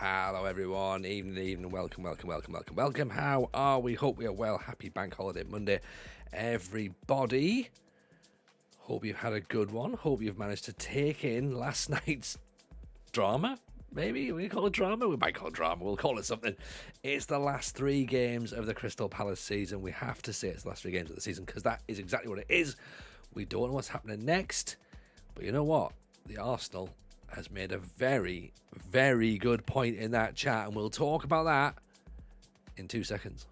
Hello everyone, evening, welcome. How are we? Hope we are well. Happy Bank Holiday Monday, everybody. Hope you've had a good one. Hope you've managed to take in last night's drama. Maybe we call it drama. We might call it drama. We'll call it something. It's the last 3 games of the Crystal Palace season. We have to say it's the last 3 games of the season because that is exactly what it is. We don't know what's happening next, but you know what? The Arsenal has made a very, very good point in that chat, and we'll talk about that in 2 seconds.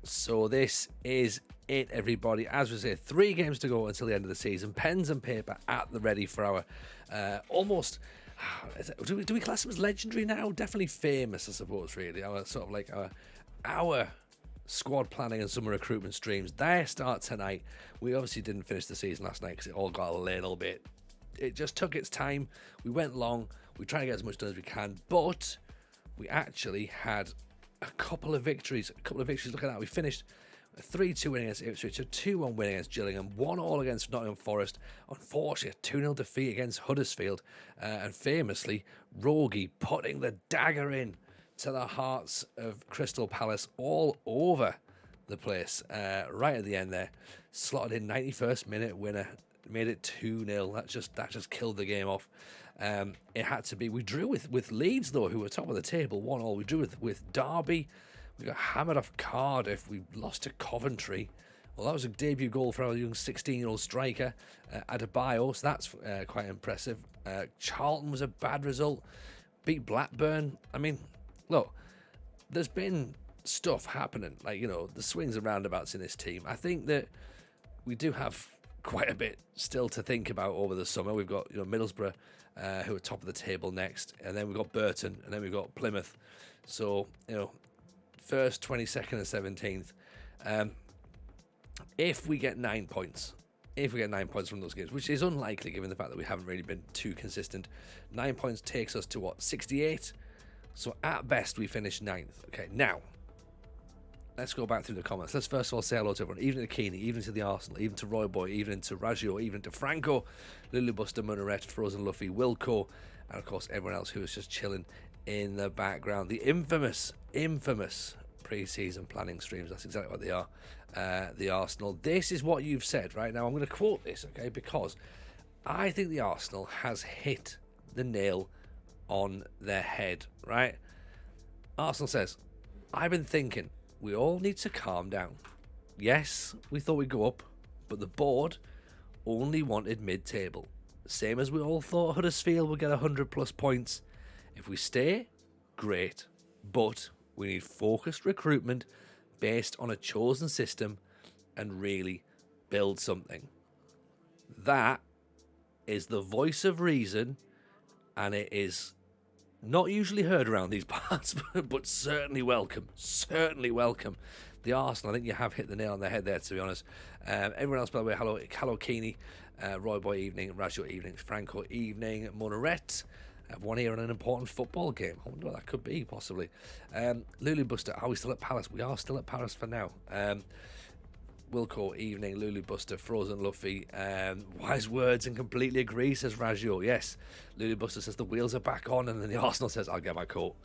So this is it, everybody. As we say, 3 games to go until the end of the season. Pens and paper at the ready for our almost... Do we class them as legendary now? Definitely famous, I suppose, really. Our sort of like our squad planning and summer recruitment streams. They start tonight. We obviously didn't finish the season last night because it all got a little bit... It just took its time. We went long. We tried to get as much done as we can, but we actually had a couple of victories. Look at that. We finished a 3-2 win against Ipswich, a 2-1 win against Gillingham, 1-1 against Nottingham Forest, unfortunately a 2-0 defeat against Huddersfield, and famously Rogie putting the dagger in to the hearts of Crystal Palace all over the place, right at the end there. Slotted in 91st minute winner, made it 2-0. That just killed the game off. It had to be. We drew with Leeds, though, who were top of the table, 1-1. We drew with Derby. We got hammered off Cardiff. We lost to Coventry. Well, that was a debut goal for our young 16-year-old striker, Adebayo, so that's quite impressive. Charlton was a bad result. Beat Blackburn. I mean, look, there's been stuff happening, like, you know, the swings and roundabouts in this team. I think that we do have quite a bit still to think about over the summer. We've got, you know, Middlesbrough, who are top of the table next, and then we've got Burton, and then we've got Plymouth. So, you know, 1st, 22nd, and 17th. If we get 9 points, from those games, which is unlikely given the fact that we haven't really been too consistent, 9 points takes us to what, 68? So at best we finish 9th. Okay, now let's go back through the comments. Let's first of all say hello to everyone, even to Keeney, even to the Arsenal, even to Roy Boy, even to Raggio, even to Franco, Lulu Buster, Munaret, Frozen Luffy, Wilco, and of course everyone else who is just chilling in the background. The infamous pre-season planning streams. That's exactly what they are. The Arsenal. This is what you've said right now. I'm going to quote this, okay, because I think the Arsenal has hit the nail on their head, right? Arsenal says, I've been thinking we all need to calm down. Yes, we thought we'd go up, but the board only wanted mid-table. Same as we all thought Huddersfield would get 100 plus points. If we stay, great, but we need focused recruitment based on a chosen system and really build something. That is the voice of reason, and it is not usually heard around these parts, but certainly welcome. The Arsenal, I think you have hit the nail on the head there, to be honest. Everyone else, by the way, hello Keeney, Roy Boy evening, Raggio evening, Franco evening, Monaret. I've won here on an important football game. I wonder what that could be, possibly. Lulu Buster, are we still at Palace? We are still at Palace for now. Wilco, evening. Lulu Buster, Frozen Luffy. Wise words and completely agree, says Raggio. Yes. Lulu Buster says the wheels are back on, and then the Arsenal says, I'll get my coat.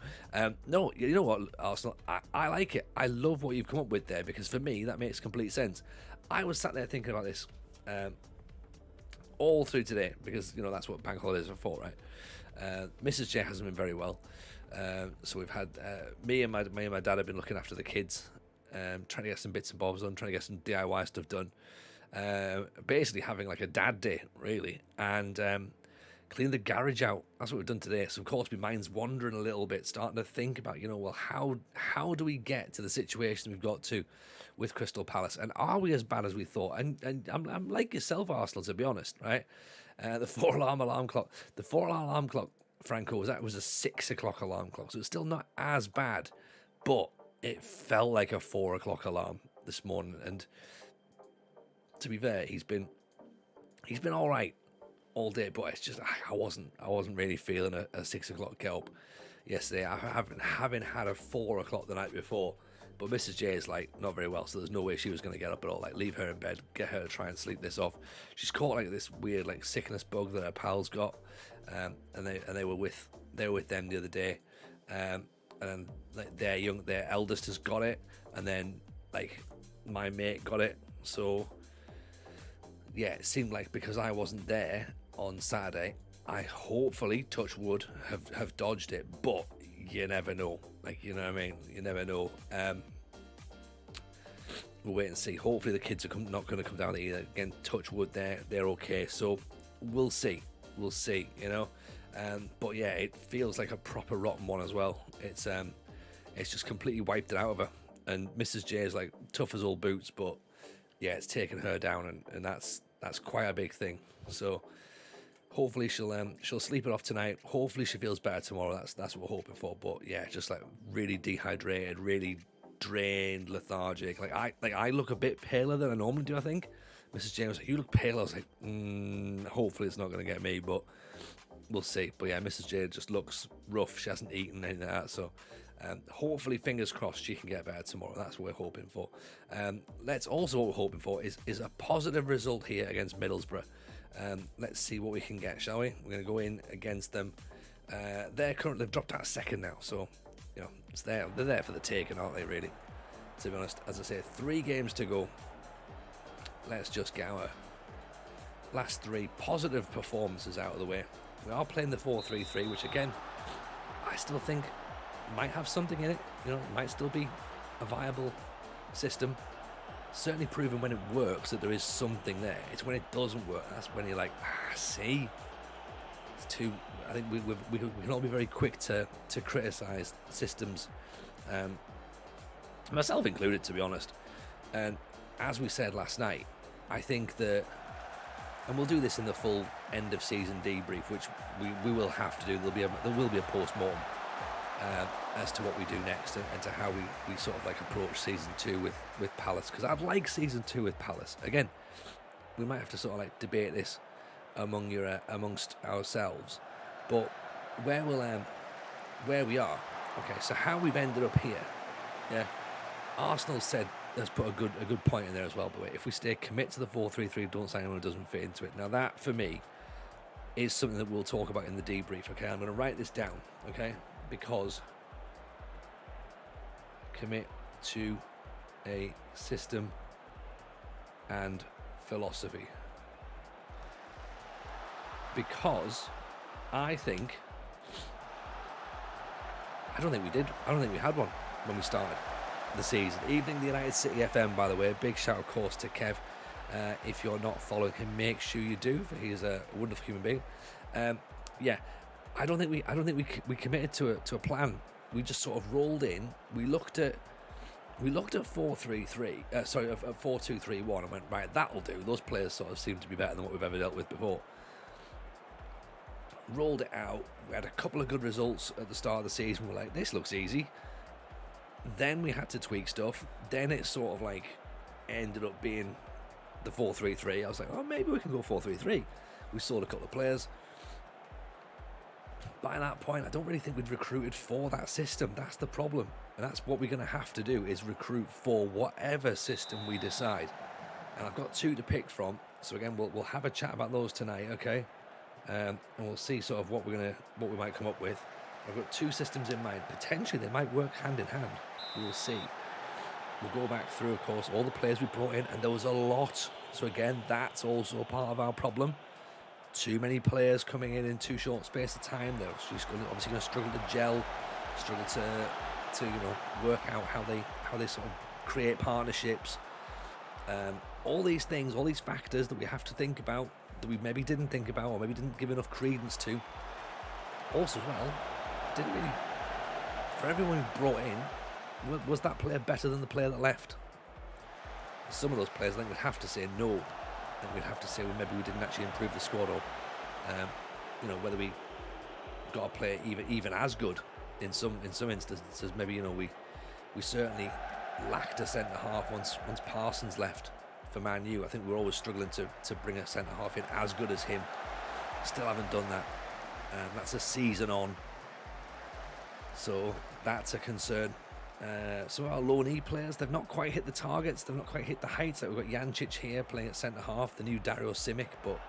No, you know what, Arsenal? I like it. I love what you've come up with there, because for me, that makes complete sense. I was sat there thinking about this all through today, because, you know, that's what bank holidays are for, right? Mrs. J hasn't been very well, so we've had me and my dad have been looking after the kids, trying to get some bits and bobs done, trying to get some DIY stuff done, basically having like a dad day, really, and clean the garage out. That's what we've done today. So of course my mind's wandering a little bit, starting to think about, you know, well, how do we get to the situation we've got to with Crystal Palace, and are we as bad as we thought? And I'm like yourself, Arsenal, to be honest, right? The 4-alarm alarm clock. The 4-alarm alarm clock, Franco, was a 6 o'clock alarm clock, so it's still not as bad, but it felt like a 4 o'clock alarm this morning. And to be fair, he's been all right all day, but it's just I wasn't really feeling a 6 o'clock get up yesterday. I haven't had a 4 o'clock the night before. But Mrs. J is like not very well, so there's no way she was going to get up at all. Like, leave her in bed, get her to try and sleep this off. She's caught like this weird like sickness bug that her pal's got, and they were with them the other day, and like, their eldest has got it, and then like my mate got it. So yeah, it seemed like because I wasn't there on Saturday, I hopefully, touch wood, have dodged it, but you never know. Like, you know what I mean? You never know. We'll wait and see. Hopefully the kids are not going to come down either. Again, touch wood, they're okay. So we'll see. We'll see, you know. But yeah, it feels like a proper rotten one as well. It's just completely wiped it out of her. And Mrs. J is like tough as old boots, but yeah, it's taken her down, and that's quite a big thing. So hopefully she'll sleep it off tonight. Hopefully she feels better tomorrow. That's what we're hoping for. But yeah, just like really dehydrated, really drained, lethargic. Like I look a bit paler than I normally do, I think. Mrs. James was like, you look pale. I was like, hopefully it's not going to get me, but we'll see. But yeah, Mrs. J just looks rough. She hasn't eaten anything like that, so hopefully, fingers crossed, she can get better tomorrow. That's what we're hoping for. What we're hoping for is a positive result here against Middlesbrough. Let's see what we can get, shall we? We're going to go in against them. They've dropped out second now, so you know they're there for the taking, aren't they? Really, to be honest. As I say, 3 games to go. Let's just get our last 3 positive performances out of the way. We are playing the 4-3-3, which again, I still think might have something in it. You know, it might still be a viable system. Certainly proven when it works that there is something there. It's when it doesn't work, that's when you're like, see, it's too. I think we can all be very quick to criticise systems, myself included, to be honest. And as we said last night, I think that, and we'll do this in the full end of season debrief, which we will have to do. There will be a post-mortem as to what we do next, and to how we sort of like approach season 2 with Palace, because I'd like season 2 with Palace. Again, we might have to sort of like debate this amongst ourselves, but where we are, okay, so how we've ended up here, yeah, Arsenal has put a good point in there as well. But if we stay commit to the 4-3-3, don't sign anyone who doesn't fit into it. Now that for me is something that we'll talk about in the debrief. Okay, I'm going to write this down. Okay, because commit to a system and philosophy. Because I don't think we did. I don't think we had one when we started the season. Evening the United City FM, by the way. Big shout, of course, to Kev. If you're not following him, make sure you do, for he's a wonderful human being. Yeah, I don't think we committed to a plan. We just sort of rolled in. We looked at 4-3-3. Sorry, 4-2-3-1, and went, right, that'll do. Those players sort of seem to be better than what we've ever dealt with before. Rolled it out. We had a couple of good results at the start of the season. We're like, this looks easy. Then we had to tweak stuff. Then it sort of like ended up being the 4-3-3. I was like, oh, maybe we can go 4-3-3. We sold a couple of players. By that point, I don't really think we'd recruited for that system. That's the problem. And that's what we're going to have to do, is recruit for whatever system we decide. And I've got 2 to pick from. So again, we'll have a chat about those tonight, okay? And we'll see sort of what we might come up with. I've got 2 systems in mind. Potentially they might work hand in hand. We'll see. We'll go back through, of course, all the players we brought in, and there was a lot. So again, that's also part of our problem. Too many players coming in too short space of time. They're obviously going to struggle to gel, struggle to work out how they sort of create partnerships. All these things, all these factors that we have to think about, that we maybe didn't think about, or maybe didn't give enough credence to. Also, as well, didn't really, for everyone we brought in, was that player better than the player that left? Some of those players, I think we'd have to say no. I think we'd have to say maybe we didn't actually improve the squad, or whether we got a player even as good in some instances. Maybe we certainly lacked a centre half once Parsons left for Man U. I think we were always struggling to bring a centre half in as good as him. Still haven't done that. That's a season on, so that's a concern. Some of our loanee players, they've not quite hit the targets, they've not quite hit the heights. Like we've got Jancic here playing at centre half, the new Dario Simic, but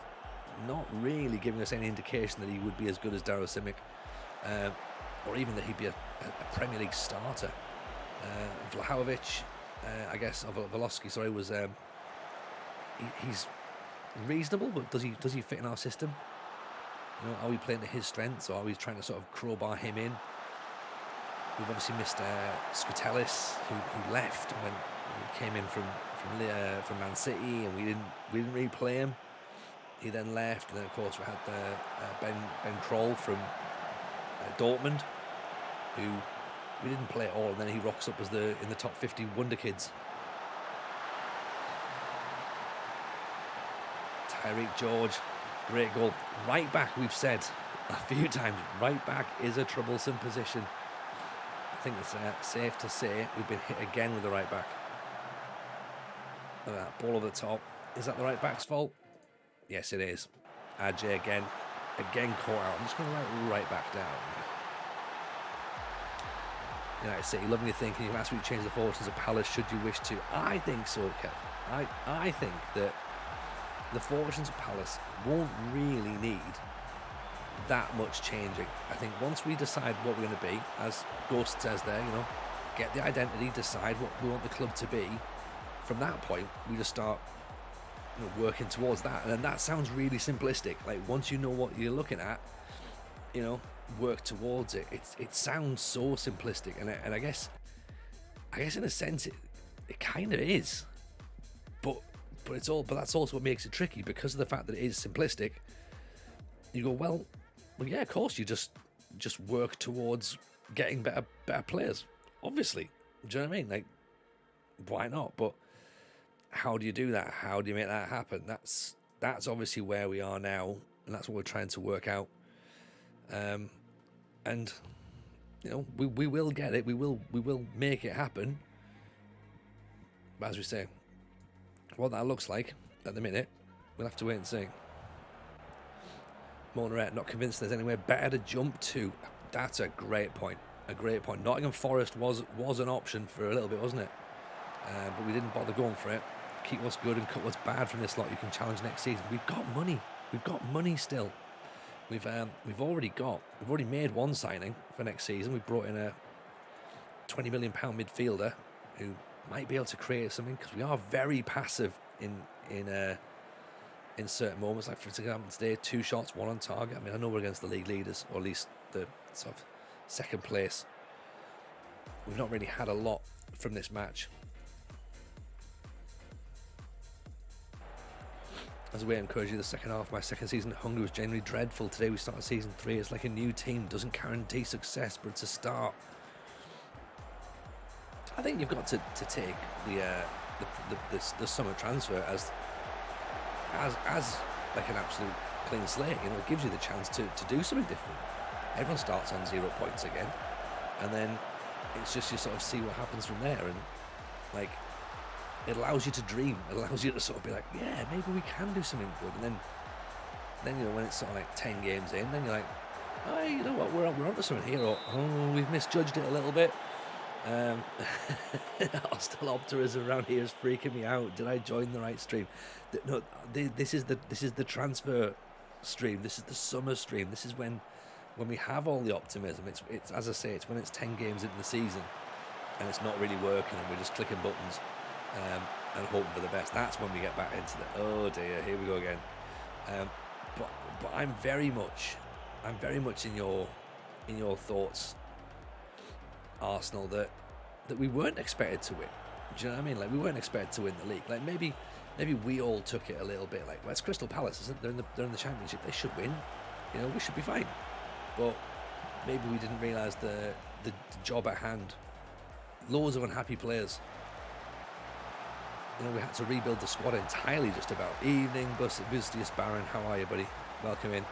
not really giving us any indication that he would be as good as Darryl Simic, or even that he'd be a Premier League starter. Vlahovic, I guess, Volosky, sorry, was he's reasonable, but does he fit in our system? You know, are we playing to his strengths, or are we trying to sort of crowbar him in? We've obviously missed Skritelis, who left when he came in from Man City, and we didn't really play him. He then left, and then of course we had Ben Kroll from Dortmund, who we didn't play at all, and then he rocks up as in the top 50 wonder kids. Tyreek George, great goal. Right back, we've said a few times, right back is a troublesome position. I think it's safe to say we've been hit again with the right back. Look at that ball over the top. Is that the right back's fault? Yes, it is. Ajay again caught out. I'm just going to write right back down. United City, lovely thinking. You last week changed the fortunes of Palace should you wish to. I think so, Kev. I think that the fortunes of Palace won't really need that much changing. I think once we decide what we're going to be, as Ghost says there, you know, get the identity, decide what we want the club to be. From that point, we just start working towards that. And then that sounds really simplistic. Like, once you know what you're looking at, you know, work towards it. It sounds so simplistic, and I guess in a sense it kind of is. But that's also what makes it tricky, because of the fact that it is simplistic. You go, well, yeah, of course, you just work towards getting better players. Obviously, do you know what I mean? Like, why not? But how do you do that? How do you make that happen? That's obviously where we are now, and that's what we're trying to work out. And you know, we will get it. We will make it happen. But as we say, what that looks like at the minute, we'll have to wait and see. Monaret, not convinced there's anywhere better to jump to. That's a great point. A great point. Nottingham Forest was an option for a little bit, wasn't it? But we didn't bother going for it. Keep what's good and cut what's bad from this lot. You can challenge next season. We've got money. We've got money still. We've already made one signing for next season. We brought in a £20 million midfielder who might be able to create something, because we are very passive in certain moments. Like, for example, today, 2 shots, 1 on target. I mean, I know we're against the league leaders, or at least the sort of second place. We've not really had a lot from this match. As we encourage you, the second half of my second season at Hungary was genuinely dreadful. Today we started season 3. It's like a new team. Doesn't guarantee success, but it's a start. I think you've got to take the summer transfer as like an absolute clean slate. You know, it gives you the chance to do something different. Everyone starts on 0 points again, and then it's just you sort of see what happens from there. And like, it allows you to dream. It allows you to sort of be like, yeah, maybe we can do something good. And then you know, when it's sort of like 10 games in, then you're like, oh, you know what, we're onto something here. Or, oh, we've misjudged it a little bit. Hostile optimism around here is freaking me out. Did I join the right stream? No, this is the transfer stream. This is the summer stream. This is when we have all the optimism. It's as I say, it's when it's 10 games into the season and it's not really working and we're just clicking buttons and hoping for the best. That's when we get back into the, oh dear, here we go again. But I'm very much in your thoughts, Arsenal, that we weren't expected to win. Do you know what I mean? Like, we weren't expected to win the league. Like, maybe we all took it a little bit like, well, it's Crystal Palace, isn't it? They're in the Championship. They should win. You know, we should be fine. But maybe we didn't realise the job at hand. Loads of unhappy players. You know, we had to rebuild the squad entirely, just about. Evening, Bustius Baron. How are you, buddy? Welcome in.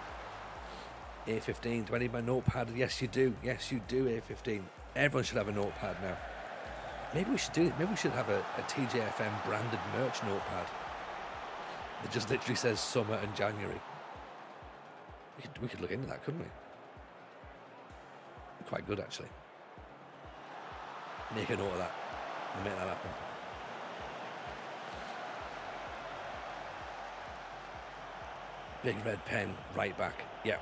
A15. Do I need my notepad? Yes, you do. Yes, you do, A15. Everyone should have a notepad now. Maybe we should do it. Maybe we should have a TJFM branded merch notepad that just literally says summer and January. We could look into that, couldn't we? Quite good, actually. Make a note of that and make that happen. Big red pen, right back. Yeah,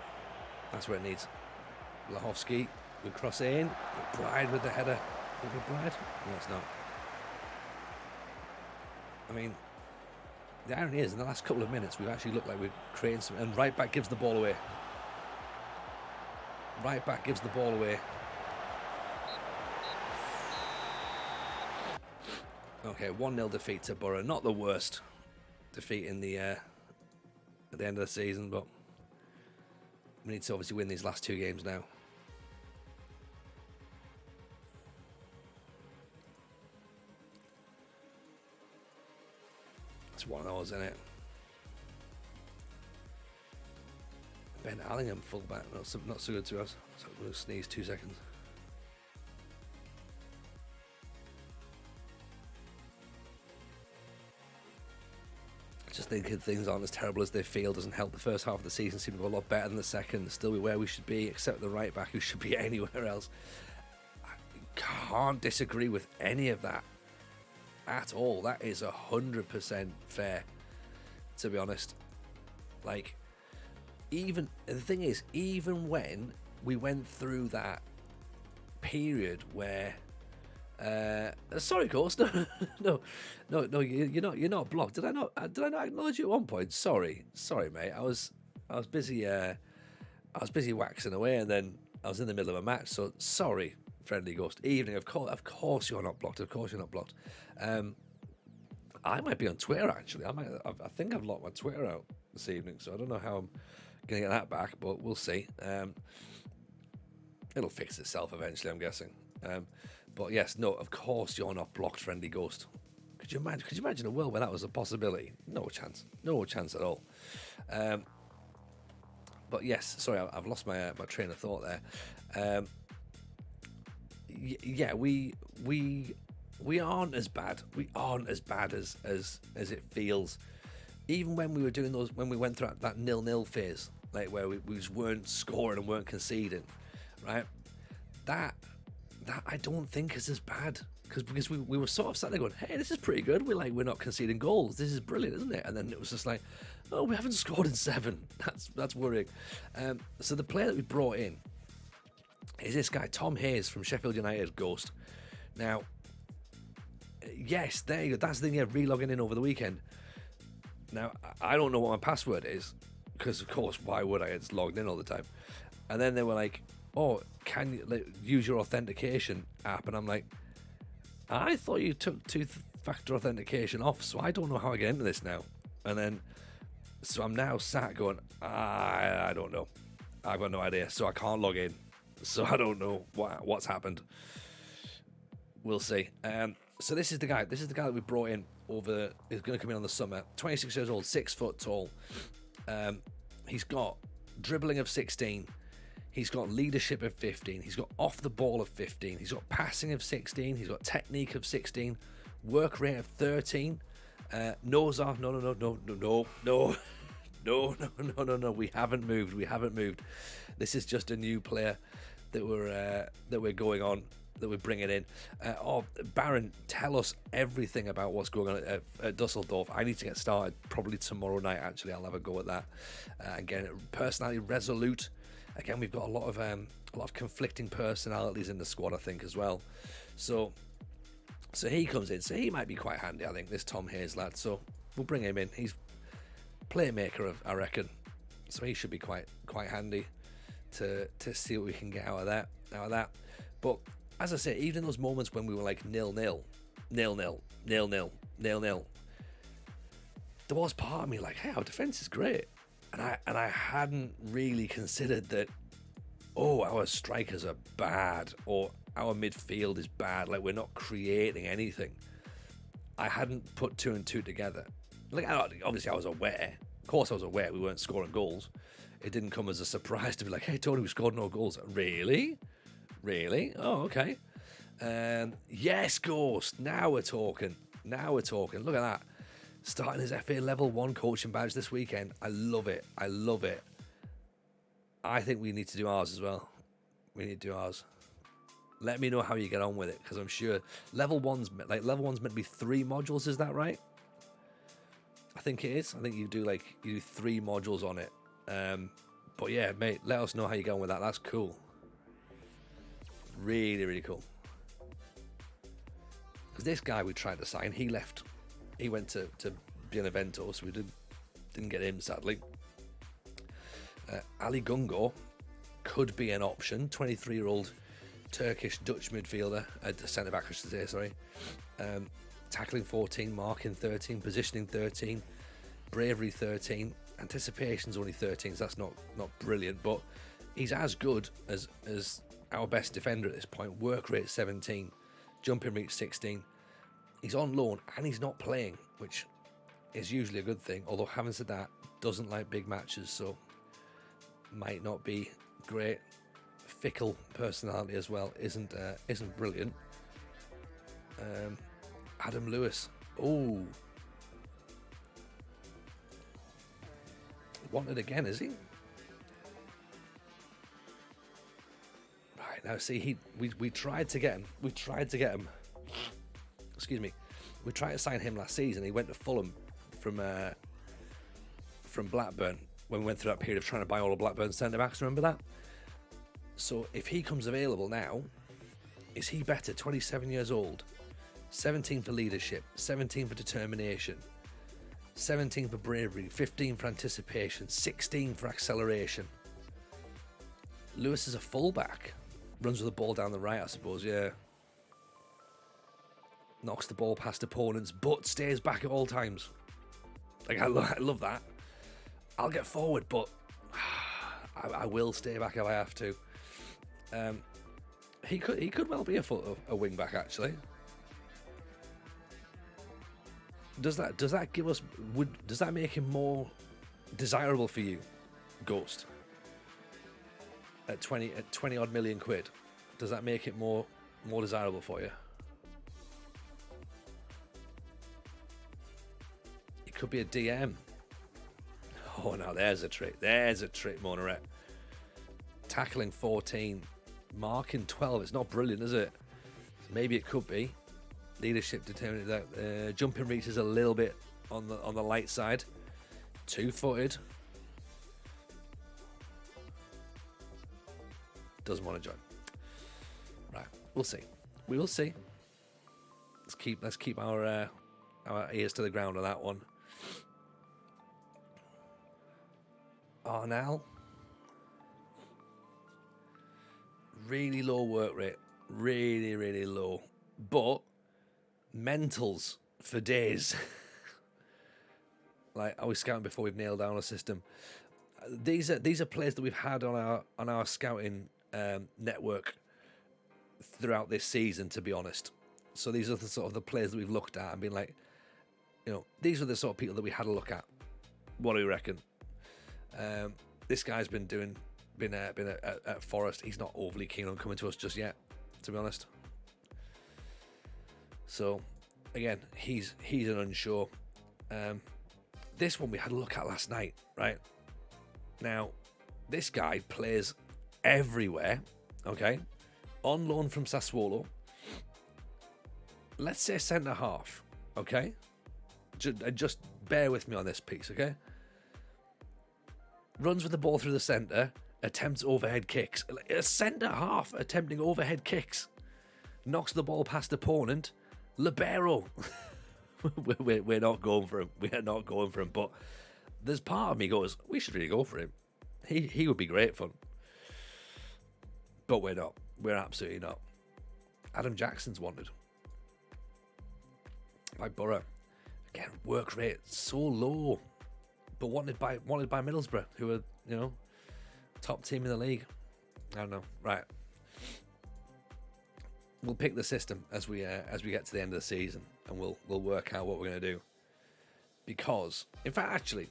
that's where it needs. Lahovsky would cross it in. McBride with the header. Is it McBride? No, it's not. I mean, the irony is, in the last couple of minutes, we've actually looked like we're creating some... And right back gives the ball away. Right back gives the ball away. Okay, 1-0 defeat to Borough. Not the worst defeat in the at the end of the season, but we need to obviously win these last 2 games now. It's one of those, isn't it? Ben Allingham, fullback, not so good to us. So I'm going to sneeze 2 seconds. Just thinking things aren't as terrible as they feel doesn't help. The first half of the season seemed to go a lot better than the second. Still be where we should be, except the right back, who should be anywhere else. I can't disagree with any of that at all. That is 100% fair, to be honest. Like, even the thing is, even when we went through that period where sorry, Ghost. No, you're not blocked. Did I not acknowledge you at one point? Sorry, mate. I was busy. I was busy waxing away, and then I was in the middle of a match. So sorry, friendly Ghost. Evening. Of course, you're not blocked. Of course, you're not blocked. I might be on Twitter actually. I think I've locked my Twitter out this evening, so I don't know how I'm gonna get that back, but we'll see. It'll fix itself eventually, I'm guessing. But yes, no, of course you're not blocked, friendly Ghost. Could you imagine a world where that was a possibility? No chance at all. But yes, sorry, I've lost my train of thought there. Yeah, we aren't as bad. We aren't as bad as it feels. Even when we were doing those, when we went through that 0-0 phase, like where we just weren't scoring and weren't conceding, right? That I don't think is as bad because we were sort of sat there going, hey, this is pretty good. We're not conceding goals. This is brilliant, isn't it? And then it was just like, oh, we haven't scored in 7. That's worrying. So the player that we brought in is this guy Tom Hayes from Sheffield United, Ghost. Now, yes, there you go. That's the thing. Yeah, re-logging in over the weekend. Now I don't know what my password is because, of course, why would I? It's logged in all the time. And then they were like, oh, can you use your authentication app? And I'm like, I thought you took 2-factor authentication off, so I don't know how I get into this now. And then, so I'm now sat going, I don't know. I've got no idea, so I can't log in. So I don't know what's happened. We'll see. So this is the guy that we brought in over, is going to come in on the summer. 26 years old, 6 foot tall. He's got dribbling of 16. He's got leadership of 15. He's got off the ball of 15. He's got passing of 16. He's got technique of 16. Work rate of 13. Nose off. No. We haven't moved. This is just a new player that we're going on, that we're bringing in. Baron, tell us everything about what's going on at Dusseldorf. I need to get started probably tomorrow night. Actually, I'll have a go at that. Again, personality resolute. Again, we've got a lot of conflicting personalities in the squad, I think, as well. So he comes in. So he might be quite handy, I think, this Tom Hayes lad. So we'll bring him in. He's playmaker, I reckon. So he should be quite handy to see what we can get out of that. But as I say, even in those moments when we were like 0-0, there was part of me like, hey, our defence is great. And I hadn't really considered that, oh, our strikers are bad or our midfield is bad, like we're not creating anything. I hadn't put 2 and 2 together. Like, obviously I was aware. Of course I was aware we weren't scoring goals. It didn't come as a surprise to be like, hey, Tony, we scored no goals. Really? Oh, okay. Yes, Ghost. Now we're talking. Look at that. Starting his FA Level 1 coaching badge this weekend. I love it. I think we need to do ours as well. Let me know how you get on with it, because I'm sure Level 1's meant to be 3 modules, is that right? think it is. I think you do 3 modules on it. But yeah, mate, let us know how you're going with that. That's cool. Really, really cool. Because this guy we tried to sign, he left. He went to Benevento, so we didn't get him, sadly. Ali Gungo could be an option. 23-year-old Turkish Dutch midfielder, centre back, I should say. Sorry. Tackling 14, marking 13, positioning 13, bravery 13, anticipation's only 13, so that's not brilliant, but he's as good as our best defender at this point. Work rate 17, jumping reach 16. He's on loan and he's not playing, which is usually a good thing, although having said that, doesn't like big matches, so might not be great. Fickle personality as well, isn't brilliant. Adam Lewis, wanted again, is he? Right, now see, we tried to get him. Excuse me. We tried to sign him last season. He went to Fulham from Blackburn when we went through that period of trying to buy all the Blackburn centre backs. Remember that? So if he comes available now, is he better? 27 years old, 17 for leadership, 17 for determination, 17 for bravery, 15 for anticipation, 16 for acceleration. Lewis is a fullback. Runs with the ball down the right, I suppose, yeah. Knocks the ball past opponents, but stays back at all times. Like, I love that. I'll get forward, but I will stay back if I have to. He could well be a wing back, actually. Does that give us? Does that make him more desirable for you, Ghost? At 20 odd million quid, does that make it more desirable for you? It could be a DM. Oh, now there's a trick. There's a trick, Monaret. Tackling 14, marking 12. It's not brilliant, is it? Maybe it could be. Leadership determined that jumping reach is a little bit on the light side. 2-footed. Doesn't want to join. Right, we'll see. We will see. Let's keep our ears to the ground on that one. Arnal. Really low work rate. Really, really low. But mentals for days. Like, are we scouting before we've nailed down a system? These are players that we've had on our scouting network throughout this season, to be honest. So these are the sort of the players that we've looked at and been like, these are the sort of people that we had a look at. What do you reckon? This guy's been at Forest. He's not overly keen on coming to us just yet, to be honest. So again, he's an unsure. This one we had a look at last night, right? Now, this guy plays everywhere, okay? On loan from Sassuolo. Let's say centre half, okay? Just bear with me on this piece, okay? Runs with the ball through the centre, attempts overhead kicks. A centre half attempting overhead kicks. Knocks the ball past opponent. Libero. We're not going for him. We are not going for him. But there's part of me goes, we should really go for him. He would be great fun. But we're not. We're absolutely not. Adam Jackson's wanted by Borough. Again, work rate so low, but wanted by Middlesbrough, who are top team in the league. I don't know. Right. We'll pick the system as we get to the end of the season, and we'll work out what we're going to do. Because, in fact, actually,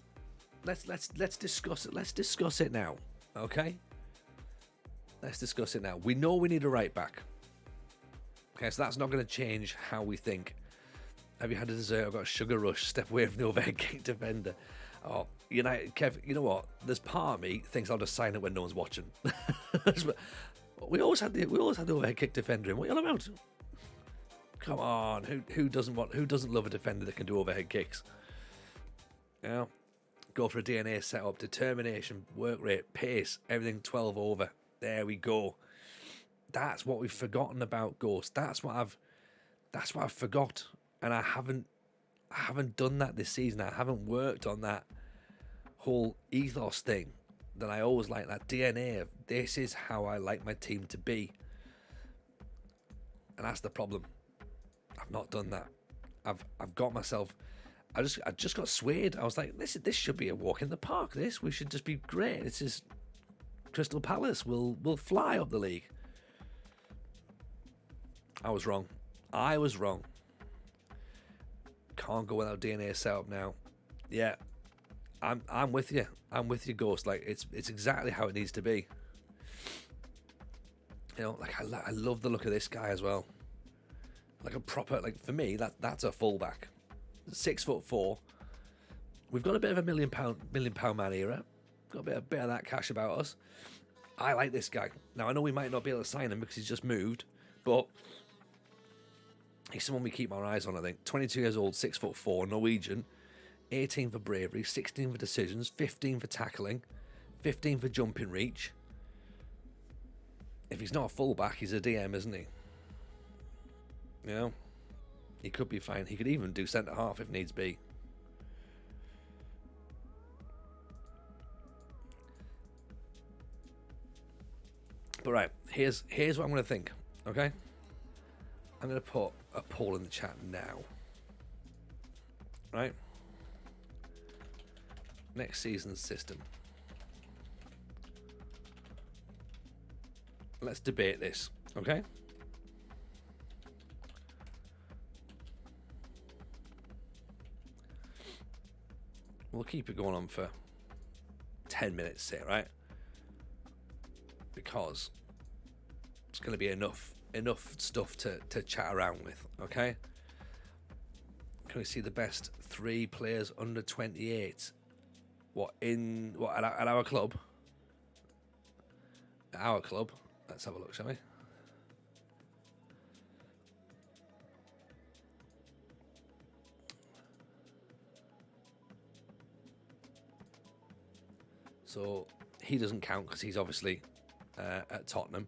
let's discuss it. Let's discuss it now. Okay. Let's discuss it now. We know we need a right back. Okay, so that's not going to change how we think. Have you had a dessert? I've got a sugar rush. Step away from the overhead kick defender. Oh, United, Kev, you know what? There's part of me thinks I'll just sign it when no one's watching. we always had the overhead kick defender in. What are you on about? Come on, who doesn't love a defender that can do overhead kicks? You know, go for a DNA setup, determination, work rate, pace, everything 12 over. There we go. That's what we've forgotten about Ghost. That's what I've forgot, and I haven't done that this season. I haven't worked on that whole ethos thing that I always like, that DNA of this is how I like my team to be. And that's the problem. I've not done that. I've got myself. I just got swayed. I was like, this should be a walk in the park. We should just be great. This is Crystal Palace. We'll fly up the league. I was wrong. Can't go without DNA setup now. Yeah, I'm with you. I'm with you, Ghost. Like it's exactly how it needs to be. You know, like I love the look of this guy as well. Like a proper, like for me, that's a fullback. 6'4". We've got a bit of a million pound man era. Got a bit of that cash about us. I like this guy. Now I know we might not be able to sign him because he's just moved, but he's someone we keep our eyes on, I think. 22 years old, 6'4", Norwegian, 18 for bravery, 16 for decisions, 15 for tackling, 15 for jumping reach. If he's not a fullback, he's a DM, isn't he? You know, he could be fine. He could even do centre half if needs be. But right, here's what I'm going to think, okay? I'm going to put a poll in the chat now. Right? Next season's system. Let's debate this, okay? We'll keep it going on for 10 minutes, say, right? Because it's going to be enough stuff to chat around with, okay? Can we see the best 3 players under 28? At our club? At our club. Let's have a look, shall we? So he doesn't count because he's obviously at Tottenham.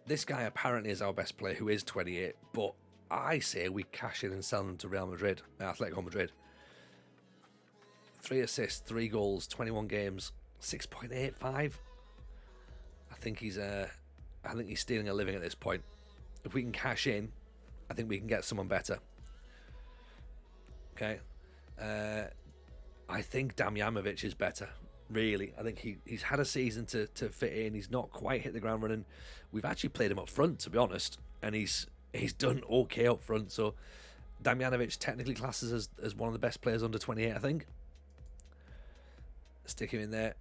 This guy apparently is our best player, who is 28, but I say we cash in and sell him to Real Madrid, Atletico Madrid. 3 assists, 3 goals, 21 games, 6.85. I think he's stealing a living at this point. If we can cash in, I think we can get someone better. Okay. I think Damjanovic is better. Really, I think he's had a season to fit in. He's not quite hit the ground running. We've actually played him up front, to be honest, and he's done okay up front. So Damjanovic technically classes as one of the best players under 28, I think. Stick him in there.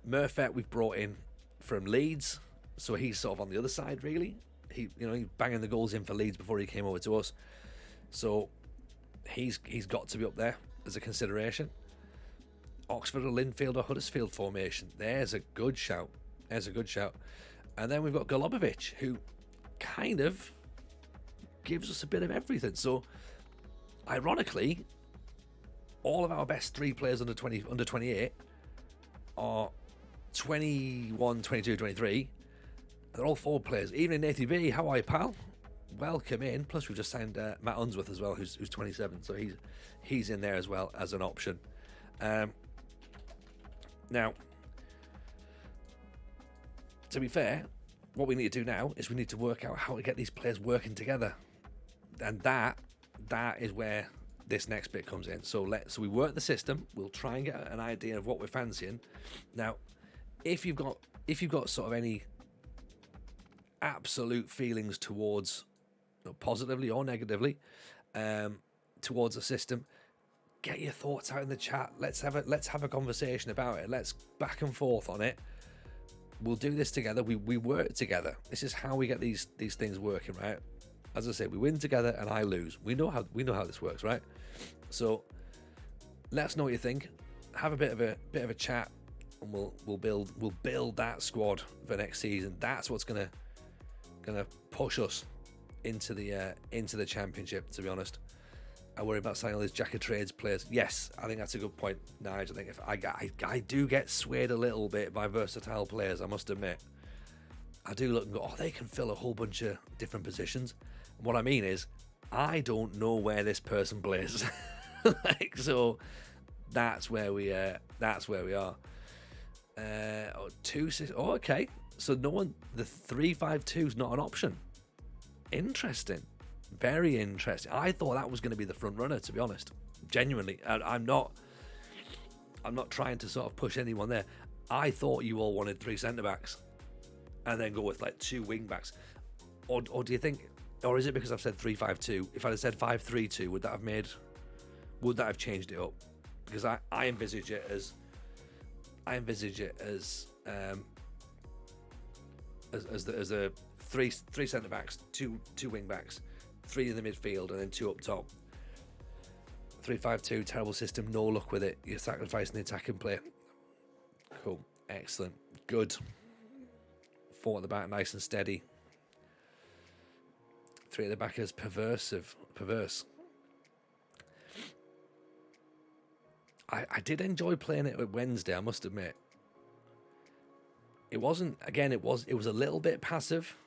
Murphet we've brought in from Leeds, so he's sort of on the other side, really. He's banging the goals in for Leeds before he came over to us, so he's got to be up there as a consideration. Oxford or Linfield or Huddersfield formation. There's a good shout. And then we've got Golubovic, who kind of gives us a bit of everything. So, ironically, all of our best 3 players under 28 are 21, 22, 23. They're all forward players. Even in Nathy B, how are you, pal? Welcome in. Plus, we've just signed Matt Unsworth as well, who's 27. So he's in there as well as an option. Now, to be fair, what we need to do now is we need to work out how to get these players working together, and that is where this next bit comes in. So we work the system. We'll try and get an idea of what we're fancying. Now, if you've got sort of any absolute feelings towards, positively or negatively, towards a system, get your thoughts out in the chat. Let's have a conversation about it. Let's back and forth on it. We'll do this together. We work together. This is how we get these things working, right? As I say, we win together and I lose. We know how this works, right? So let us know what you think. Have a bit of a chat, and we'll build that squad for next season. That's what's gonna push us into the championship, to be honest. I worry about signing all these jack of trades players. Yes, I think that's a good point, Nigel. I think if I do get swayed a little bit by versatile players, I must admit. I do look and go, oh, they can fill a whole bunch of different positions. And what I mean is, I don't know where this person plays. Like, so that's where we are. Okay. So no one, the 3-5-2 is not an option. Interesting. Very interesting. I thought that was going to be the front runner, to be honest. Genuinely. I'm not trying to sort of push anyone there. I thought you all wanted 3 centre-backs and then go with like 2 wing-backs. Or do you think, or is it because I've said 3-5-2? If I'd have said 5-3-2, would that have changed it up? Because I envisage it as a three centre backs, two wing backs, 3 in the midfield, and then 2 up top. 3-5-2, terrible system, no luck with it. You're sacrificing the attacking play. Cool, excellent, good. 4 at the back, nice and steady. 3 at the back is perverse. I did enjoy playing it at Wednesday, I must admit. It wasn't, again, it was a little bit passive.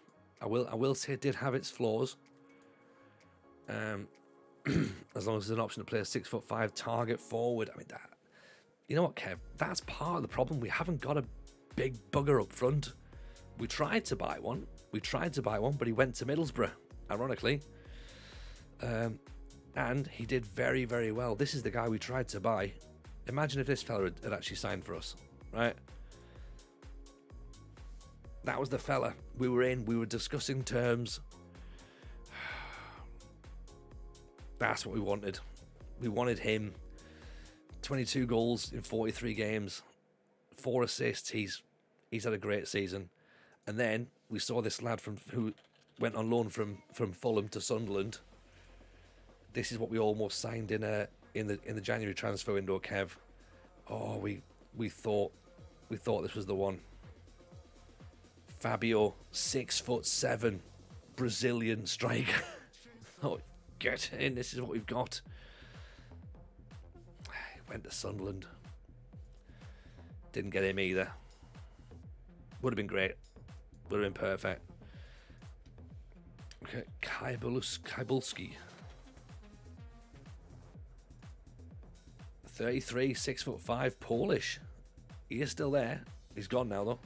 I will say it did have its flaws. As long as there's an option to play a 6'5" target forward. I mean, that, you know what, Kev? That's part of the problem. We haven't got a big bugger up front. We tried to buy one, but he went to Middlesbrough, ironically. And he did very, very well. This is the guy we tried to buy. Imagine if this fella had actually signed for us, right? That was the fella. We were discussing terms. That's what we wanted. We wanted him. 22 goals in 43 games, 4 assists. He's had a great season. And then we saw this lad who went on loan from Fulham to Sunderland. This is what we almost signed in the January transfer window, Kev. Oh, we thought this was the one. Fabio, 6'7", Brazilian striker. Oh, get in! This is what we've got. Went to Sunderland. Didn't get him either. Would have been great. Would have been perfect. Okay, Kybulski. 33, 6'5", Polish. He is still there. He's gone now though.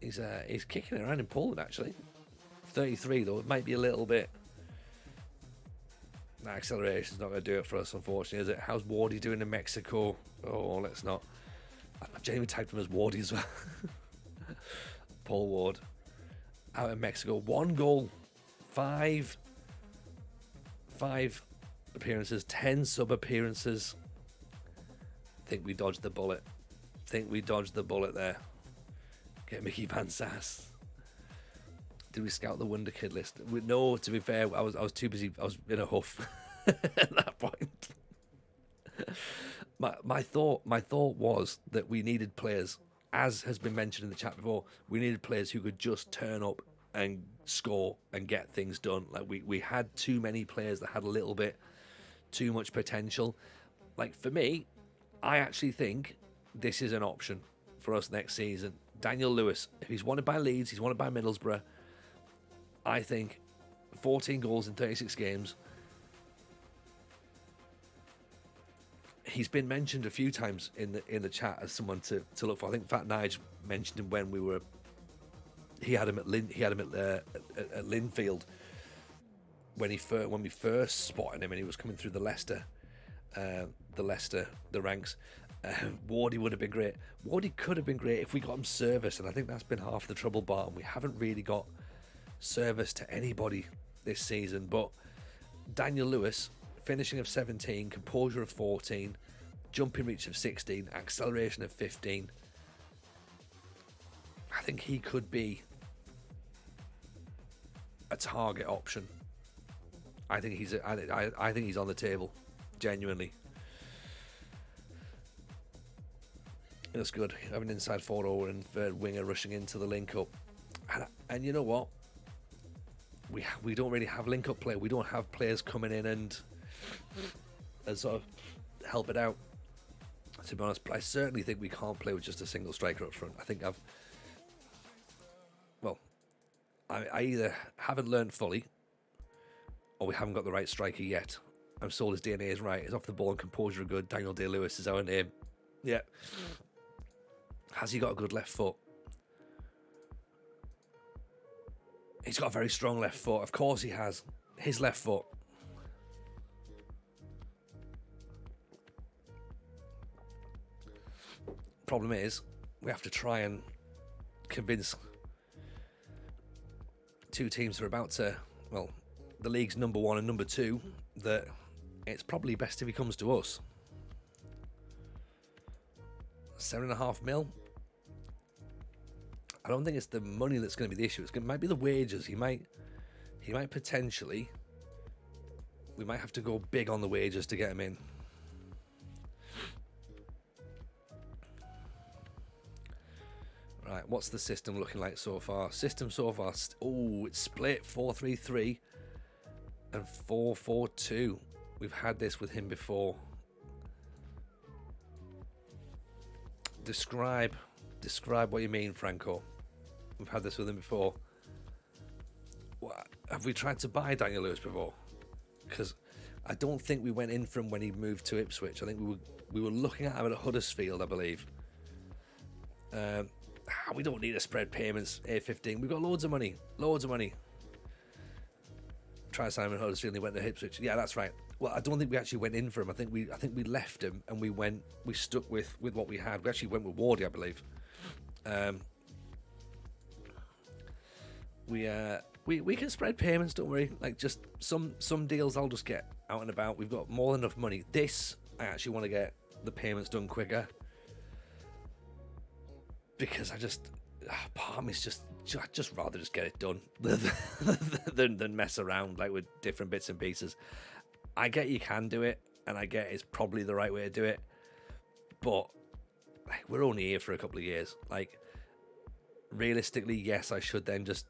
He's kicking it around in Poland actually. 33 though. It might be a little bit. That acceleration's not going to do it for us, unfortunately, is it? How's Wardy doing in Mexico? Oh, let's not. I've genuinely typed him as Wardy as well. Paul Ward. Out in Mexico. 1 goal. 5 appearances. 10 sub-appearances. Think we dodged the bullet. There. Get Mickey Van Sass. Did we scout the Wonder Kid list? No, to be fair, I was too busy. I was in a huff at that point. My thought was that we needed players, as has been mentioned in the chat before, we needed players who could just turn up and score and get things done. Like we had too many players that had a little bit too much potential. Like for me, I actually think this is an option for us next season. Daniel Lewis, if he's wanted by Leeds, he's wanted by Middlesbrough. I think 14 goals in 36 games. He's been mentioned a few times in the chat as someone to look for. I think Fat Nige mentioned him when he had him at Linfield when we first spotted him and he was coming through the ranks. Wardy would have been great. Wardy could have been great if we got him service, and I think that's been half the trouble, Barton. We haven't really got service to anybody this season, but Daniel Lewis, finishing of 17, composure of 14, jumping reach of 16, acceleration of 15. I think he could be a target option. I think he's on the table, genuinely. That's good. Have an inside forward and third winger rushing into the link up, and you know what? we don't really have link-up play. We don't have players coming in and sort of help it out, to be honest. But I certainly think we can't play with just a single striker up front. I think I either haven't learned fully, or we haven't got the right striker yet. I'm sold his DNA is right. His off the ball and composure are good. Daniel Day-Lewis is our name. Yeah. Has he got a good left foot? He's got a very strong left foot. Of course he has. His left foot. Problem is, we have to try and convince two teams who are about to, well, the league's number 1 and number 2, that it's probably best if he comes to us. 7.5 mil. I don't think it's the money that's going to be the issue. It might be the wages. He might potentially. We might have to go big on the wages to get him in. Right, what's the system looking like so far? System so far. Oh, it's split 4-3-3 and 4-4-2. We've had this with him before. Describe what you mean, Franco. We've had this with him before. What, have we tried to buy Daniel Lewis before? Because I don't think we went in for him when he moved to Ipswich. I think we were looking at him at Huddersfield, I believe. We don't need to spread payments. A15. We've got loads of money. Try Simon Huddersfield and he went to Ipswich. Yeah, that's right. Well, I don't think we actually went in for him. I think we left him and we stuck with what we had. We actually went with Wardy, I believe. We can spread payments, don't worry. Like, just some deals I'll just get out and about. We've got more than enough money. This, I actually want to get the payments done quicker, because part of me's I'd just rather just get it done than mess around like with different bits and pieces. I get you can do it, and I get it's probably the right way to do it, but like, we're only here for a couple of years. Like, realistically, yes, I should then just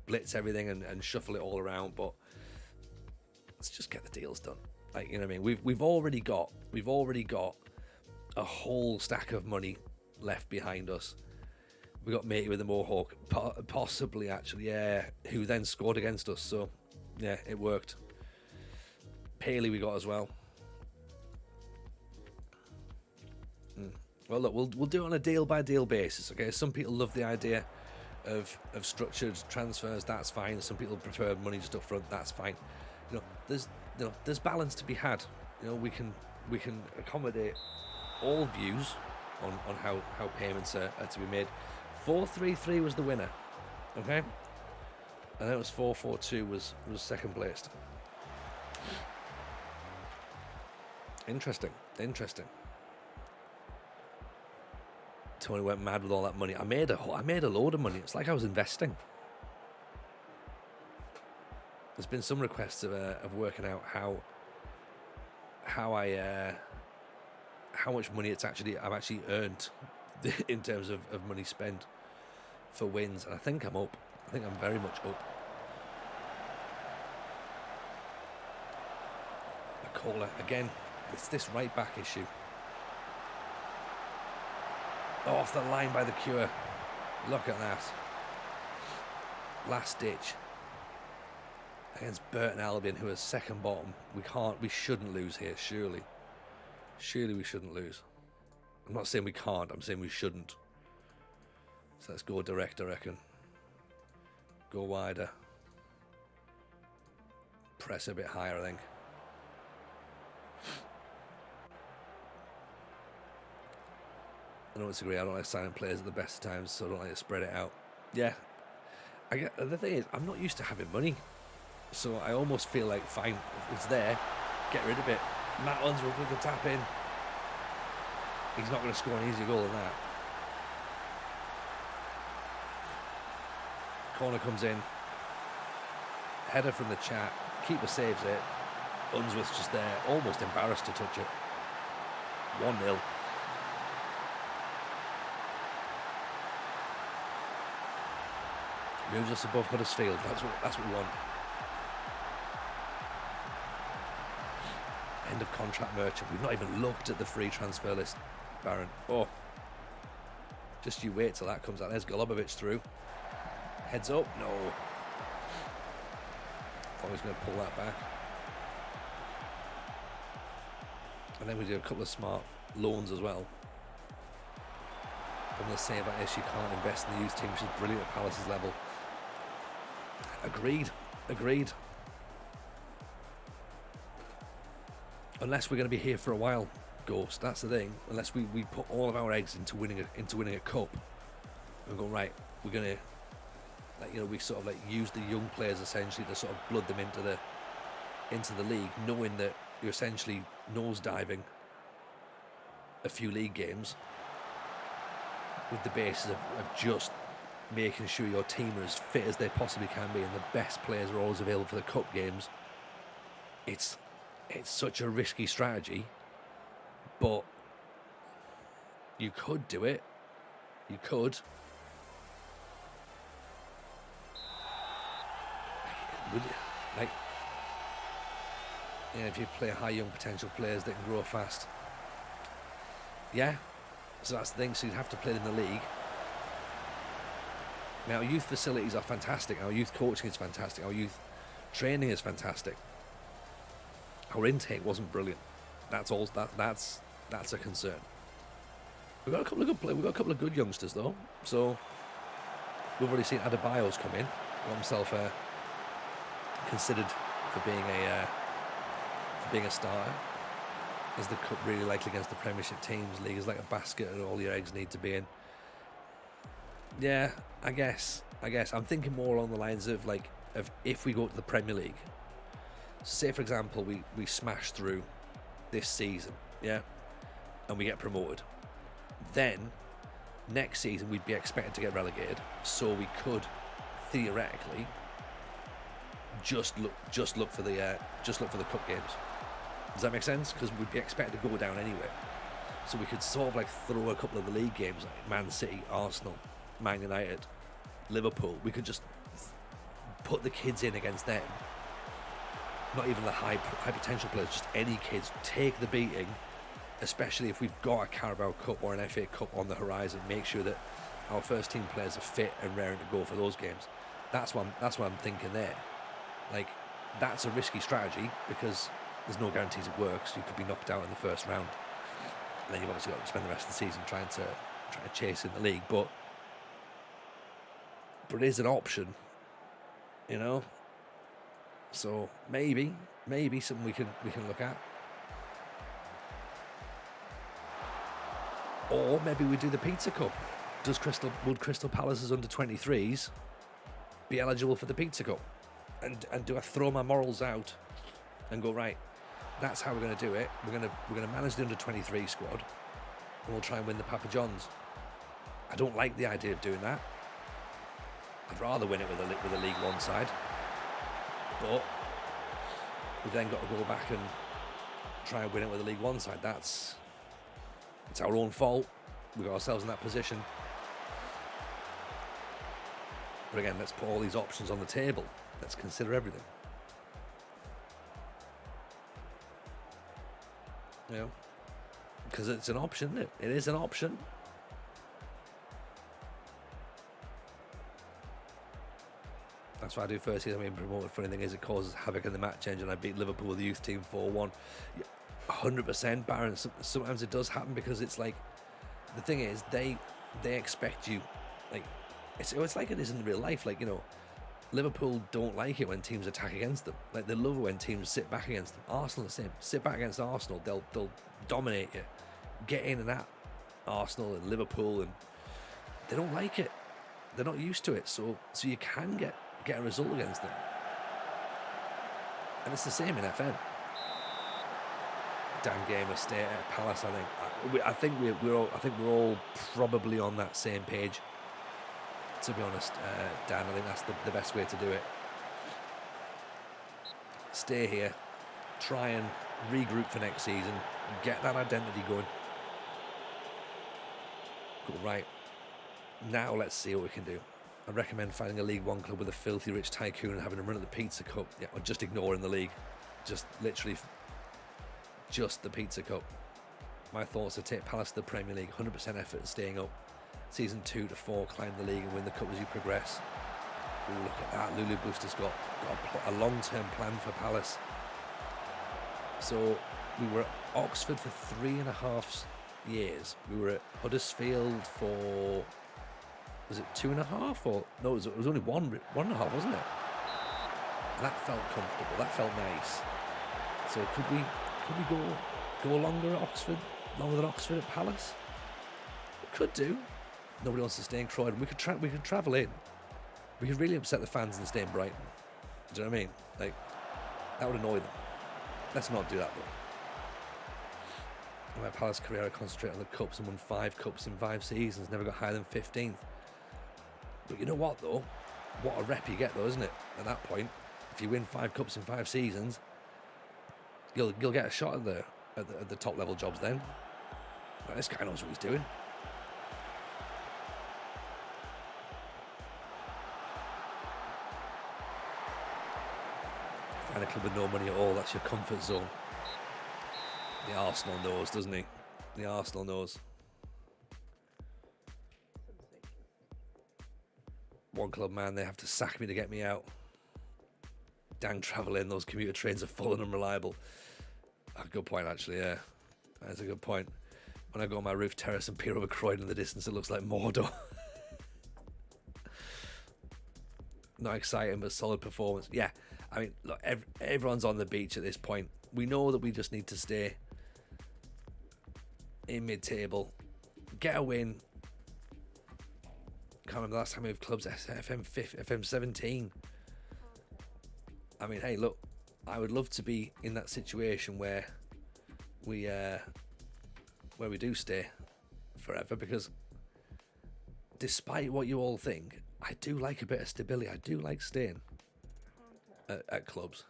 blitz everything and shuffle it all around, but let's just get the deals done. Like, you know what I mean? We've already got a whole stack of money left behind us. We got Matey with the Mohawk, possibly actually, yeah, who then scored against us. So yeah, it worked. Paley we got as well. Well, look, we'll do it on a deal by deal basis. Okay, some people love the idea of structured transfers. That's fine. Some people prefer money just up front. That's fine. There's balance to be had. We can accommodate all views on how payments are to be made. 4-3-3 was the winner, okay, and then it was 4-4-2 was second placed. Interesting. Tony went mad with all that money. I made a load of money. It's like I was investing. There's been some requests of working out how much money I've actually earned in terms of money spent for wins, and I think I'm up. I think I'm very much up. A caller again. It's this right back issue. Off the line by the Cure. Look at that. Last ditch against Burton Albion, who is second bottom. We shouldn't lose here, surely. Surely we shouldn't lose. I'm not saying we can't, I'm saying we shouldn't. So let's go direct, I reckon. Go wider. Press a bit higher, I think. I don't disagree. I don't like signing players at the best of times, so I don't like to spread it out. Yeah. The thing is, I'm not used to having money. So I almost feel like, fine, it's there, get rid of it. Matt Unsworth with the tap in. He's not going to score an easier goal than that. Corner comes in. Header from the chat. Keeper saves it. Unsworth's just there, almost embarrassed to touch it. 1-0. Moves us above Huddersfield. That's what we want. End of contract merchant. We've not even looked at the free transfer list, Baron. Oh. Just you wait till that comes out. There's Golubovic through. Heads up. No. Thought he was going to pull that back. And then we do a couple of smart loans as well. I'm going to say about this, you can't invest in the youth team, which is brilliant at Palace's level. Agreed. Unless we're going to be here for a while, Ghost. That's the thing. Unless we put all of our eggs into winning a cup, and go right, we're going to we sort of use the young players essentially to sort of blood them into the league, knowing that you're essentially nosediving a few league games with the basis of just making sure your team are as fit as they possibly can be and the best players are always available for the cup games. It's such a risky strategy, but you could do it. You could. If you play high young potential players that can grow fast. Yeah. So that's the thing. So you'd have to play in the league. Now, our youth facilities are fantastic. Our youth coaching is fantastic. Our youth training is fantastic. Our intake wasn't brilliant. That's a concern. We've got a couple of good players. We've got a couple of good youngsters though. So we've already seen Adebayo's come in. Got himself considered for being a starter. Is the cup really likely against the Premiership teams? League is like a basket and all your eggs need to be in. Yeah, I guess. I'm thinking more along the lines of if we go to the Premier League. Say for example we smash through this season, yeah, and we get promoted. Then next season we'd be expected to get relegated, so we could theoretically just look for the cup games. Does that make sense? Because we'd be expected to go down anyway. So we could sort of throw a couple of the league games like Man City, Arsenal, Man United, Liverpool. We could just put the kids in against them. Not even the high potential players, just any kids. Take the beating, especially if we've got a Carabao Cup or an FA Cup on the horizon. Make sure that our first team players are fit and raring to go for those games. That's what I'm thinking there. That's a risky strategy because there's no guarantees it works. You could be knocked out in the first round, and then you've obviously got to spend the rest of the season trying to chase in the league. But it is an option, you know. So maybe something we can look at, or maybe we do the Pizza Cup. Would Crystal Palace's under-23s be eligible for the Pizza Cup? And do I throw my morals out and go, right, that's how we're going to do it. We're going to manage the under-23 squad, and we'll try and win the Papa John's. I don't like the idea of doing that. I'd rather win it with a League One side, but we've then got to go back and try and win it with a League One side. It's our own fault. We got ourselves in that position. But again, let's put all these options on the table. Let's consider everything. You know, because it's an option, isn't it? It is an option. That's why I do first season being promoted. Funny thing is, it causes havoc in the match engine. I beat Liverpool with the youth team 4-1. 100%, Baron. Sometimes it does happen because it's the thing is, they expect you, it's like it is in real life. Liverpool don't like it when teams attack against them. They love it when teams sit back against them. Arsenal the same. Sit back against Arsenal, they'll dominate you. Get in and at Arsenal and Liverpool, and they don't like it. They're not used to it. So you can get a result against them. And it's the same in FM. Damn game of state at Palace. I think we're all probably on that same page. To be honest, Dan, I think that's the best way to do it. Stay here, try and regroup for next season, get that identity going. Go, right, now let's see what we can do. I recommend finding a League One club with a filthy rich tycoon and having a run at the Pizza Cup. Yeah, or just ignoring the league. Just literally, just the Pizza Cup. My thoughts are take Palace to the Premier League, 100% effort and staying up. Season 2 to 4, climb the league and win the cup as you progress. Ooh, look at that. Lulu Booster's got a long-term plan for Palace. So we were at Oxford for 3.5 years. We were at Huddersfield for, was it 2.5 or no? It was only 1.5, wasn't it? And that felt comfortable. That felt nice. So could we go longer at Oxford? Longer than Oxford at Palace? We could do. Nobody wants to stay in Croydon. We could travel in. We could really upset the fans and stay in Brighton. Do you know what I mean? Like, that would annoy them. Let's not do that though. In my Palace career, I concentrated on the cups and won 5 cups in 5 seasons. Never got higher than 15th. But you know what though? What a rep you get though, isn't it? At that point, if you win 5 cups in 5 seasons, you'll get a shot at the top level jobs then. Well, this guy knows what he's doing. Find a club with no money at all, that's your comfort zone. The Arsenal knows, doesn't he? The Arsenal knows. One club, man, they have to sack me to get me out. Dang travelling, those commuter trains are full and unreliable. A good point, actually, yeah. That's a good point. When I go on my roof terrace and peer over Croydon in the distance, it looks like Mordor. Not exciting, but solid performance. Yeah, I mean, look, everyone's on the beach at this point. We know that we just need to stay in mid-table, get a win. Can't remember the last time we have clubs FM17. I mean, hey, look, I would love to be in that situation where we do stay forever, because despite what you all think, I do like a bit of stability. I do like staying at clubs.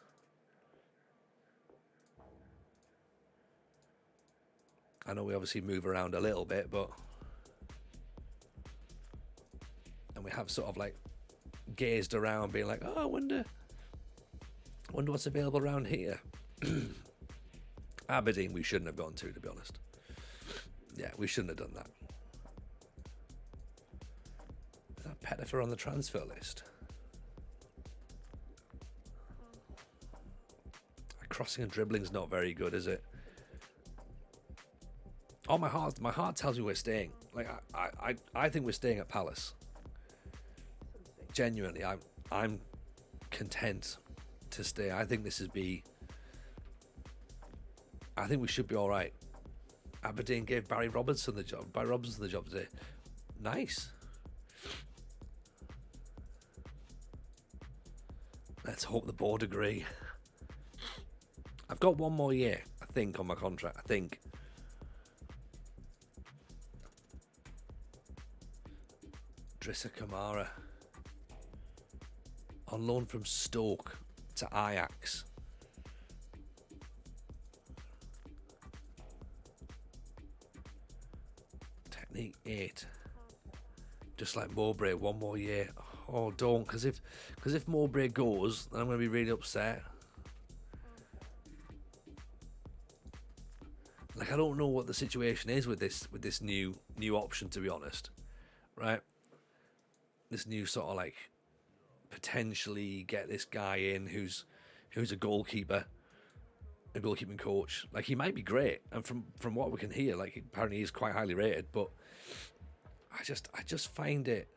I know we obviously move around a little bit, but and we have sort of like gazed around being like, oh, I wonder what's available around here. Aberdeen we shouldn't have gone to be honest. Yeah, we shouldn't have done that. Is that Pettifer on the transfer list? Crossing and dribbling's not very good, is it? Oh, my heart tells me we're staying. Like I think we're staying at Palace. Genuinely, I'm content to stay. I think I think we should be all right. Aberdeen gave Barry Robinson the job. Barry Robinson the job today. Nice. Let's hope the board agree. I've got 1 more year, I think, on my contract. I think. Drissa Kamara on loan from Stoke to Ajax. Technique 8. Just like Mowbray, 1 more year. Oh, don't, because if Mowbray goes, then I'm going to be really upset. Like, I don't know what the situation is with this new option, to be honest, right? This new sort of like potentially get this guy in who's a goalkeeper, a goalkeeping coach. Like, he might be great, and from what we can hear, like, apparently he's quite highly rated. But I just find it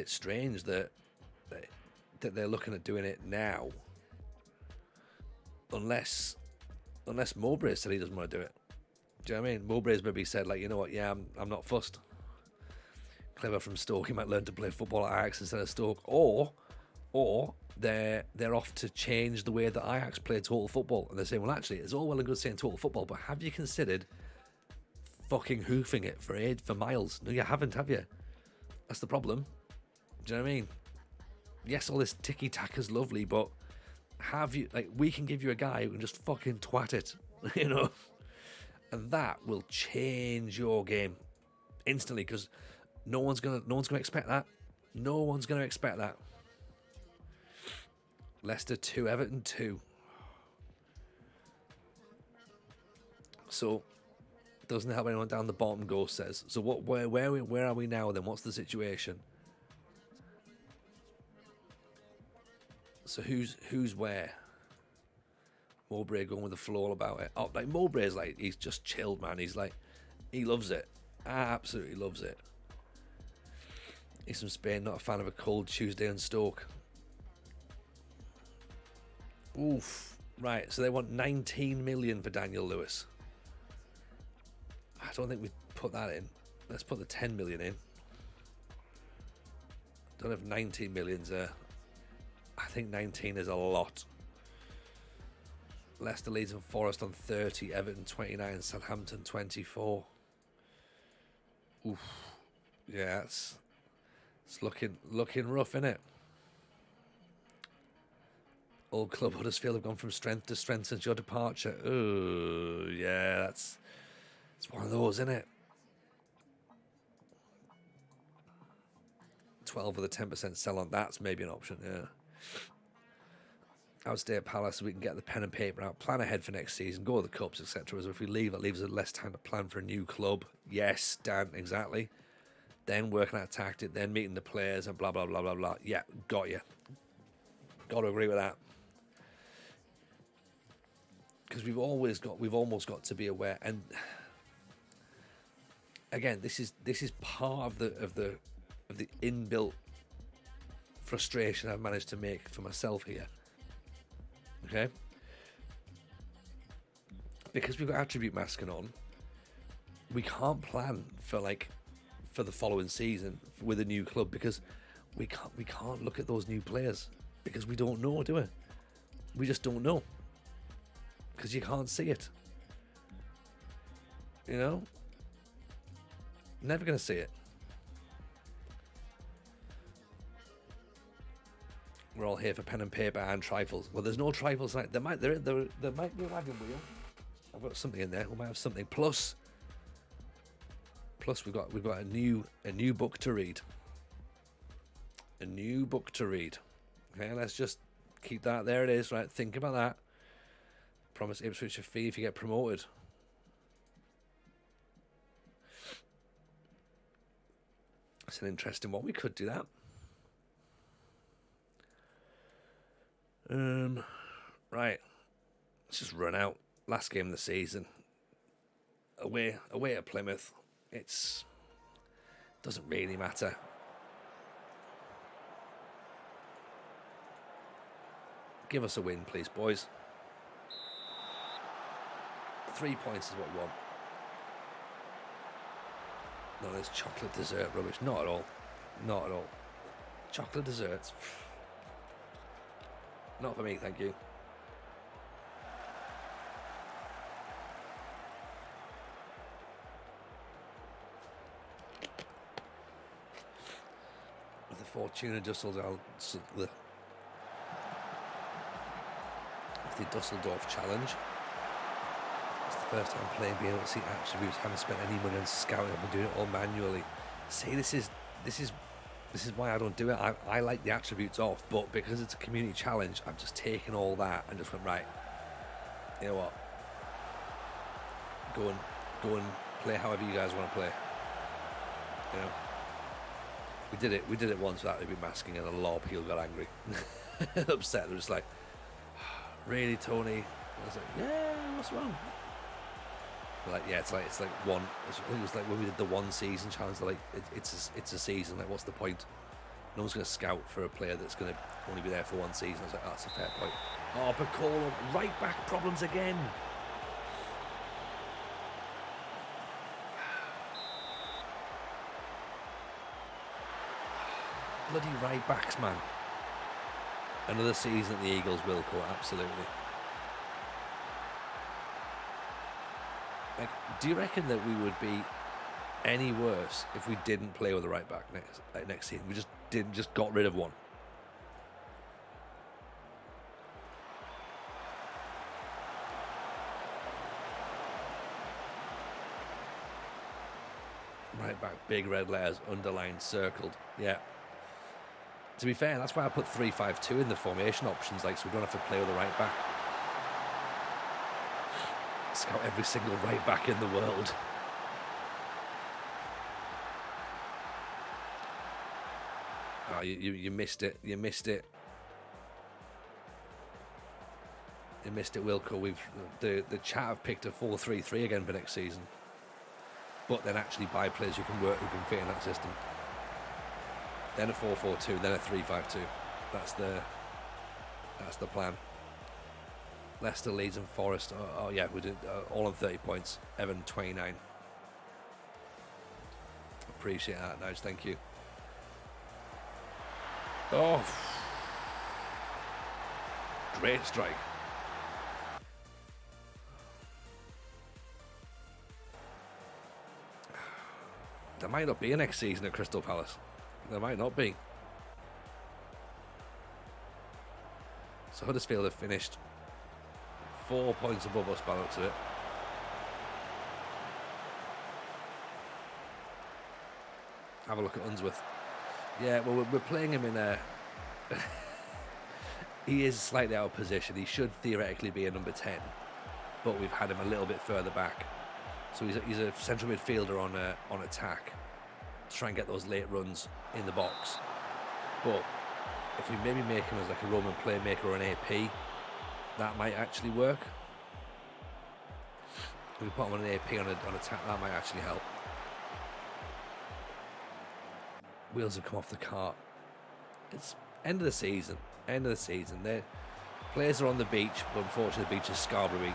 strange that they're looking at doing it now. Unless Mowbray said he doesn't want to do it. Do you know what I mean? Mowbray's maybe said, like, you know what, yeah, I'm not fussed. Clever from Stoke, he might learn to play football at Ajax instead of Stoke. Or they're off to change the way that Ajax play total football. And they're saying, well, actually, it's all well and good saying total football, but have you considered fucking hoofing it for miles? No, you haven't, have you? That's the problem. Do you know what I mean? Yes, all this ticky-tacka's lovely, but have you, like, we can give you a guy who can just fucking twat it, you know? And that will change your game instantly, because no one's gonna expect that. No one's gonna expect that. Leicester 2, Everton 2. So doesn't help anyone down the bottom. Ghost says. So what? Where are we now? Then what's the situation? So who's where? Mowbray going with the flow about it. Oh, like Mowbray's like, he's just chilled, man. He's like, he loves it. Absolutely loves it. He's from Spain, not a fan of a cold Tuesday in Stoke. Oof. Right, so they want 19 million for Daniel Lewis. I don't think we put that in. Let's put the 10 million in. Don't have 19 million's there. I think 19 is a lot. Leicester, Leeds and Forest on 30, Everton 29, Southampton 24. Oof. Yeah, it's looking rough, innit? Old club Huddersfield have gone from strength to strength since your departure. Oh, yeah, it's one of those, isn't it? 12 of the 10% sell on. That's maybe an option, yeah. I would stay at Palace so we can get the pen and paper out, plan ahead for next season, go to the Cups, etc. So if we leave, it leaves us less time to plan for a new club. Yes, Dan, exactly. Then working out a tactic, then meeting the players and blah, blah, blah, blah, blah. Yeah, got you. Got to agree with that. Because we've almost got to be aware. And again, this is part of the inbuilt frustration I've managed to make for myself here. Okay, because we've got attribute masking on, we can't plan for the following season with a new club, because we can't look at those new players, because we don't know, do we? We just don't know, because you can't see it. You know, never gonna see it. We're all here for pen and paper and trifles. Well, there's no trifles tonight. There might be a wagon wheel. I've got something in there. We might have something. Plus we've got a new book to read. A new book to read. Okay, let's just keep that. There it is. Right, think about that. Promise Ipswich a fee if you get promoted. It's an interesting one. We could do that. Right, let's just run out. Last game of the season. Away at Plymouth. Doesn't really matter. Give us a win, please, boys. 3 points is what we want. No, there's chocolate dessert rubbish. Not at all. Not at all. Chocolate desserts. Not for me, thank you. With the Fortuna Dusseldorf challenge. It's the first time playing, being able to see attributes, haven't spent any money on scouting, I've been doing it all manually. See, this is why I don't do it. I like the attributes off, but because it's a community challenge, I've just taken all that and just went, right, you know what? Go and play however you guys want to play. You know, we did it once without even masking, and a lot of people got angry, upset. They're just like, really, Tony? I was like, yeah, what's wrong? They're like, yeah, it's like one. I think it was like when we did the one season challenge. They're like, it's a season. Like, what's the point? No one's going to scout for a player that's going to only be there for one season. I was like, oh, that's a fair point. Oh, Bacall, right back problems again. Bloody right backs, man. Another season at the Eagles will go, absolutely. Like, do you reckon that we would be any worse if we didn't play with the right back next season? We just got rid of one. Right back, big red letters, underlined, circled. Yeah. To be fair, that's why I put 3-5-2 in the formation options, like, so we don't have to play with a right back. Scout every single right back in the world. Oh, you missed it. You missed it. You missed it, Wilco. The chat have picked a 4-3-3 again for next season, but then actually buy players who can fit in that system. Then a 4-4-2, then a 3-5-2. That's the plan. Leicester, Leeds, and Forest. Oh yeah, we did all on 30 points. Evan 29. Appreciate that, Nige. Thank you. Oh, great strike. There might not be a next season at Crystal Palace. There might not be. So Huddersfield have finished 4 points above us by the looks of it. Have a look at Unsworth. Yeah, well, we're playing him in a... He is slightly out of position. He should theoretically be a number 10, but we've had him a little bit further back. So he's a central midfielder on attack to try and get those late runs in the box. But if we maybe make him as like a Roman playmaker or an AP, that might actually work. If we put him on an AP on attack, that might actually help. Wheels have come off the cart. It's end of the season. Their players are on the beach, but unfortunately the beach is Scarborough Beach.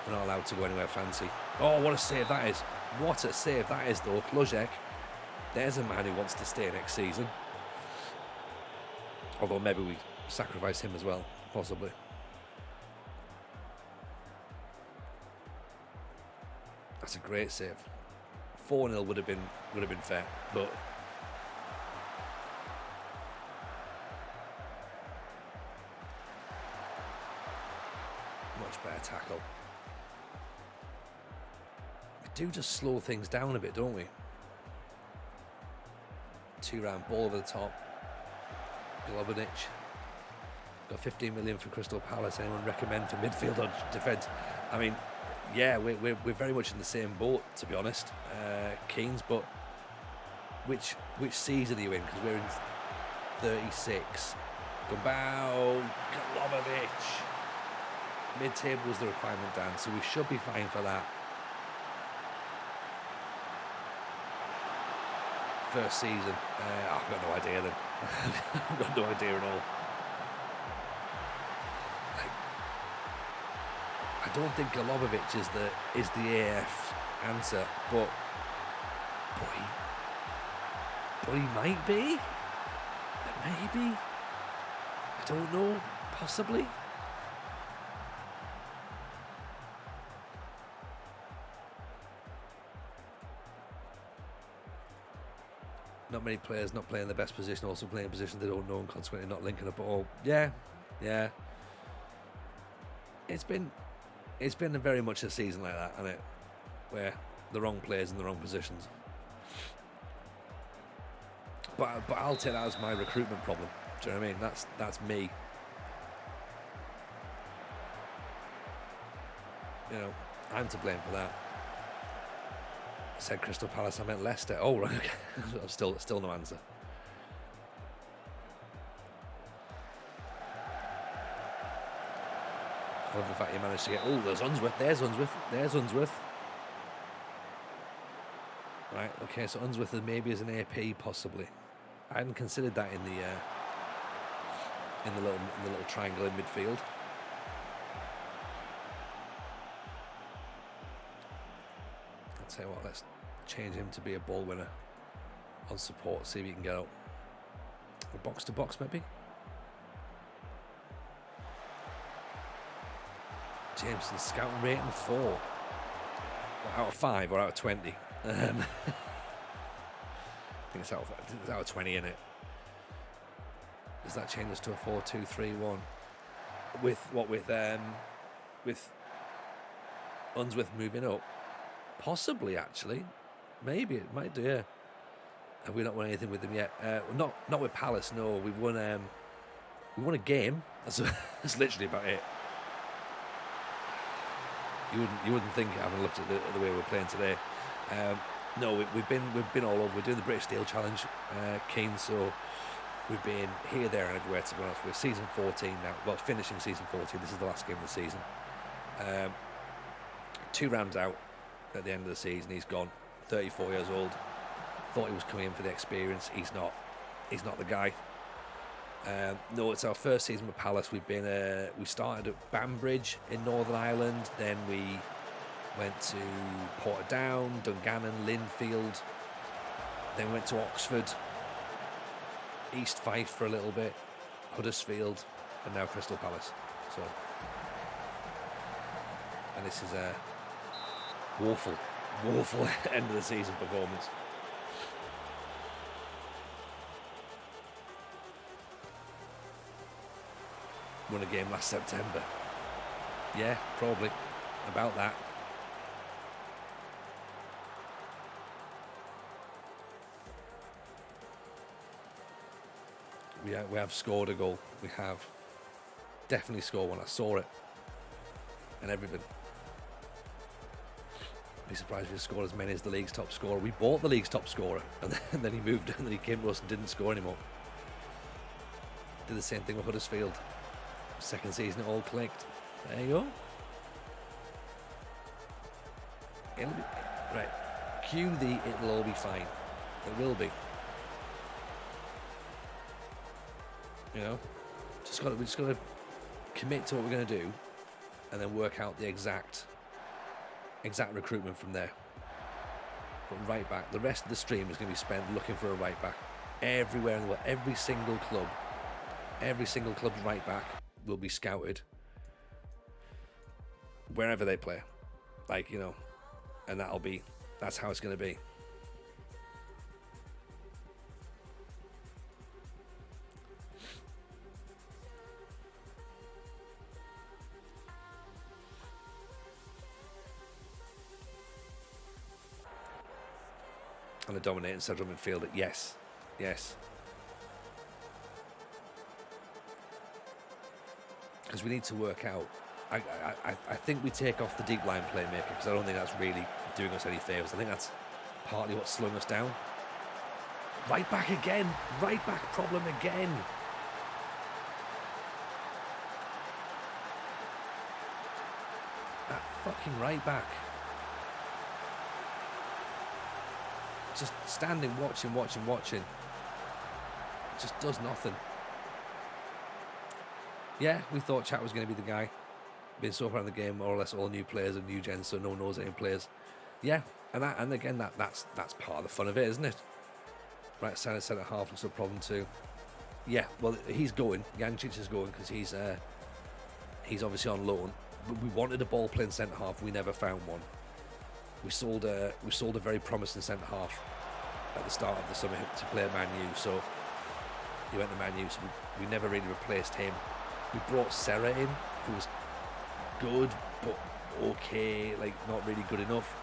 We're not allowed to go anywhere fancy. Oh, what a save that is. What a save that is, though. Kluzek. There's a man who wants to stay next season. Although maybe we sacrifice him as well, possibly. That's a great save. 4-0 would have been fair, but much better tackle. We do just slow things down a bit, don't we? 2-round ball over the top. Globanic. Got 15 million for Crystal Palace. Anyone recommend for midfield or defence? I mean, yeah, we're very much in the same boat, to be honest, Keens. But which season are you in? Because we're in 36. Gambao, Globanic. Mid-table was the requirement, Dan, so we should be fine for that. First season, I've got no idea then. I've got no idea at all. I don't think Golubovic is the AF answer, but he might be. Maybe. I don't know. Possibly. Not many players not playing the best position, also playing a position they don't know, and consequently not linking up at all. Yeah. It's been very much a season like that, hasn't it? Where the wrong players in the wrong positions. But I'll take that as my recruitment problem. Do you know what I mean? That's me. You know, I'm to blame for that. I said Crystal Palace, I meant Leicester. Oh, right, okay. Still no answer. I love the fact you managed to get... Oh, there's Unsworth. Right, okay, so Unsworth maybe as an AP, possibly. I hadn't considered that in the little triangle in midfield. I'll tell you what, let's change him to be a ball winner on support, see if he can get out. A box to box, maybe. Jameson scouting rating 4 out of 5 or out of 20. I think it's out of 20, isn't it? Does that change us to a 4-2-3-1 with Unsworth moving up? Possibly, actually. Maybe it might do. Yeah. Have we not won anything with them yet? Not with Palace. No, we won a game. That's literally about it. You wouldn't think, having looked at the way we're playing today. No, we've been all over. We're doing the British Steel Challenge, Keen. So we've been here, there, and everywhere. To be honest, we're season 14 now. Well, finishing season 14. This is the last game of the season. 2 rounds out at the end of the season. He's gone. 34 years old. Thought he was coming in for the experience. He's not. He's not the guy. No, it's our first season with Palace. We started at Banbridge in Northern Ireland. Then we went to Portadown, Dungannon, Linfield. Then went to Oxford, East Fife for a little bit, Huddersfield, and now Crystal Palace. So, and this is a woeful end of the season performance. Won a game last September. Yeah, probably. About that. We have scored a goal. We have definitely scored one. I saw it. And everything. I'd be surprised if he scored as many as the league's top scorer. We bought the league's top scorer, and then he moved, and then he came to us and didn't score anymore. Did the same thing with Huddersfield. Second season it all clicked. There you go. Right. Cue the "it'll all be fine." It will be. You know, we just got to commit to what we're going to do, and then work out the exact recruitment from there. But right back, the rest of the stream is going to be spent looking for a right back everywhere in the world. Every single club's right back will be scouted wherever they play, like, you know, and that's how it's going to be. And a dominating central midfielder, yes. Because we need to work out. I think we take off the deep line playmaker, because I don't think that's really doing us any favours. I think that's partly what's slowing us down. Right back again. Right back problem again. That fucking right back. Just standing, watching. Just does nothing. Yeah, we thought Chat was going to be the guy. Been so far in the game, more or less all new players and new gens, so no one knows any players. Yeah, and again that's part of the fun of it, isn't it? Right side of centre half looks a problem too. Yeah, well, he's going. Jancic is going because he's obviously on loan. But we wanted a ball playing centre half. We never found one. We sold a very promising centre half at the start of the summer to play at Man U, so he went to Man U. So we never really replaced him. We brought Serra in, who was good but okay, like not really good enough.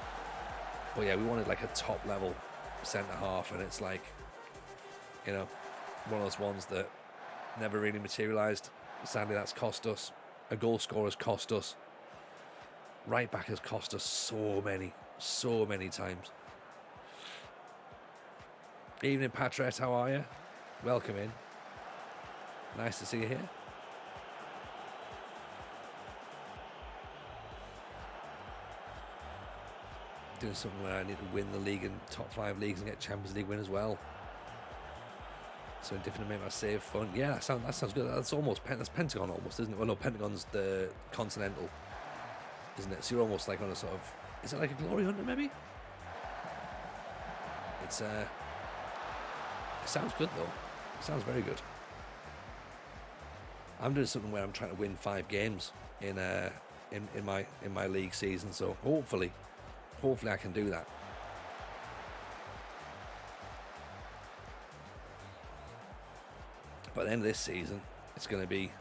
But yeah, we wanted like a top level centre half, and it's like, you know, one of those ones that never really materialised. Sadly, that's cost us. A goal scorer's cost us. Right back has cost us so many times. Evening, Patret, how are you? Welcome in. Nice to see you here. Doing something where I need to win the league and top 5 leagues and get Champions League win as well. So different to make my save fun. Yeah, that sounds good. That's almost that's Pentagon almost, isn't it? Well, no, Pentagon's the Continental, isn't it? So you're almost like on a sort of, is it like a glory hunter maybe? It sounds good though. It sounds very good. I'm doing something where I'm trying to win 5 games in my league season. So hopefully I can do that. But at the end of this season, it's going to be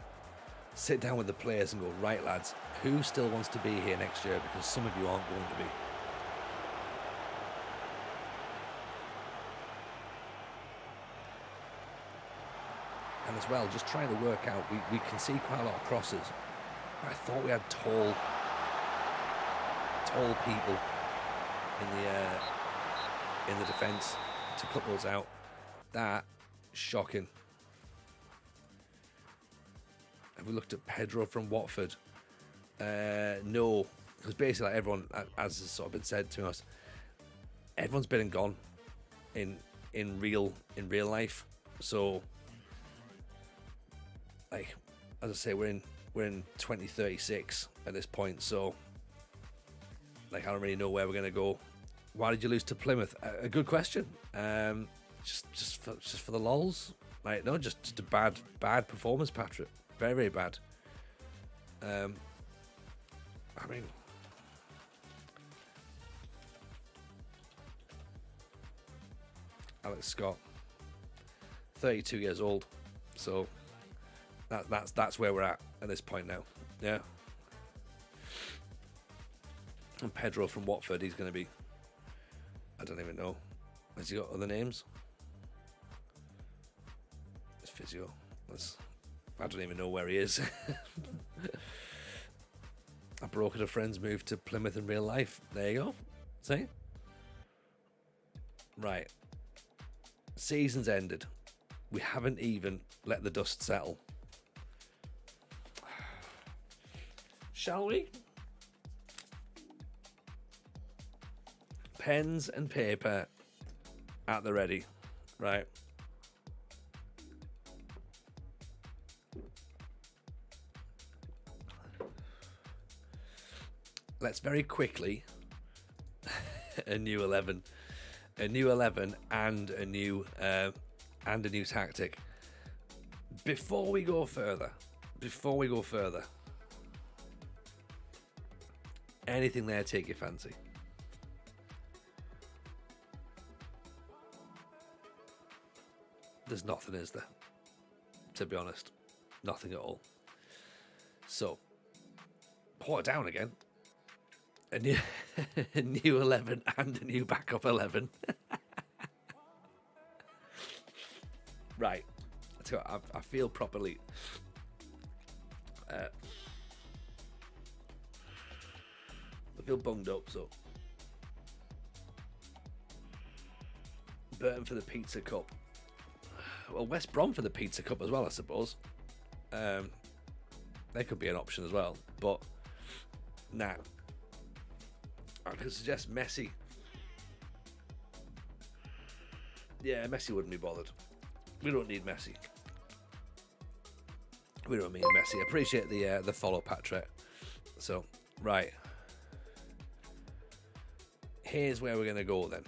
sit down with the players and go, right lads, who still wants to be here next year? Because some of you aren't going to be. as well, just trying to work out, we can see quite a lot of crosses. I thought we had tall people in the defence to cut those out. That shocking. Have we looked at Pedro from Watford? No, because basically like everyone, as has sort of been said to us, everyone's been and gone in real life. So, like as I say, we're in 2036 at this point. So, like I don't really know where we're gonna go. Why did you lose to Plymouth? A good question. Just for the lols. Like no, just a bad performance, Patrick. Very, very bad. I mean, Alex Scott, 32 years old, so that's where we're at this point now. Yeah. And Pedro from Watford, he's going to be, I don't even know. Has he got other names? It's physio. I don't even know where he is. I brokered a friend's move to Plymouth in real life. There you go. See? Right. Season's ended. We haven't even let the dust settle. Shall we? Pens and paper at the ready. Right. Let's very quickly a new 11 and a new tactic. Before we go further, anything there take your fancy? There's nothing, is there? To be honest, nothing at all. So, pour it down again. A new 11 and a new backup 11. Right. So I feel properly. I feel bunged up. So Burton for the Pizza Cup. Well, West Brom for the Pizza Cup as well, I suppose. They could be an option as well, but nah. I could suggest Messi. Yeah, Messi wouldn't be bothered. We don't need Messi. We don't need Messi. Appreciate the follow, Patrick. So, right. Here's where we're going to go then.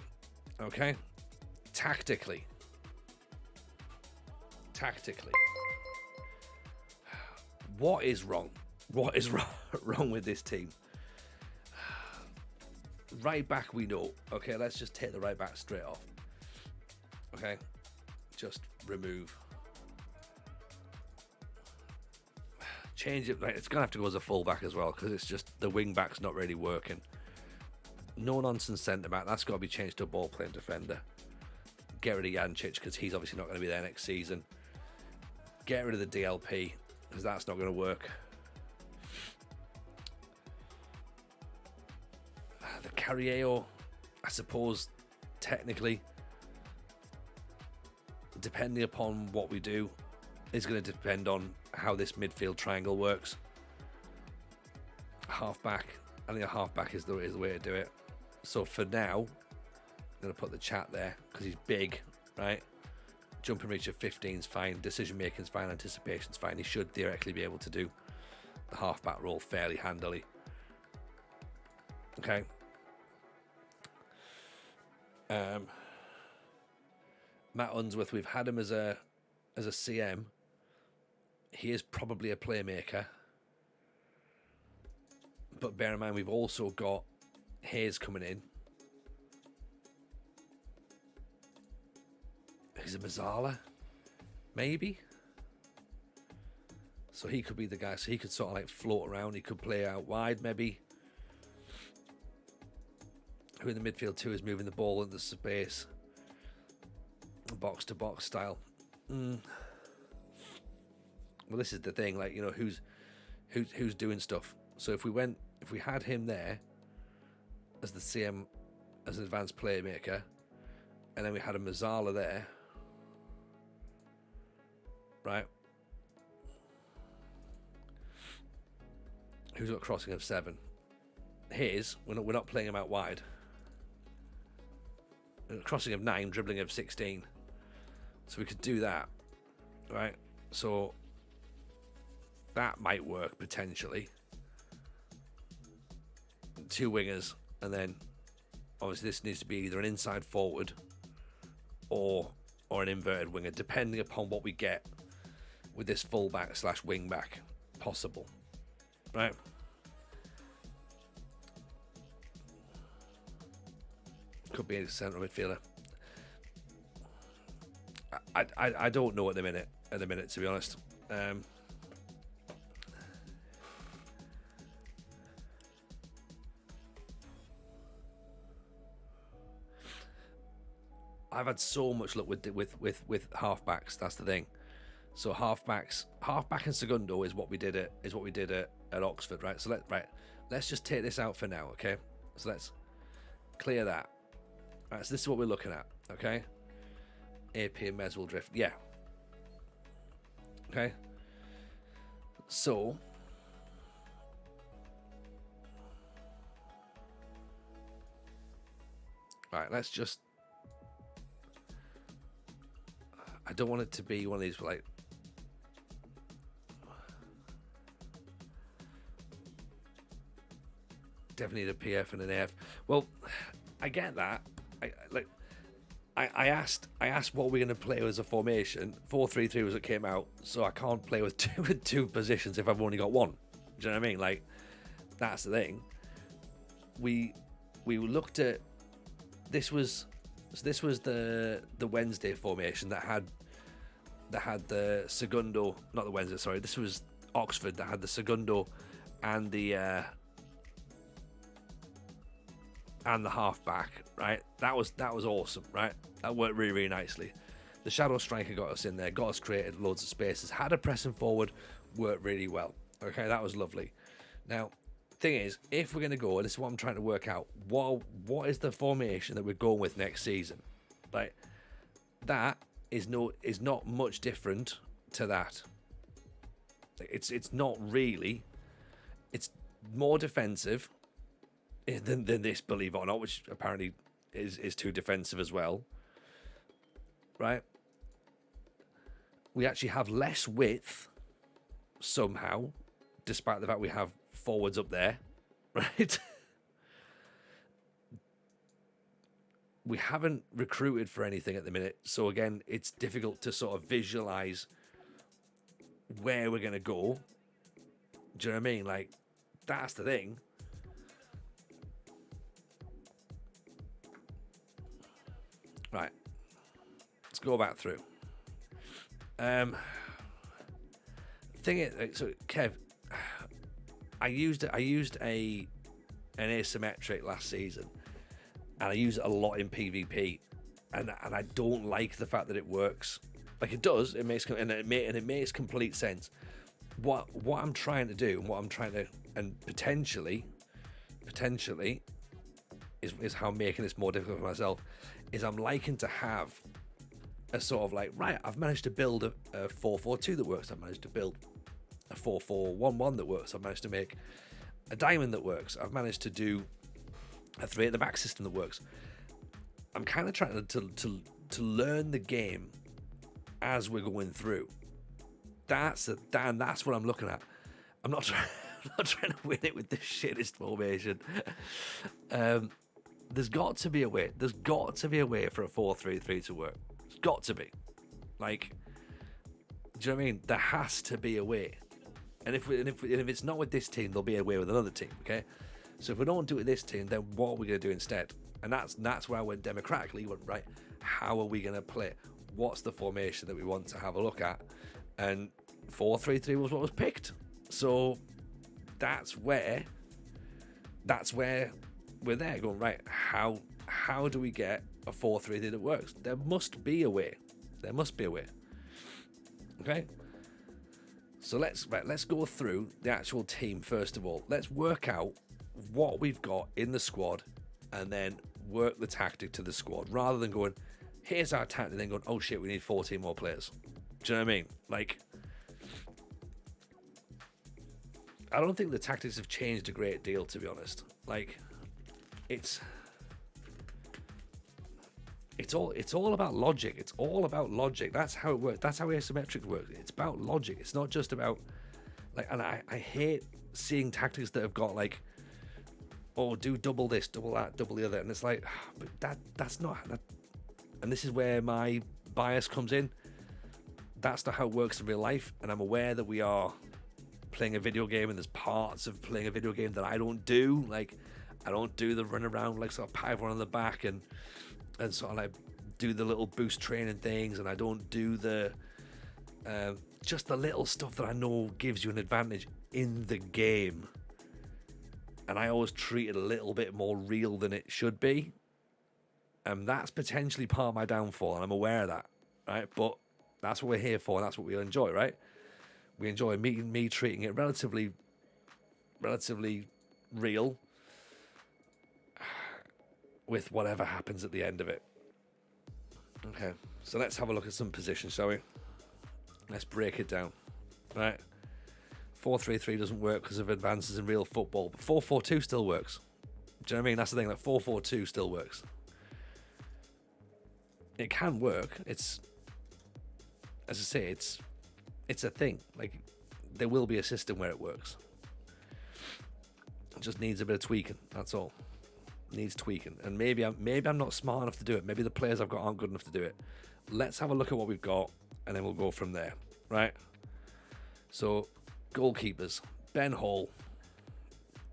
Okay? Tactically. What is wrong? What is wrong with this team? Right back, we know. Okay, let's just take the right back straight off. Okay, just remove. Change it. Right, it's gonna have to go as a full back as well because it's just the wing back's not really working. No nonsense centre back. That's got to be changed to a ball playing defender. Get rid of Jancic because he's obviously not going to be there next season. Get rid of the DLP because that's not going to work. The Carriero, I suppose, technically, depending upon what we do, is going to depend on how this midfield triangle works. Halfback, I think a halfback is the way to do it. So for now, I'm going to put the chat there because he's big, right? Jumping reach of 15 is fine, decision making is fine, anticipation is fine. He should theoretically be able to do the halfback role fairly handily. Okay. Matt Unsworth, we've had him as a CM. He is probably a playmaker. But bear in mind, we've also got Hayes coming in. He's a Mazzala, maybe. So he could be the guy. So he could sort of like float around. He could play out wide, maybe. Who in the midfield too is moving the ball into space. Box to box style. Well, this is the thing, like, you know, who's doing stuff. So if we had him there as the CM, as an advanced playmaker, and then we had a Mazzala there, right? Who's got crossing of 7? We're not playing him out wide. Crossing of 9, dribbling of 16. So we could do that, right? So that might work potentially. 2 wingers, and then obviously this needs to be either an inside forward or an inverted winger, depending upon what we get with this fullback / wing back possible, right? Could be a centre midfielder. I don't know at the minute, to be honest. I've had so much luck with halfbacks. That's the thing. So halfback and segundo is what we did at Oxford, right? So let's just take this out for now, okay? So let's clear that. Right, so this is what we're looking at, okay? AP and Mez will drift, yeah. Okay. So right, let's just. I don't want it to be one of these like. Definitely need a PF and an AF. Well, I get that. I asked what we're going to play as a formation. 4-3-3 was what came out, so I can't play with two positions if I've only got one. Do you know what I mean? Like, that's the thing. We looked at this was the Wednesday formation that had the segundo, not the Wednesday. Sorry, this was Oxford that had the segundo and the halfback, right? That was awesome, right? That worked really, really nicely. The shadow striker got us in there, got us created loads of spaces, had a pressing forward, worked really well. Okay, that was lovely. Now, thing is, if we're going to go, and this is what I'm trying to work out, what is the formation that we're going with next season? Like, that is not much different to that. It's not really. It's more defensive than this, believe it or not, which apparently is too defensive as well, right? We actually have less width somehow, despite the fact we have forwards up there, right? We haven't recruited for anything at the minute, so again, it's difficult to sort of visualize where we're going to go. Do you know what I mean? Like, that's the thing. Right, let's go back through. Thing is, so Kev, I used an asymmetric last season, and I use it a lot in PvP, and I don't like the fact that it works. Like, it does, it makes complete sense. What I'm trying to do, and potentially is how I'm making this more difficult for myself, is I'm liking to have a sort of like, right, I've managed to build a 4-4-2 that works. I've managed to build a 4-4-1-1 that works. I've managed to make a diamond that works. I've managed to do a 3 at the back system that works. I'm kind of trying to learn the game as we're going through. That's what I'm looking at. I'm not trying to win it with this shittest formation. There's got to be a way. There's got to be a way for a 4-3-3 to work. There's got to be. Like, do you know what I mean? There has to be a way. And if it's not with this team, there'll be a way with another team. Okay. So if we don't do it with this team, then what are we going to do instead? And that's where I went democratically. Went, right, how are we going to play? What's the formation that we want to have a look at? And 4-3-3 was what was picked. So that's where we're there going, right, how do we get a 4-3-3 that works? There must be a way. Okay? So let's go through the actual team first of all. Let's work out what we've got in the squad and then work the tactic to the squad rather than going, here's our tactic, and then going, oh shit, we need 14 more players. Do you know what I mean? Like, I don't think the tactics have changed a great deal, to be honest. Like, it's all about logic. It's all about logic. That's how it works. That's how asymmetric works. It's about logic. It's not just about like. And I hate seeing tactics that have got like, oh, do double this, double that, double the other, and it's like, but that's not that. And this is where my bias comes in. That's not how it works in real life. And I'm aware that we are playing a video game, and there's parts of playing a video game that I don't do. Like, I don't do the run around, like sort of pat everyone on the back and sort of like do the little boost training things, and I don't do the just the little stuff that I know gives you an advantage in the game. And I always treat it a little bit more real than it should be. And that's potentially part of my downfall, and I'm aware of that, right? But that's what we're here for, and that's what we enjoy, right? We enjoy me treating it relatively real with whatever happens at the end of it. Okay, so let's have a look at some positions, shall we? Let's break it down, right? 4-3-3 doesn't work because of advances in real football, but 4-4-2 still works. Do you know what I mean? That's the thing, like 4-4-2 still works. It can work. It's, as I say, it's a thing. Like, there will be a system where it works. It just needs a bit of tweaking. That's all. It needs tweaking, and maybe I'm not smart enough to do it. Maybe the players I've got aren't good enough to do it. Let's have a look at what we've got, and then we'll go from there. Right. So, goalkeepers. Ben Hall.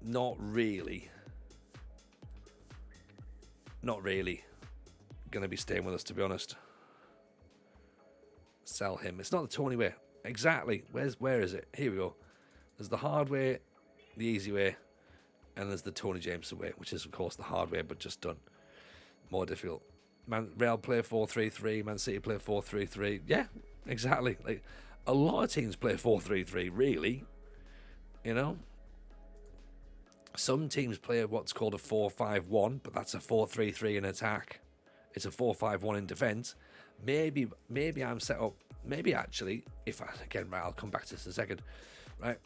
Not really going to be staying with us, to be honest. Sell him. It's not the Tony way. Exactly. Where is it? Here we go. There's the hard way, the easy way, and there's the Tony Jameson way, which is of course the hard way, but just done more difficult. Real play 4-3-3. Man City play 4-3-3. Yeah, exactly. Like, a lot of teams play 4-3-3. Really, you know. Some teams play what's called a 4-5-1, but that's a 4-3-3 in attack. It's a 4-5-1 in defence. Maybe I'm set up. Maybe actually, I'll come back to this in a second. Right?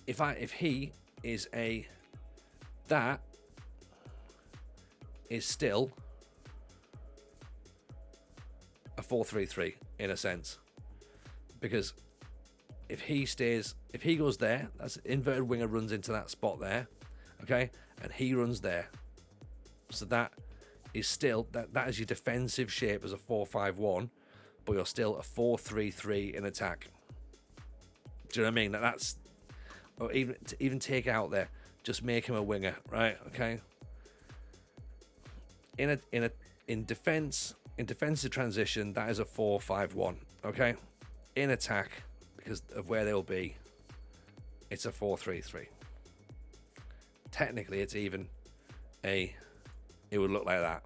If he is that is still a 4-3-3 in a sense, because if he goes there, that's inverted winger runs into that spot there, okay, and he runs there, so that is still that is your defensive shape as a 4-5-1, but you're still a 4-3-3 in attack. Do you know what I mean? That's, or even take it out there, just make him a winger, right? Okay. In defensive transition, that is a 4-5-1, okay. In attack, because of where they'll be, it's a 4-3-3. Technically, it's even it would look like that.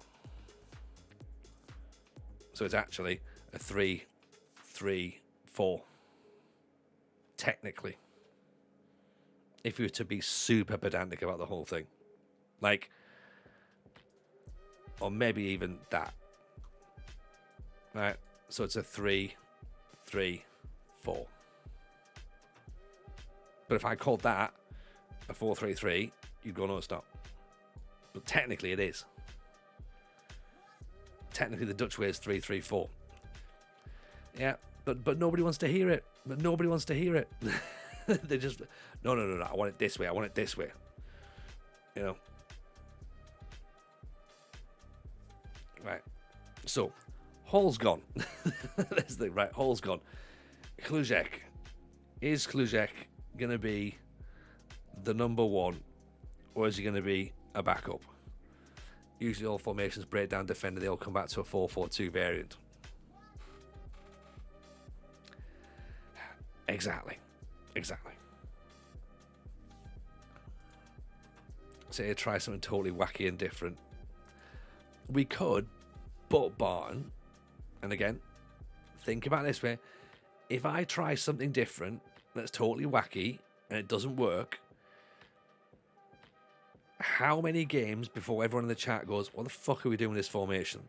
So it's actually a 3-3-4. Technically. If you were to be super pedantic about the whole thing. Like, or maybe even that. Right? So it's a 3-3-4. But if I called that a 4-3-3, you'd go, no, stop. But technically it is. Technically the Dutch way is 3-3-4. Yeah, but nobody wants to hear it. They just, no, I want it this way. You know. Right. So, Hall's gone. That's the right. Hall's gone. Kluzek. Is Kluzek going to be the number one, or is he going to be a backup? Usually all formations break down defender, they all come back to a 4-4-2 variant. Exactly. Say try something totally wacky and different. We could, but Barton, and again, think about it this way, if I try something different that's totally wacky and it doesn't work, how many games before everyone in the chat goes, what the fuck are we doing with this formation?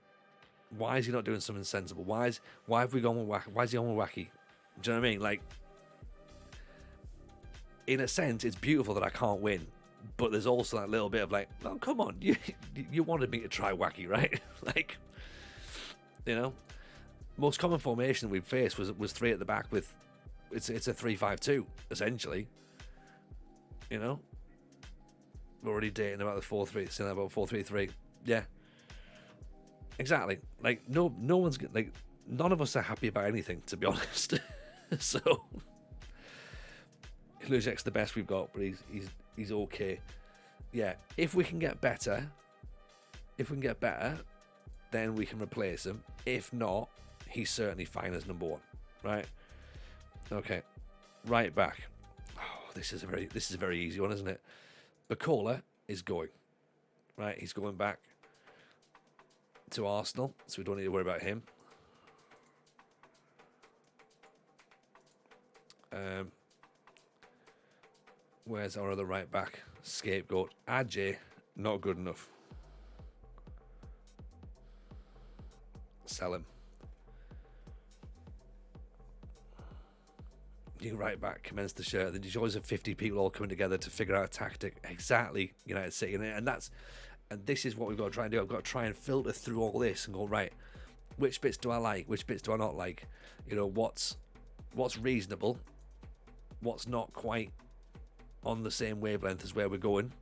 Why is he not doing something sensible? Why have we gone with wacky? Why is he on with wacky? Do you know what I mean? Like, in a sense, it's beautiful that I can't win, but there's also that little bit of like, oh, come on, you wanted me to try wacky, right? Like, you know, most common formation we faced was 3 at the back with, it's a 3-5-2 essentially. You know, we're already dating about the 4-3, saying about 4-3-3. Yeah, exactly. Like no one's like, none of us are happy about anything, to be honest. So Lujek's the best we've got, but he's okay. Yeah, if we can get better, then we can replace him. If not, he's certainly fine as number 1, right? Okay, right back. Oh, this is a very easy one, isn't it? Bacola is going, right? He's going back to Arsenal, so we don't need to worry about him. Where's our other right back? Scapegoat. Ajay, not good enough. Sell him. New right back, commence the shirt. The joys of 50 people all coming together to figure out a tactic. Exactly, United City. And this is what we've got to try and do. I've got to try and filter through all this and go, right, which bits do I like? Which bits do I not like? You know, what's reasonable? What's not quite on the same wavelength as where we're going?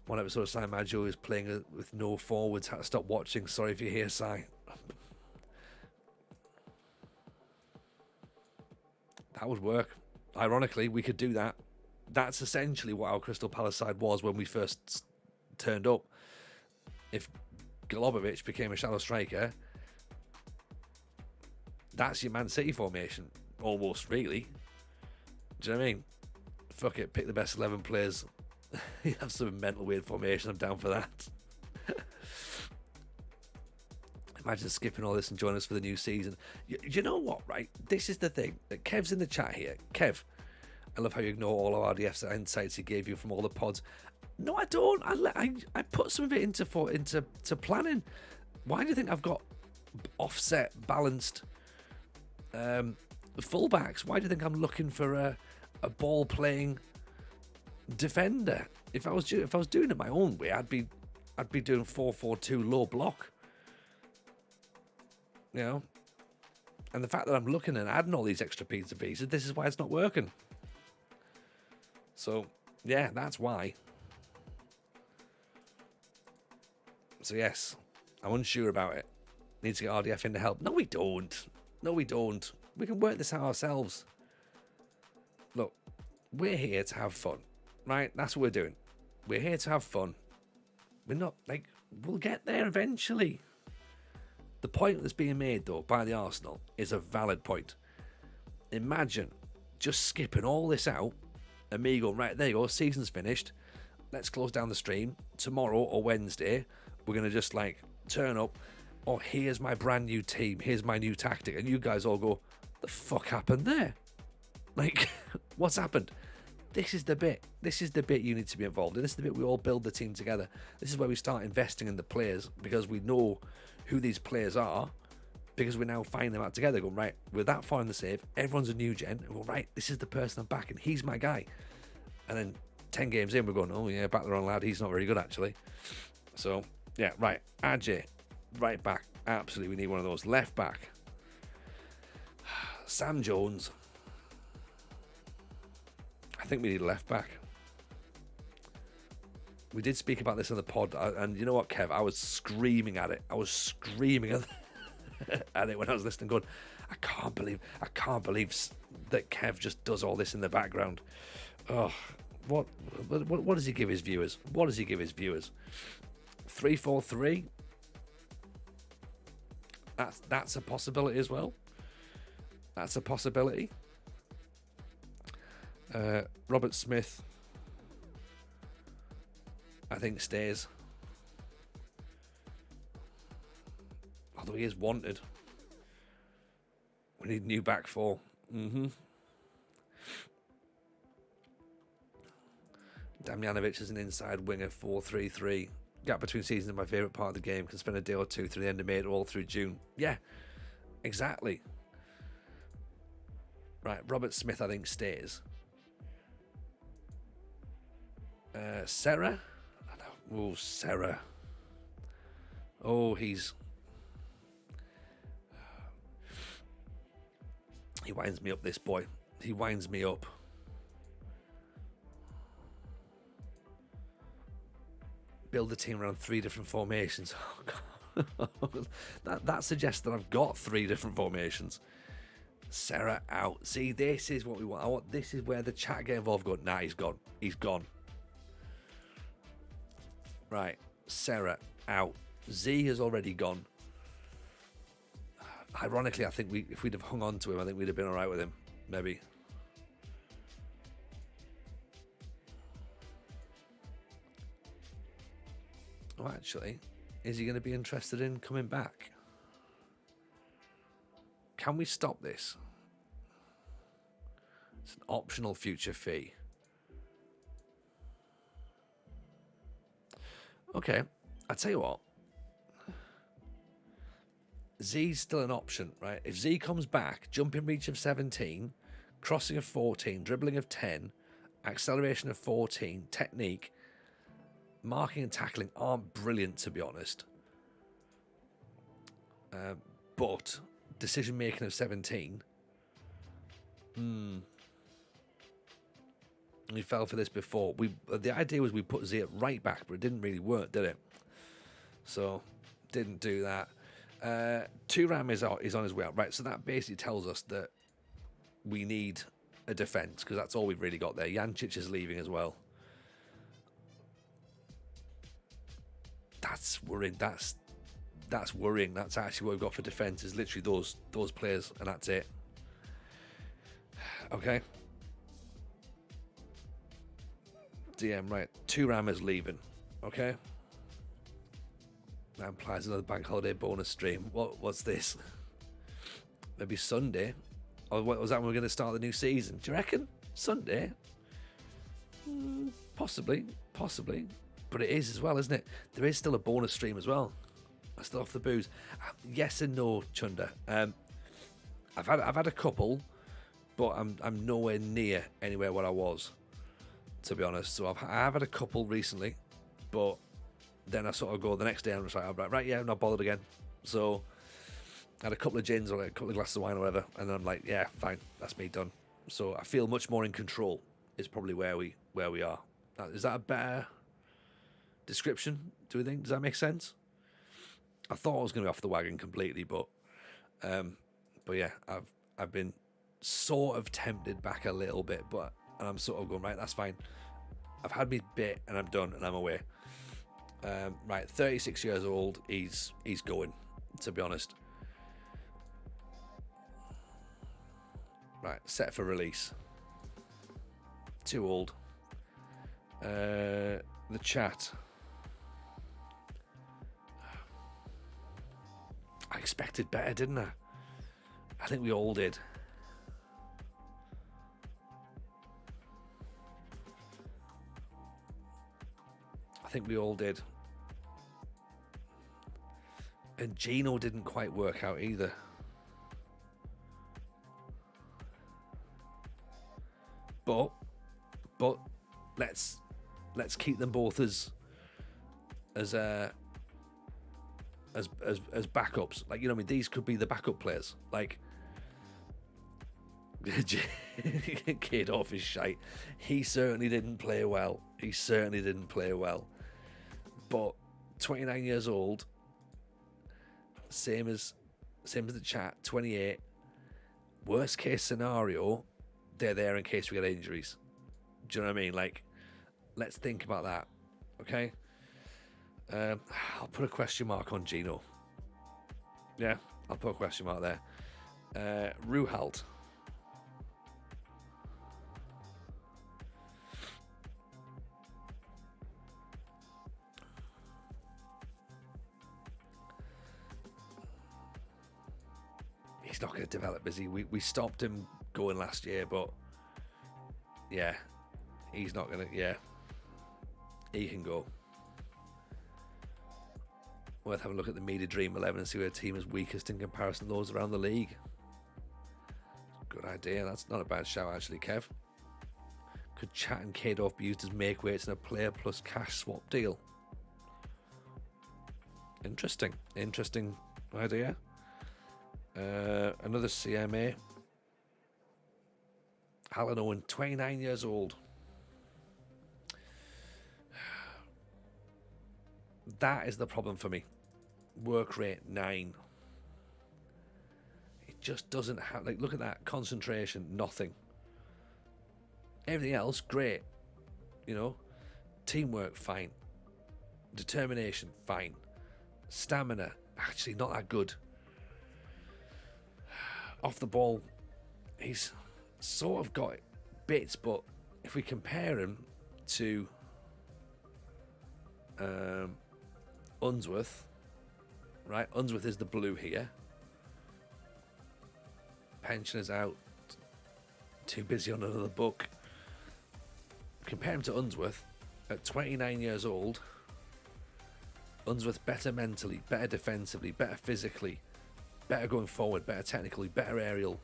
One episode of Sai Majo is playing with no forwards. Had to stop watching. Sorry if you hear Sai. That would work. Ironically, we could do that. That's essentially what our Crystal Palace side was when we first turned up. If Golubovic became a shallow striker, that's your Man City formation, almost, really. Do you know what I mean? Fuck it, pick the best 11 players. You have some mental weird formation, I'm down for that. Imagine skipping all this and joining us for the new season. You know what, right? This is the thing. Kev's in the chat here. Kev, I love how you ignore all our RDF's insights he gave you from all the pods. No, I don't. I put some of it into planning. Why do you think I've got offset, balanced fullbacks? Why do you think I'm looking for a ball playing defender? If I was doing it my own way, I'd be doing 4-4-2 low block. You know, and the fact that I'm looking and adding all these extra pieces, this is why it's not working. So yeah, that's why. So yes, I'm unsure about it. Need to get RDF in to help. No, we don't. We can work this out ourselves. Look, we're here to have fun, right? That's what we're doing. We're here to have fun. We're not like, we'll get there eventually. The point that's being made, though, by the Arsenal is a valid point. Imagine just skipping all this out and me going, right, there you go, season's finished. Let's close down the stream. Tomorrow or Wednesday, we're going to just, like, turn up. Oh, here's my brand new team. Here's my new tactic. And you guys all go, the fuck happened there? Like, what's happened? This is the bit. This is the bit you need to be involved in. This is the bit we all build the team together. This is where we start investing in the players because we know who these players are, because we're now finding them out together, going, right, we're that far in the save, everyone's a new gen, and we're right, this is the person I'm backing, he's my guy. And then 10 games in, we're going, oh yeah, back the wrong lad, he's not very good actually. So yeah, right, Ajay, right back, absolutely we need one of those. Left back, Sam Jones. I think we need a left back. We did speak about this in the pod, and you know what, Kev? I was screaming at it. I was screaming at it when I was listening, going, I can't believe that Kev just does all this in the background. Oh, what does he give his viewers? 3-4-3. That's a possibility as well. That's a possibility. Robert Smith, I think, stays. Although he is wanted. We need new back four. Damjanovic is an inside winger, 4-3-3. Gap between seasons is my favourite part of the game. Can spend a day or two through the end of May all through June. Yeah, exactly. Right, Robert Smith, I think, stays. Serra? Oh, Serra. Oh, he winds me up, this boy. He winds me up. Build a team around 3 different formations. Oh, God. that suggests that I've got 3 different formations. Serra out. See, this is what we want. This is where the chat get involved. Going, nah, he's gone. He's gone. Right, Serra out. Z has already gone. Ironically, I think if we'd have hung on to him, I think we'd have been all right with him. Maybe. Oh, actually, is he going to be interested in coming back? Can we stop this? It's an optional future fee. Okay, I'll tell you what. Z's still an option, right? If Z comes back, jumping reach of 17, crossing of 14, dribbling of 10, acceleration of 14, technique, marking and tackling aren't brilliant, to be honest. But decision making of 17. We fell for this before. The idea was we put Z at right back, but it didn't really work, did it? So, didn't do that. Thuram is on his way out, right? So that basically tells us that we need a defence, because that's all we've really got there. Jancic is leaving as well. That's worrying. That's worrying. That's actually what we've got for defence, is literally those players, and that's it. Okay. DM, right. Thuram is leaving. Okay. That implies another bank holiday bonus stream. What's this? Maybe Sunday? Or what was that when we're going to start the new season? Do you reckon? Sunday? Possibly. But it is as well, isn't it? There is still a bonus stream as well. I still off the booze. Yes and no, Chunder. I've had a couple, but I'm nowhere near anywhere where I was, to be honest. So I have had a couple recently, but then I sort of go the next day and I'm just like, right, yeah, I'm not bothered again. So I had a couple of gins or a couple of glasses of wine or whatever, and then I'm like, yeah, fine, that's me done. So I feel much more in control. Is probably where we are. Is that a better description? Do we think? Does that make sense? I thought I was going to be off the wagon completely, but yeah, I've been sort of tempted back a little bit, but I'm sort of going, right, that's fine. I've had me bit and I'm done and I'm away. Right, 36 years old. He's going, to be honest. Right, set for release. Too old. The chat. I expected better, didn't I? I think we all did. I think we all did. And Gino didn't quite work out either. But let's keep them both as backups. Like, you know what I mean? These could be the backup players. Like, kid off his shite. He certainly didn't play well. But 29 years old, same as the chat, 28. Worst case scenario, they're there in case we get injuries. Do you know what I mean? Like, let's think about that. Okay? I'll put a question mark on Gino. Yeah, I'll put a question mark there. Ruhalt. He's not going to develop, is he? We stopped him going last year, but yeah, he's not going to. Yeah, he can go. Worth having a look at the Media Dream 11 and see where the team is weakest in comparison to those around the league. Good idea. That's not a bad shout, actually, Kev. Could Chat and Kadoff be used as make weights in a player plus cash swap deal? Interesting idea. Another CMA. Alan Owen, 29 years old. That is the problem for me. Work rate 9. It just doesn't have, like, look at that. Concentration, nothing. Everything else, great. You know, teamwork, fine. Determination, fine. Stamina, actually not that good. Off the ball, he's sort of got bits, but if we compare him to Unsworth, right? Unsworth is the blue here. Pensioners out, too busy on another book. Compare him to Unsworth at 29 years old. Unsworth better mentally, better defensively, better physically, better going forward, better technically, better aerial.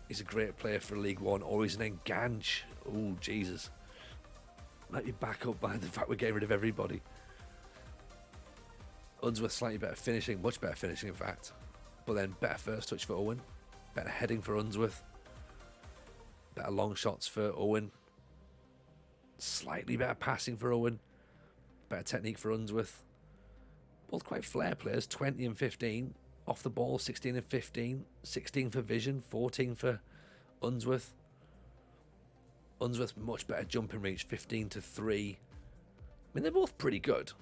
He's a great player for League One, or he's an Enganche. Oh, Jesus. Might be back up by the fact we're getting rid of everybody. Unsworth slightly better finishing, much better finishing in fact. But then better first touch for Owen, better heading for Unsworth, better long shots for Owen, slightly better passing for Owen, better technique for Unsworth. Both quite flair players, 20 and 15. Off the ball, 16 and 15. 16 for vision, 14 for Unsworth. Unsworth much better jumping reach, 15 to 3. I mean, they're both pretty good.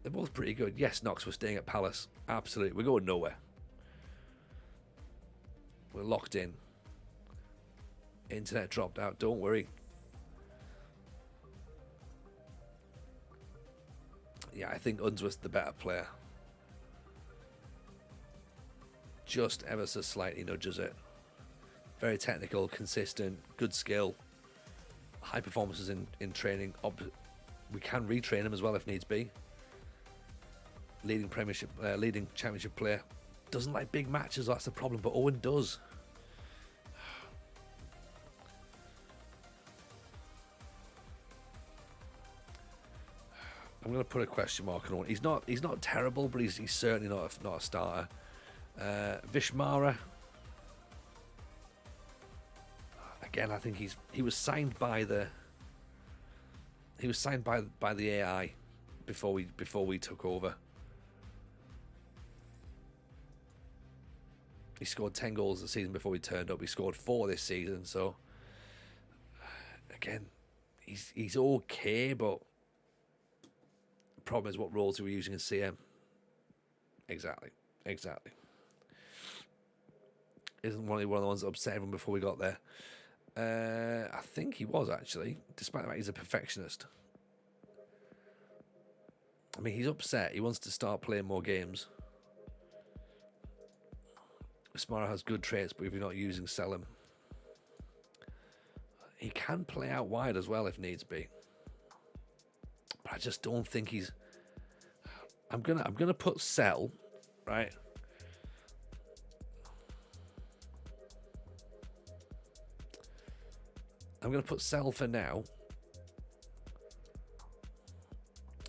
They're both pretty good. Yes, Knox, we're staying at Palace. Absolutely. We're going nowhere. We're locked in. Internet dropped out. Don't worry. Yeah, I think Unsworth's the better player. Just ever so slightly nudges it. Very technical, consistent, good skill. High performances in training. We can retrain him as well if needs be. Leading championship player. Doesn't like big matches, that's the problem, but Owen does. I'm going to put a question mark on Owen. He's not terrible, but he's certainly not a starter. Vishmara. Again, I think he was signed by the AI before we took over. He scored 10 goals the season before we turned up. He scored 4 this season. So again, he's okay, but the problem is what roles are we using in CM? Exactly. Isn't one of the ones that upset everyone before we got there? I think he was, actually, despite the fact he's a perfectionist. I mean, he's upset. He wants to start playing more games. Smara has good traits, but if you're not using, sell him. He can play out wide as well if needs be. But I just don't think he's... I'm gonna put sell, right? I'm going to put sell for now.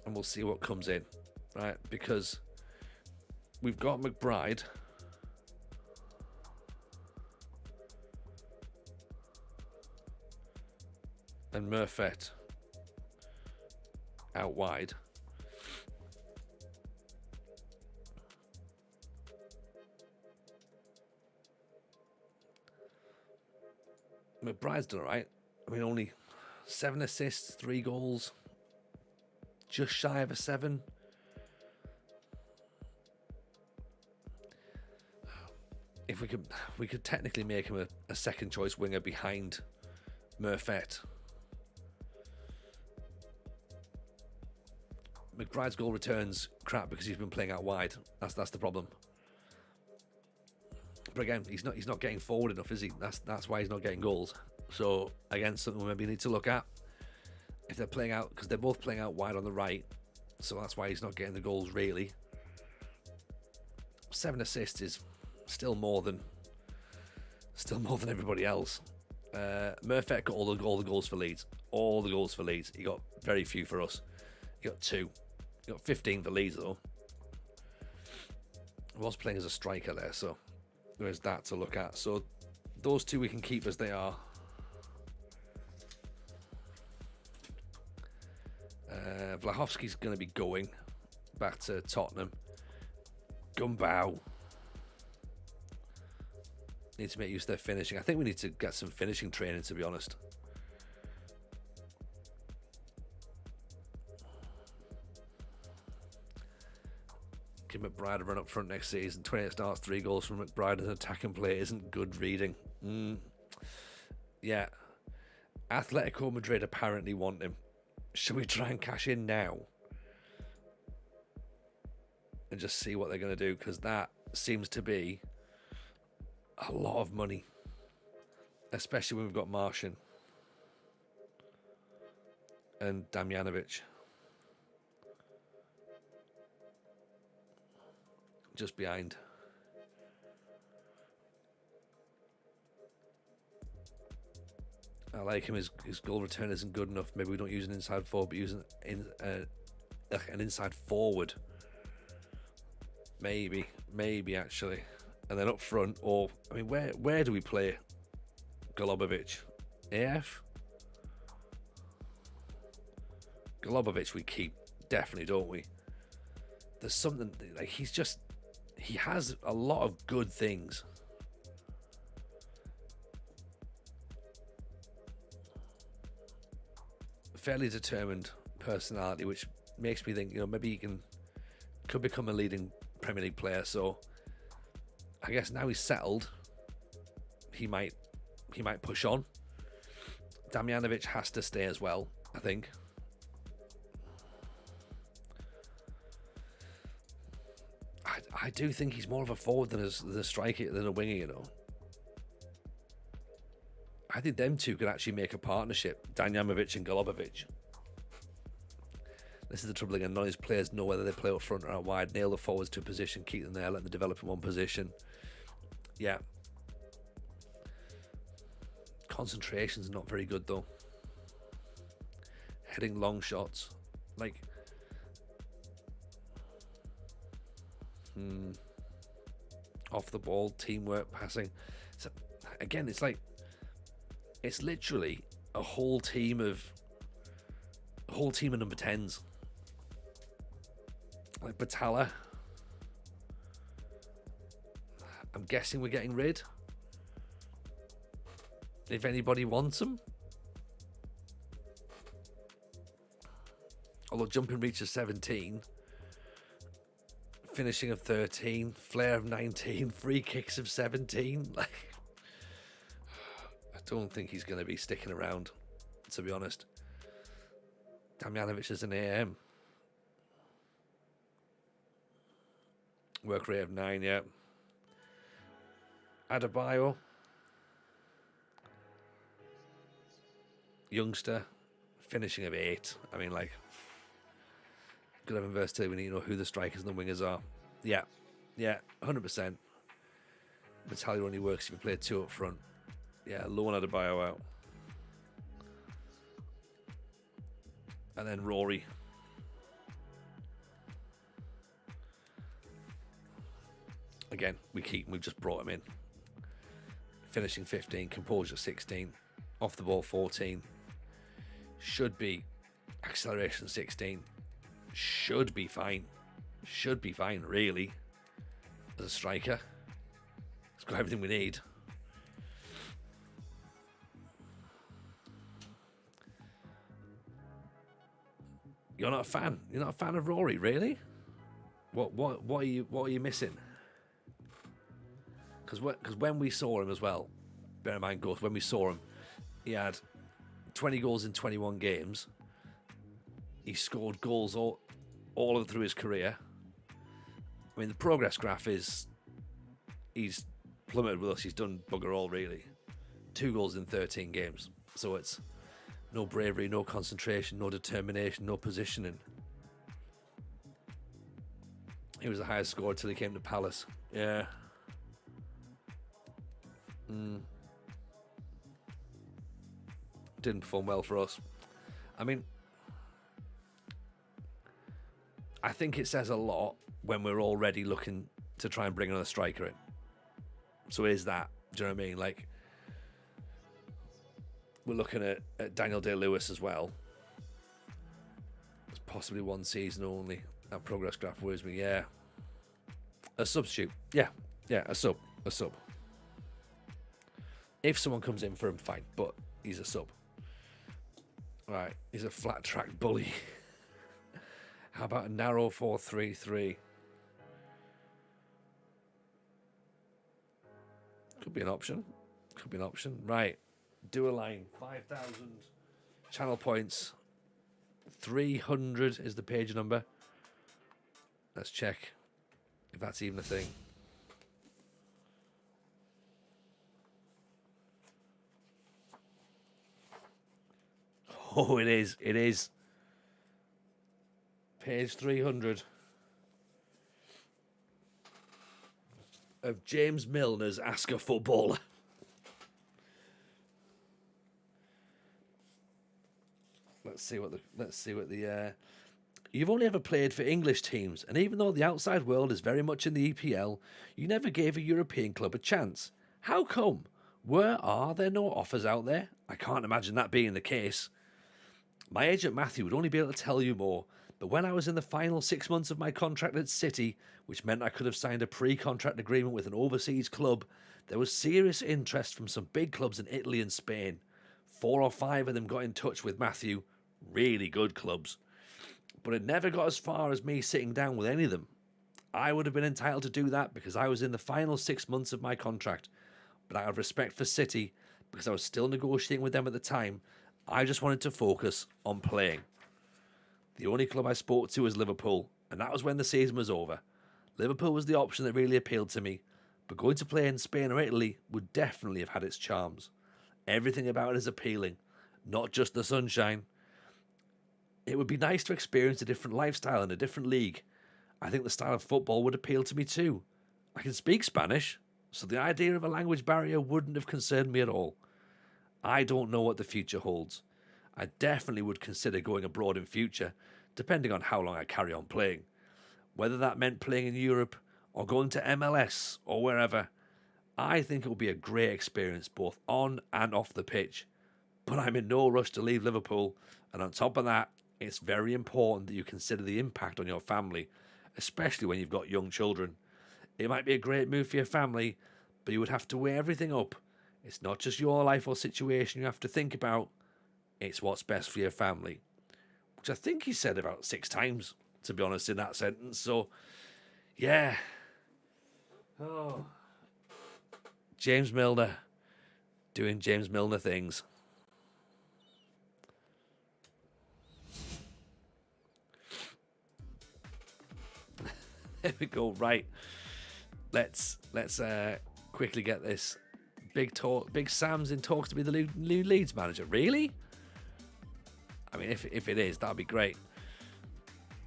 And we'll see what comes in, right? Because we've got McBride. And Murphet out wide. McBride's done all right. I mean, only 7 assists, 3 goals. Just shy of a 7. If we could technically make him a second choice winger behind Murphet. McBride's goal returns crap because he's been playing out wide. That's the problem. But again, he's not getting forward enough, is he? That's why he's not getting goals. So again, something we maybe need to look at. if they're playing out, because they're both playing out wide on the right, so that's why he's not getting the goals really. 7 assists is still more than everybody else. Murphy got all the goals for Leeds. All the goals for Leeds. He got very few for us. He got 2. He got 15 for Leeds though. He was playing as a striker there, so there's that to look at. So those 2 we can keep as they are. Vlahovski's going to be going back to Tottenham. Gumbau need to make use of their finishing. I think we need to get some finishing training, to be honest. Give McBride a run up front next season. 28 starts, 3 goals from McBride as an attacking player isn't good reading. Yeah. Atletico Madrid apparently want him. Should we try and cash in now? And just see what they're going to do, because that seems to be a lot of money, especially when we've got Martian and Damjanovic just behind. I like him. His goal return isn't good enough. Maybe we don't use an inside forward, but use an inside forward. Maybe actually. And then up front, or I mean, where do we play Golubovic? AF? Golubovic we keep, definitely, don't we? There's something like he has a lot of good things. Fairly determined personality, which makes me think, maybe he could become a leading Premier League player. So I guess now he's settled, he might push on. Damjanovic has to stay as well, I think. I do think he's more of a forward than a striker, than a winger, I think them 2 could actually make a partnership, Damjanovic and Golubovic. This is the trouble again. None of these players know whether they play up front or out wide. Nail the forwards to a position, keep them there, let them develop in one position. Yeah. Concentration's not very good though. Heading long shots. Like... Off the ball, teamwork, passing. So, again, it's like... It's literally a whole team of number 10s. Like Batalla. I'm guessing we're getting rid. If anybody wants them. Although jumping reach of 17. Finishing of 13. Flair of 19. Free kicks of 17. Like... I don't think he's going to be sticking around, to be honest. Damjanovic is an AM. Work rate of 9, yeah. Adebayo. Youngster. Finishing of 8. I mean, like... Good having versatility. We need to know who the strikers and the wingers are. Yeah. Yeah, 100%. Battaglia only works if you play 2 up front. Yeah, loan Adebayo out. And then Rory. Again, we've just brought him in. Finishing 15, composure 16, off the ball 14. Should be acceleration 16. Should be fine. Should be fine, really. As a striker. It's got everything we need. You're not a fan. You're not a fan of Rory, really? What are you missing? Because when we saw him as well, bear in mind, Ghost, when we saw him, he had 20 goals in 21 games. He scored goals all through his career. I mean, the progress graph is he's plummeted with us. He's done bugger all, really. 2 goals in 13 games. So it's No bravery, no concentration, no determination, no positioning. He was the highest scorer till he came to Palace. Yeah. Didn't perform well for us. I mean, I think it says a lot when we're already looking to try and bring another striker in. So is that, do you know what I mean? Like, we're looking at Daniel Day-Lewis as well. It's possibly one season only. That progress graph worries me. Yeah. A substitute. Yeah, a sub. If someone comes in for him, fine, but he's a sub. Right, he's a flat track bully. How about a narrow 4-3-3? Could be an option. Right, do a line. 5,000 channel points. 300 is the page number. Let's check if that's even a thing. Oh, it is. Page 300 of James Milner's Ask a Footballer. Let's see what the you've only ever played for English teams, and even though the outside world is very much in the EPL, you never gave a European club a chance. How come? Are there no offers out there? I can't imagine that being the case. My agent Matthew would only be able to tell you more, but when I was in the final 6 months of my contract at City, which meant I could have signed a pre-contract agreement with an overseas club, there was serious interest from some big clubs in Italy and Spain. 4 or 5 of them got in touch with Matthew, really good clubs. But it never got as far as me sitting down with any of them. I would have been entitled to do that because I was in the final 6 months of my contract. But out of respect for City, because I was still negotiating with them at the time, I just wanted to focus on playing. The only club I spoke to was Liverpool, and that was when the season was over. Liverpool was the option that really appealed to me, but going to play in Spain or Italy would definitely have had its charms. Everything about it is appealing, not just the sunshine. It would be nice to experience a different lifestyle in a different league. I think the style of football would appeal to me too. I can speak Spanish, so the idea of a language barrier wouldn't have concerned me at all. I don't know what the future holds. I definitely would consider going abroad in future, depending on how long I carry on playing. Whether that meant playing in Europe or going to MLS or wherever, I think it will be a great experience both on and off the pitch. But I'm in no rush to leave Liverpool, and on top of that, it's very important that you consider the impact on your family, especially when you've got young children. It might be a great move for your family, but you would have to weigh everything up. It's not just your life or situation you have to think about, it's what's best for your family. Which I think he said about 6 times, to be honest, in that sentence. So, yeah. Oh. James Milner doing James Milner things. There we go. Right. Let's quickly get this. Big Sam's in talks to be the new Leeds manager. Really? I mean, if it is, that'd be great.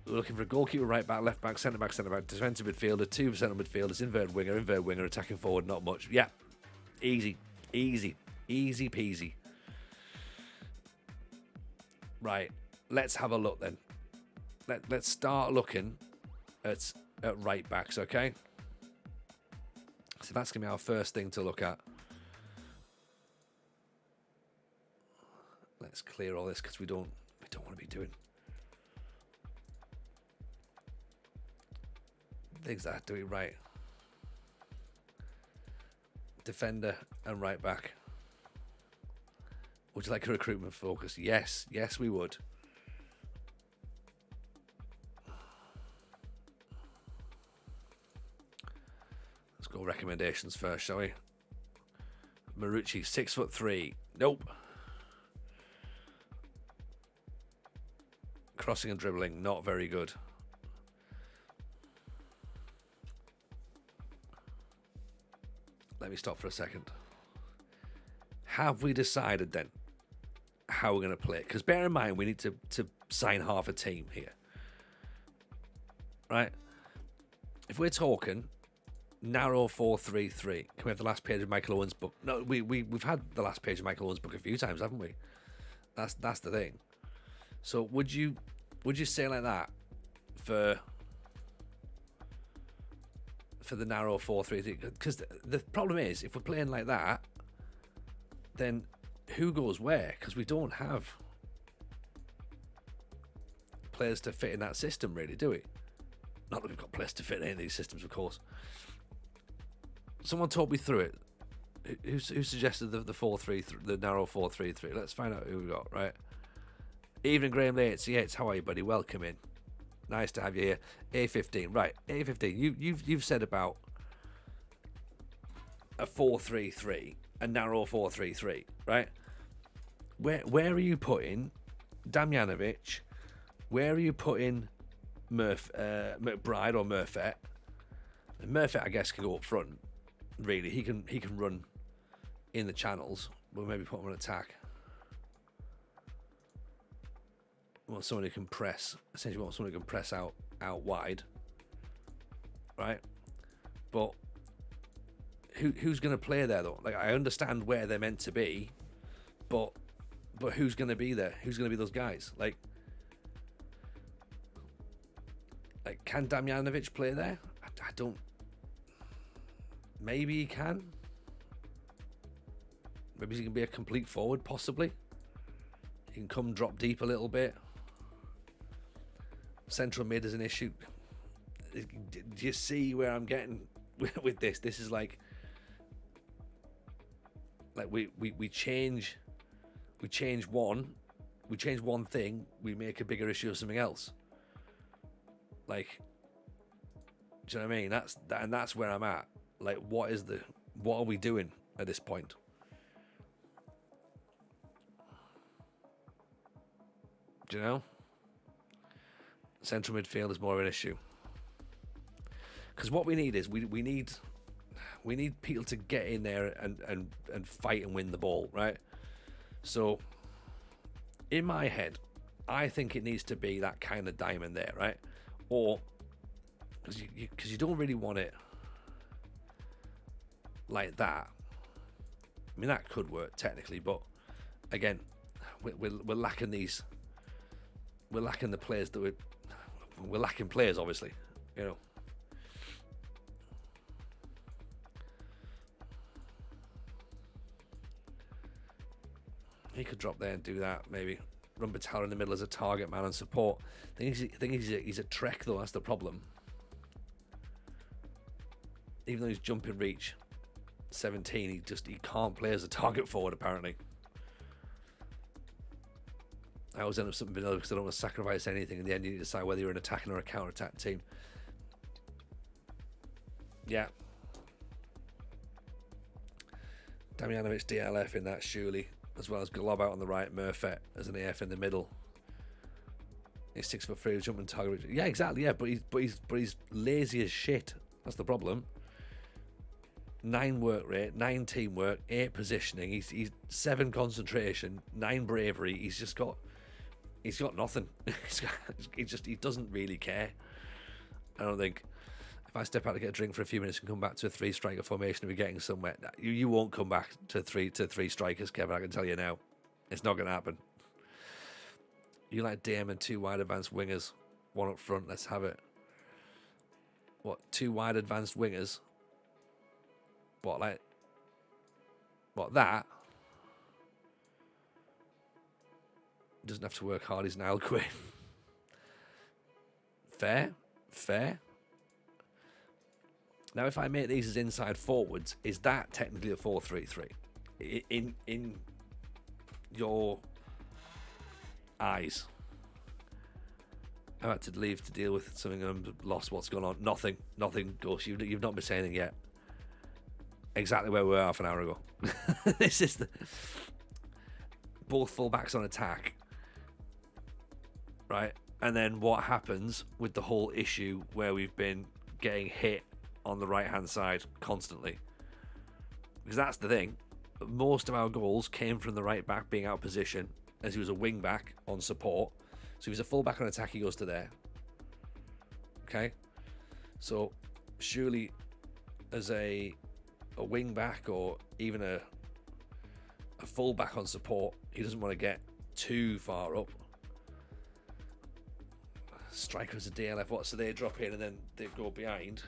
We're looking for a goalkeeper, right back, left back, centre back, defensive midfielder, 2% of midfielders, inverted winger, attacking forward, not much. Yeah, easy peasy. Right, let's have a look then. Let's start looking at right backs, okay? So that's gonna be our first thing to look at. Let's clear all this because we don't want to be doing things that do it right. Defender and right back. Would you like a recruitment focus? Yes, we would. Let's go recommendations first, shall we? Marucci, 6'3". Nope. Crossing and dribbling, not very good. Let me stop for a second. Have we decided then how we're going to play. Because bear in mind, we need to sign half a team here. Right? If we're talking narrow 4-3-3, can we have the last page of Michael Owen's book? No, we've had the last page of Michael Owen's book a few times, haven't we? That's the thing. So would you say like that for the narrow 4-3-3? Because the problem is, if we're playing like that, then who goes where? Because we don't have players to fit in that system, really, do we? Not that we've got players to fit in any of these systems, of course. Someone talk me through it. Who suggested the 4-3, the narrow 4-3-3? Let's find out who we got, right? Evening, Graham Yates. Yates, how are you, buddy? Welcome in. Nice to have you here. A15, right? A15. You've said about a 4-3-3, a narrow 4-3-3, right? Where are you putting Damjanovic? Where are you putting McBride or Murphy? Murphy, I guess, can go up front. Really, he can run in the channels. We'll maybe put him on attack. We want someone who can press. Essentially, we want someone who can press out wide, right? But who's going to play there though? Like, I understand where they're meant to be, but who's going to be there? Who's going to be those guys? Like, can Damjanovic play there? I don't. Maybe he can. Maybe he can be a complete forward, possibly. He can come drop deep a little bit. Central mid is an issue. Do you see where I'm getting with this? This is like we change one thing, we make a bigger issue of something else. Like, do you know what I mean? That's where I'm at. Like, what are we doing at this point? Do you know? Central midfield is more of an issue. Because what we need is we need people to get in there and fight and win the ball, right? So in my head, I think it needs to be that kind of diamond there, right? Or because you don't really want it like that. I mean, that could work technically, but again, we're lacking these. We're lacking the players that we're lacking players, obviously, you know. He could drop there and do that, maybe. Rumbatala in the middle as a target man and support. I think he's a Trek, though. That's the problem. Even though he's jumping reach 17, he can't play as a target forward, apparently. I always end up something vanilla because I don't want to sacrifice anything. In the end, you need to decide whether you're an attacking or a counter-attack team. Yeah. Damjanovic DLF in that, surely. As well as Glob out on the right, Murphy as an AF in the middle. He's 6'3", jumping target. Yeah, exactly. Yeah, but he's lazy as shit. That's the problem. 9 work rate, 9 teamwork, 8 positioning. He's 7 concentration, 9 bravery. He's got nothing. He doesn't really care. I don't think. If I step out to get a drink for a few minutes and come back to a 3-striker formation and we're getting somewhere, you won't come back to three strikers, Kevin. I can tell you now, it's not going to happen. You like DM and 2 wide advanced wingers, 1 up front. Let's have it. What, 2 wide advanced wingers? What that? Doesn't have to work hard. He's an Alquin. Fair. Now, if I make these as inside forwards, is that technically a 4-3-3? In your eyes? I've had to leave to deal with something and I'm lost what's going on. Nothing, Ghost. You've not missed anything yet. Exactly where we were half an hour ago. This is both fullbacks on attack. Right? And then what happens with the whole issue where we've been getting hit on the right hand side constantly, because that's the thing. Most of our goals came from the right back being out of position as he was a wing back on support. So if he's a full back on attack, he goes to there. Okay, so surely as a wing back or even a full back on support, he doesn't want to get too far up. Striker as a DLF, what? So they drop in and then they go behind.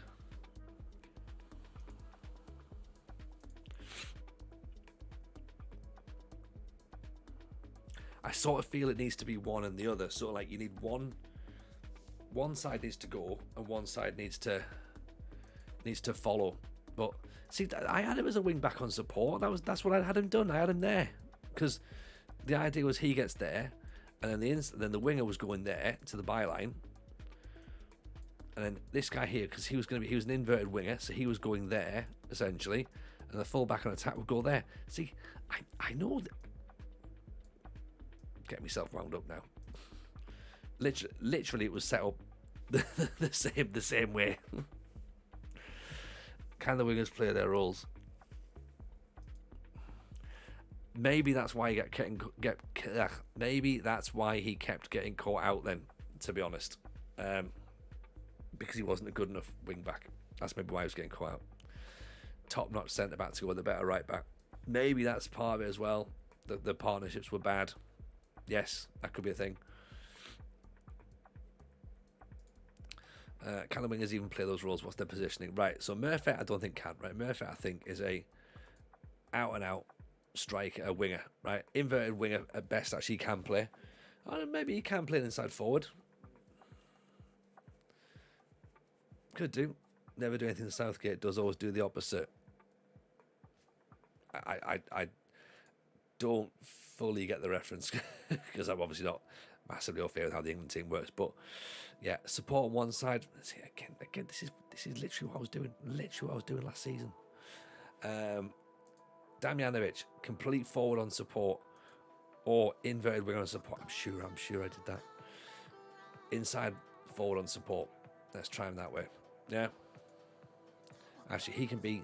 I sort of feel it needs to be one and the other. So like you need one side needs to go and one side needs to follow. But see, I had him as a wing back on support. That's what I had him done. I had him there because the idea was he gets there, and then the winger was going there to the byline, and then this guy here, because he was an inverted winger, so he was going there essentially, and the full back on attack would go there. See, I know. Getting myself wound up now. Literally, it was set up the same way. Can the wingers play their roles? Maybe that's why he kept getting caught out then. To be honest, because he wasn't a good enough wing back. That's maybe why he was getting caught out. Top-notch centre back to go with a better right back. Maybe that's part of it as well. The partnerships were bad. Yes, that could be a thing. Can the wingers even play those roles? What's their positioning? Right, so Murphy I don't think can. Right, Murphy I think is a out-and-out striker, a winger. Right, inverted winger at best. Actually, he can play. Maybe he can play an inside forward. Could do. Never do anything to Southgate. Does always do the opposite. I don't fully get the reference because I'm obviously not massively au fait with how the England team works, but yeah, support on one side. See, again, this is literally what I was doing. Literally what I was doing last season. Damjanovic, complete forward on support or inverted winger on support. I'm sure I did that. Inside forward on support. Let's try him that way. Yeah. Actually, he can be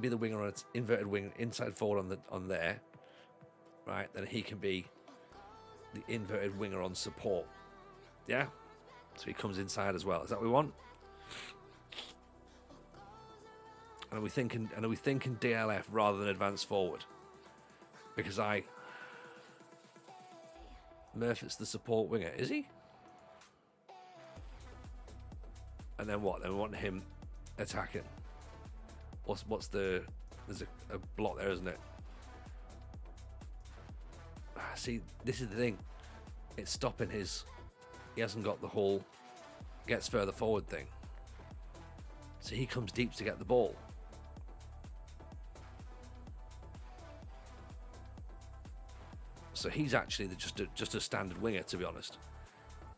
the winger on its inverted wing, inside forward on there, right? Then he can be the inverted winger on support. Yeah, so he comes inside as well. Is that what we want? And are we thinking DLF rather than advance forward? Because Murphy's the support winger, is he? And then what? Then we want him attacking. There's a block there, isn't it? See, this is the thing. It's stopping he hasn't got the whole gets further forward thing. So he comes deep to get the ball. So he's actually just a standard winger, to be honest.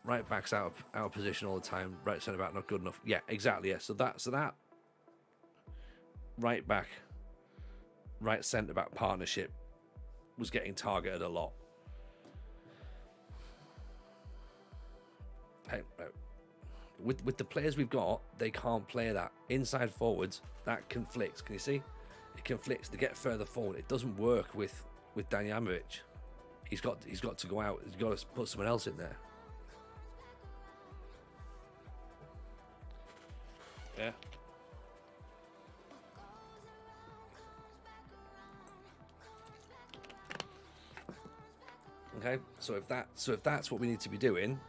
Right back's out of position all the time. Right centre back not good enough. Yeah, exactly. Yeah. So that right back, right centre back partnership was getting targeted a lot. Hey, with the players we've got, they can't play that inside forwards. That conflicts. Can you see? It conflicts. To get further forward, it doesn't work with Damjanovic. He's got to go out. He's got to put someone else in there. Yeah. Okay. So if that's what we need to be doing,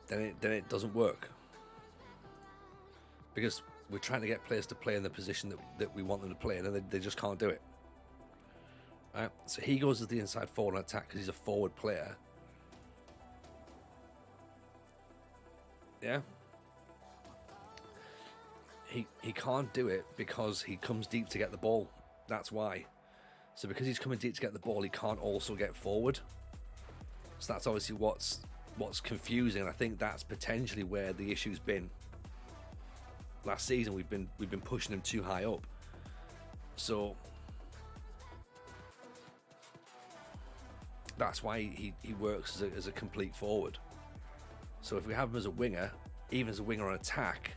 then it doesn't work. Because we're trying to get players to play in the position that we want them to play in, and they just can't do it. Right? So he goes as the inside forward on attack because he's a forward player. Yeah. He can't do it because he comes deep to get the ball. That's why. So because he's coming deep to get the ball, he can't also get forward. So that's obviously what's confusing, and I think that's potentially where the issue's been. Last season we've been pushing him too high up. So that's why he works as a complete forward. So if we have him as a winger, even as a winger on attack,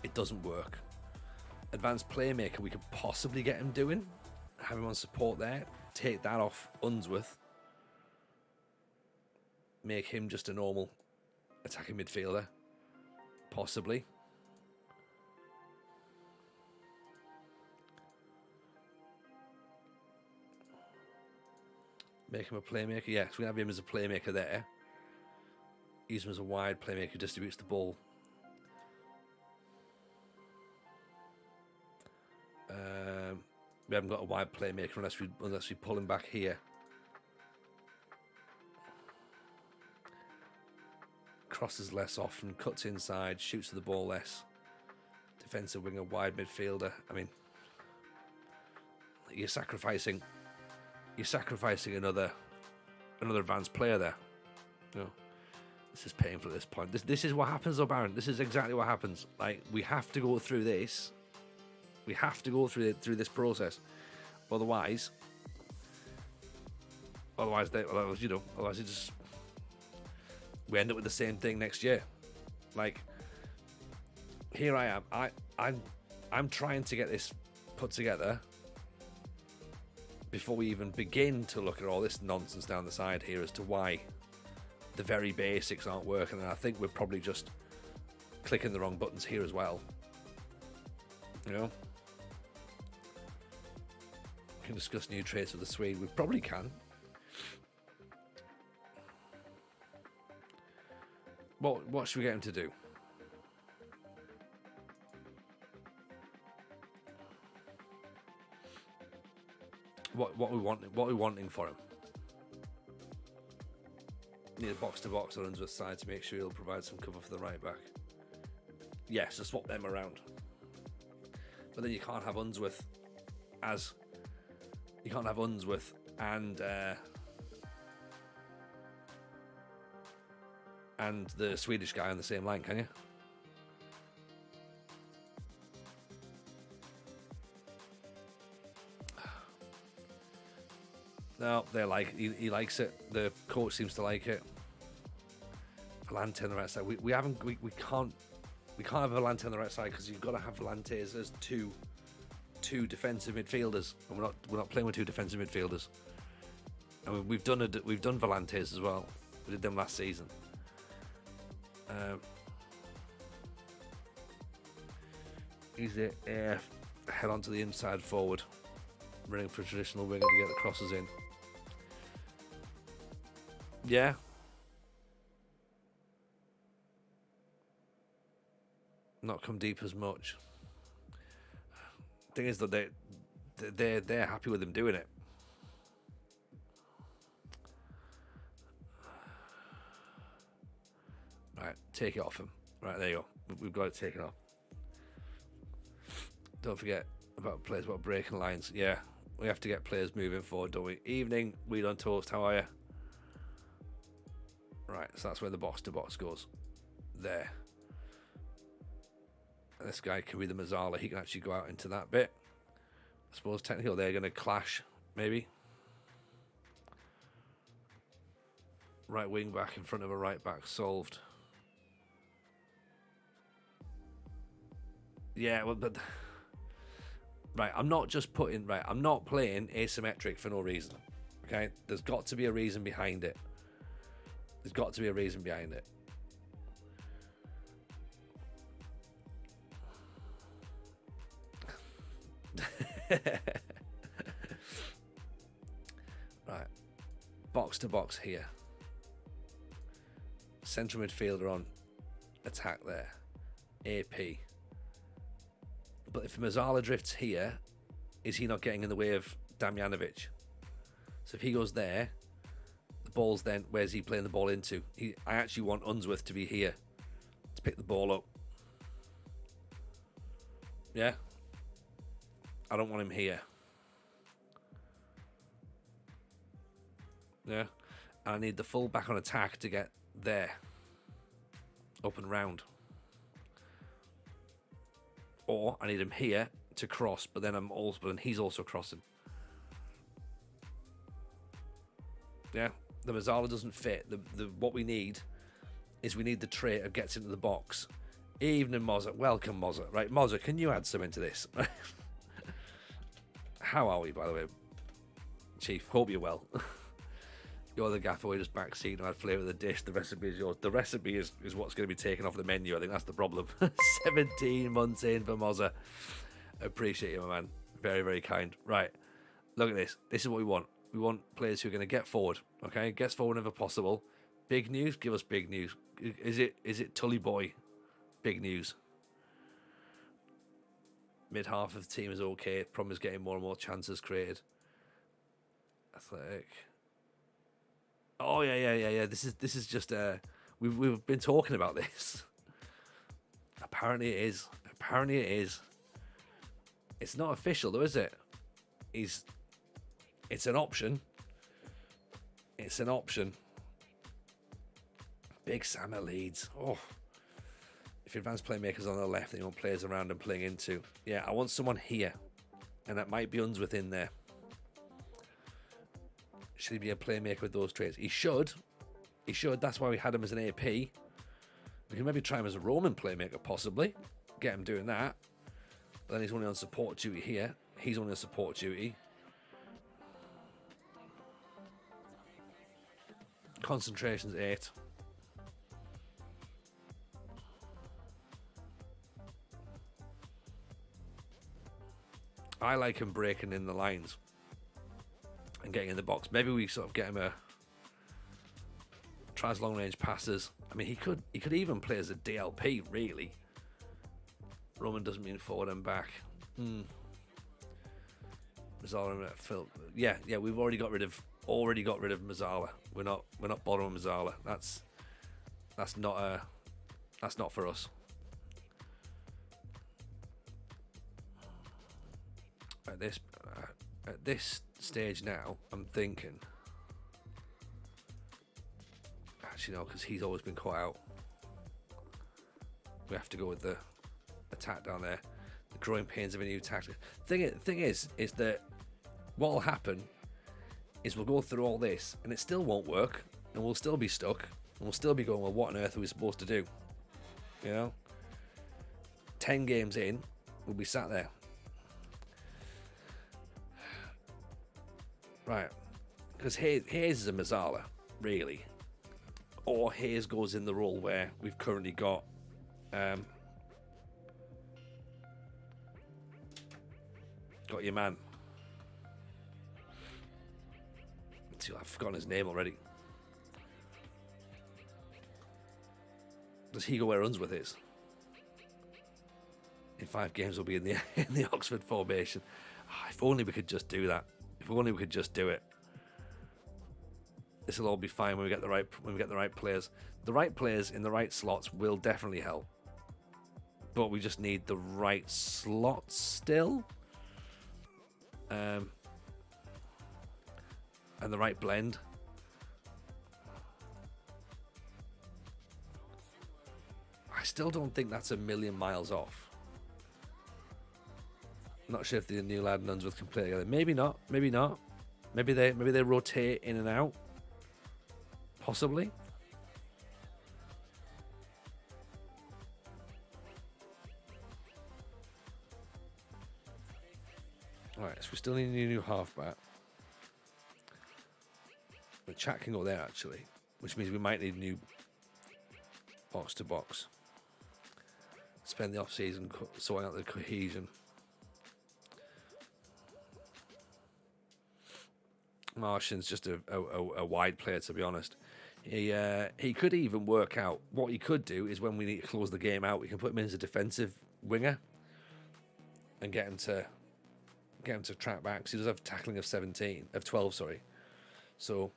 it doesn't work. Advanced playmaker we could possibly get him doing. Have him on support there. Take that off Unsworth. make him just a normal attacking midfielder, possibly. Make him a playmaker. Yeah, so we have him as a playmaker there. Use him as a wide playmaker who distributes the ball. We haven't got a wide playmaker unless we pull him back here. Crosses less often, cuts inside, shoots to the ball less. Defensive winger, wide midfielder. I mean, you're sacrificing another advanced player there. You know, this is painful at this point. This is what happens, though, Baron. This is exactly what happens. Like, we have to go through this. We have to go through this process. Otherwise, it just, we end up with the same thing next year. Like, here I am. I'm trying to get this put together before we even begin to look at all this nonsense down the side here as to why the very basics aren't working. And I think we're probably just clicking the wrong buttons here as well. You know? We can discuss new traits with the Swede. We probably can. What should we get him to do? What we wanting for him? Need a box to box on Unsworth's side to make sure he'll provide some cover for the right back. Yes, to swap them around. But then you can't have Unsworth and the Swedish guy on the same line, can you? No, he likes it. The coach seems to like it. Volante on the right side. We can't have Volante on the right side because you've got to have Volante as two defensive midfielders, and we're not playing with two defensive midfielders. I mean, we've done Volantes as well. We did them last season. He's head onto the inside forward, running for a traditional winger to get the crosses in. Yeah. Not come deep as much. Thing is that they're happy with him doing it. Right, take it off him. Right, there you go. We've got it taken off. Don't forget about players, about breaking lines. Yeah, we have to get players moving forward, don't we? Evening, Weed on Toast, how are you? Right, so that's where the box to box goes. There. And this guy can be the Mazzala. He can actually go out into that bit. I suppose technically they're going to clash, maybe. Right wing back in front of a right back, solved. Yeah, well, but right, I'm not playing asymmetric for no reason. Okay, there's got to be a reason behind it. Right, box to box here. Central midfielder on attack there. AP. But if Mazzala drifts here, is he not getting in the way of Damjanovic? So if he goes there, the ball's then, where's he playing the ball into? I actually want Unsworth to be here to pick the ball up. Yeah? I don't want him here. Yeah? And I need the full back on attack to get there. Up and round. Or I need him here to cross, but then he's also crossing. Yeah, the Mazzala doesn't fit. What we need is the trait of gets into the box. Evening, Mozza. Welcome, Mozza. Right, Mozza, can you add some into this? How are we, by the way, Chief? Hope you're well. You're the gaffer, we just backseat and I'd flavour the dish. The recipe is yours. The recipe is what's going to be taken off the menu. I think that's the problem. 17 months in for Mozza. Appreciate you, my man. Very, very kind. Right. Look at this. This is what we want. We want players who are going to get forward. Okay? Gets forward whenever possible. Big news? Give us big news. Is it Tully Boy? Big news. Mid half of the team is okay. Problem is getting more and more chances created. Athletic. Oh yeah. This is just we've been talking about this. Apparently it is. It's not official though, is it? It's an option. It's an option. Big Sam at Leeds. Oh. If your advanced playmakers on the left and you want players around and playing into. Yeah, I want someone here. And that might be Unsworth in there. Should he be a playmaker with those traits? He should. That's why we had him as an AP. We can maybe try him as a Roman playmaker, possibly. Get him doing that. But then he's only on support duty here. He's only on support duty. Concentration's 8. I like him breaking in the lines and getting in the box. Maybe we sort of get him tries long range passes. I mean, he could even play as a DLP, really. Roman doesn't mean forward and back. Mazzala, Phil. Yeah. We've already got rid of Mazzala. We're not bothering Mazzala. That's not for us. At this stage now, I'm thinking. Actually, no, because he's always been caught out. We have to go with the attack down there. The growing pains of a new tactic. Thing is that what will happen is we'll go through all this and it still won't work, and we'll still be stuck, and we'll still be going, well, what on earth are we supposed to do? You know? 10 games in, we'll be sat there. Right. Because Hayes is a Mazzala, really. Or Hayes goes in the role where we've currently got your man. See, I've forgotten his name already. Does he go where Unsworth is? In 5 games, we'll be in the Oxford formation. Oh, if only we could just do that. If only we could just do it. This will all be fine when we get the right players. The right players in the right slots will definitely help. But we just need the right slots still. And the right blend. I still don't think that's a million miles off. Not sure if the new lad and Unsworth can play together. Maybe not. Maybe they rotate in and out. Possibly. Alright, so we still need a new halfback. The chat can go there actually, which means we might need new box to box. Spend the off season sorting out the cohesion. Martian's just a wide player, to be honest. He could even work out. What he could do is when we need to close the game out, we can put him in as a defensive winger and get him to track back. Because he does have tackling of 12, sorry. So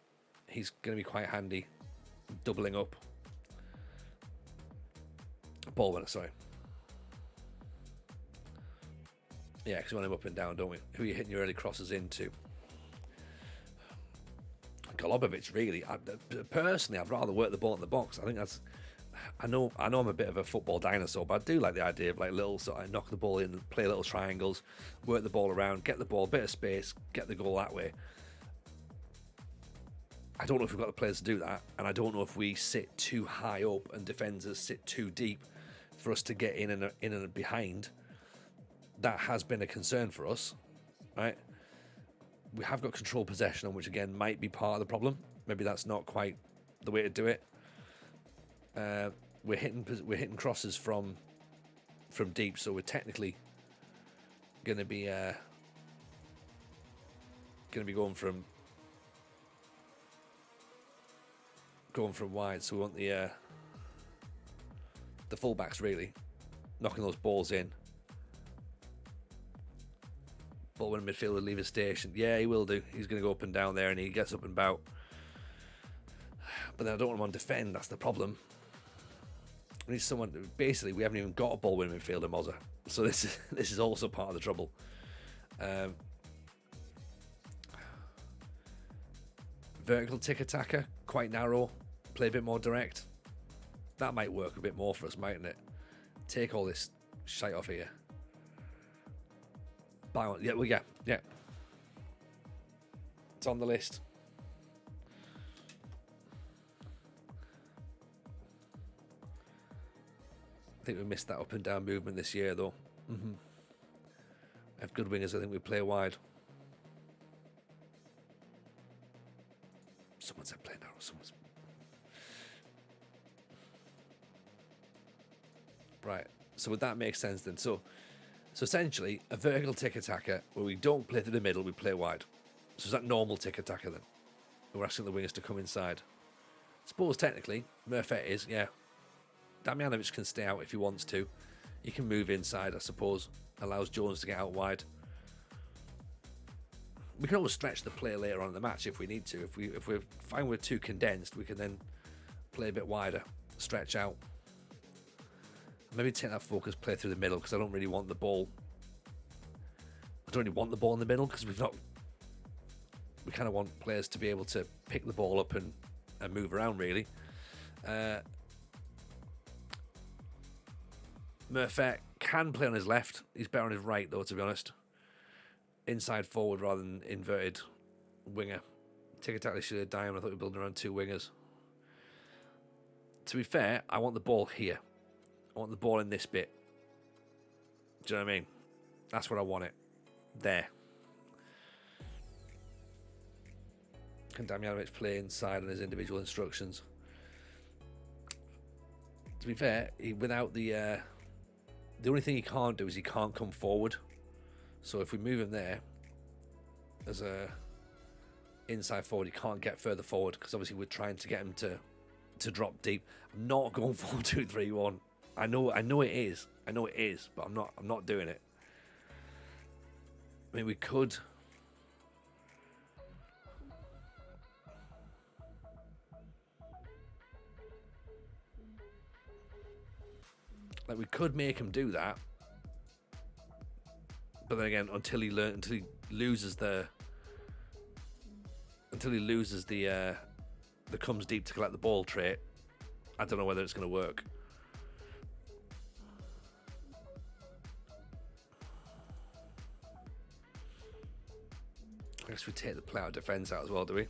he's going to be quite handy, doubling up. Ball winner, sorry. Yeah, because we want him up and down, don't we? Who are you hitting your early crosses into? Golubovic, really. Personally, I'd rather work the ball in the box. I think that's. I know I'm a bit of a football dinosaur, but I do like the idea of like little sort of knock the ball in, play little triangles, work the ball around, get the ball, bit of space, get the goal that way. I don't know if we've got the players to do that, and I don't know if we sit too high up and defenders sit too deep for us to get in and behind. That has been a concern for us, right? We have got control possession on, which again might be part of the problem. maybe that's not quite the way to do it. We're hitting crosses from deep, so we're technically going to be going from wide. So we want the fullbacks really knocking those balls in. Ball when midfielder leave his station. Yeah, he will do. He's going to go up and down there, and he gets up and about. But then I don't want him on defend. That's the problem. We need someone. Basically, we haven't even got a ball winning midfielder, Mozza. So this is also part of the trouble. Vertical tick-attacker, quite narrow. Play a bit more direct. That might work a bit more for us, mightn't it? Take all this shite off here. Buy one. Yeah. It's on the list. I think we missed that up and down movement this year, though. We have good wingers. I think we play wide. Someone said play narrow. Right. So would that make sense then? So essentially, a vertical tick attacker where we don't play through the middle, we play wide. So is that normal tick attacker then? We're asking the wingers to come inside. Suppose technically, Murphet is, yeah. Damjanovic can stay out if he wants to. He can move inside, I suppose. Allows Jones to get out wide. We can always stretch the play later on in the match if we need to. If we find we're too condensed, we can then play a bit wider, stretch out. Maybe take that focus play through the middle because I don't really want the ball. I don't really want the ball in the middle because we kind of want players to be able to pick the ball up and move around really. Murphy can play on his left. He's better on his right though, to be honest. Inside forward rather than inverted winger. Take a tackle, should have diamond. I thought we were building around two wingers. To be fair, I want the ball here. I want the ball in this bit. Do you know what I mean? That's what I want it. There. Can Damjanovic play inside on his individual instructions? To be fair, without the only thing he can't do is he can't come forward. So if we move him there as a inside forward, he can't get further forward because obviously we're trying to get him to drop deep. I'm not going 4-2-3-1. I know it is, but I'm not doing it. I mean, we could. Like we could make him do that, but then again, until he loses the comes deep to collect the ball trait, I don't know whether it's going to work. I guess we take the play out defence out as well, do we?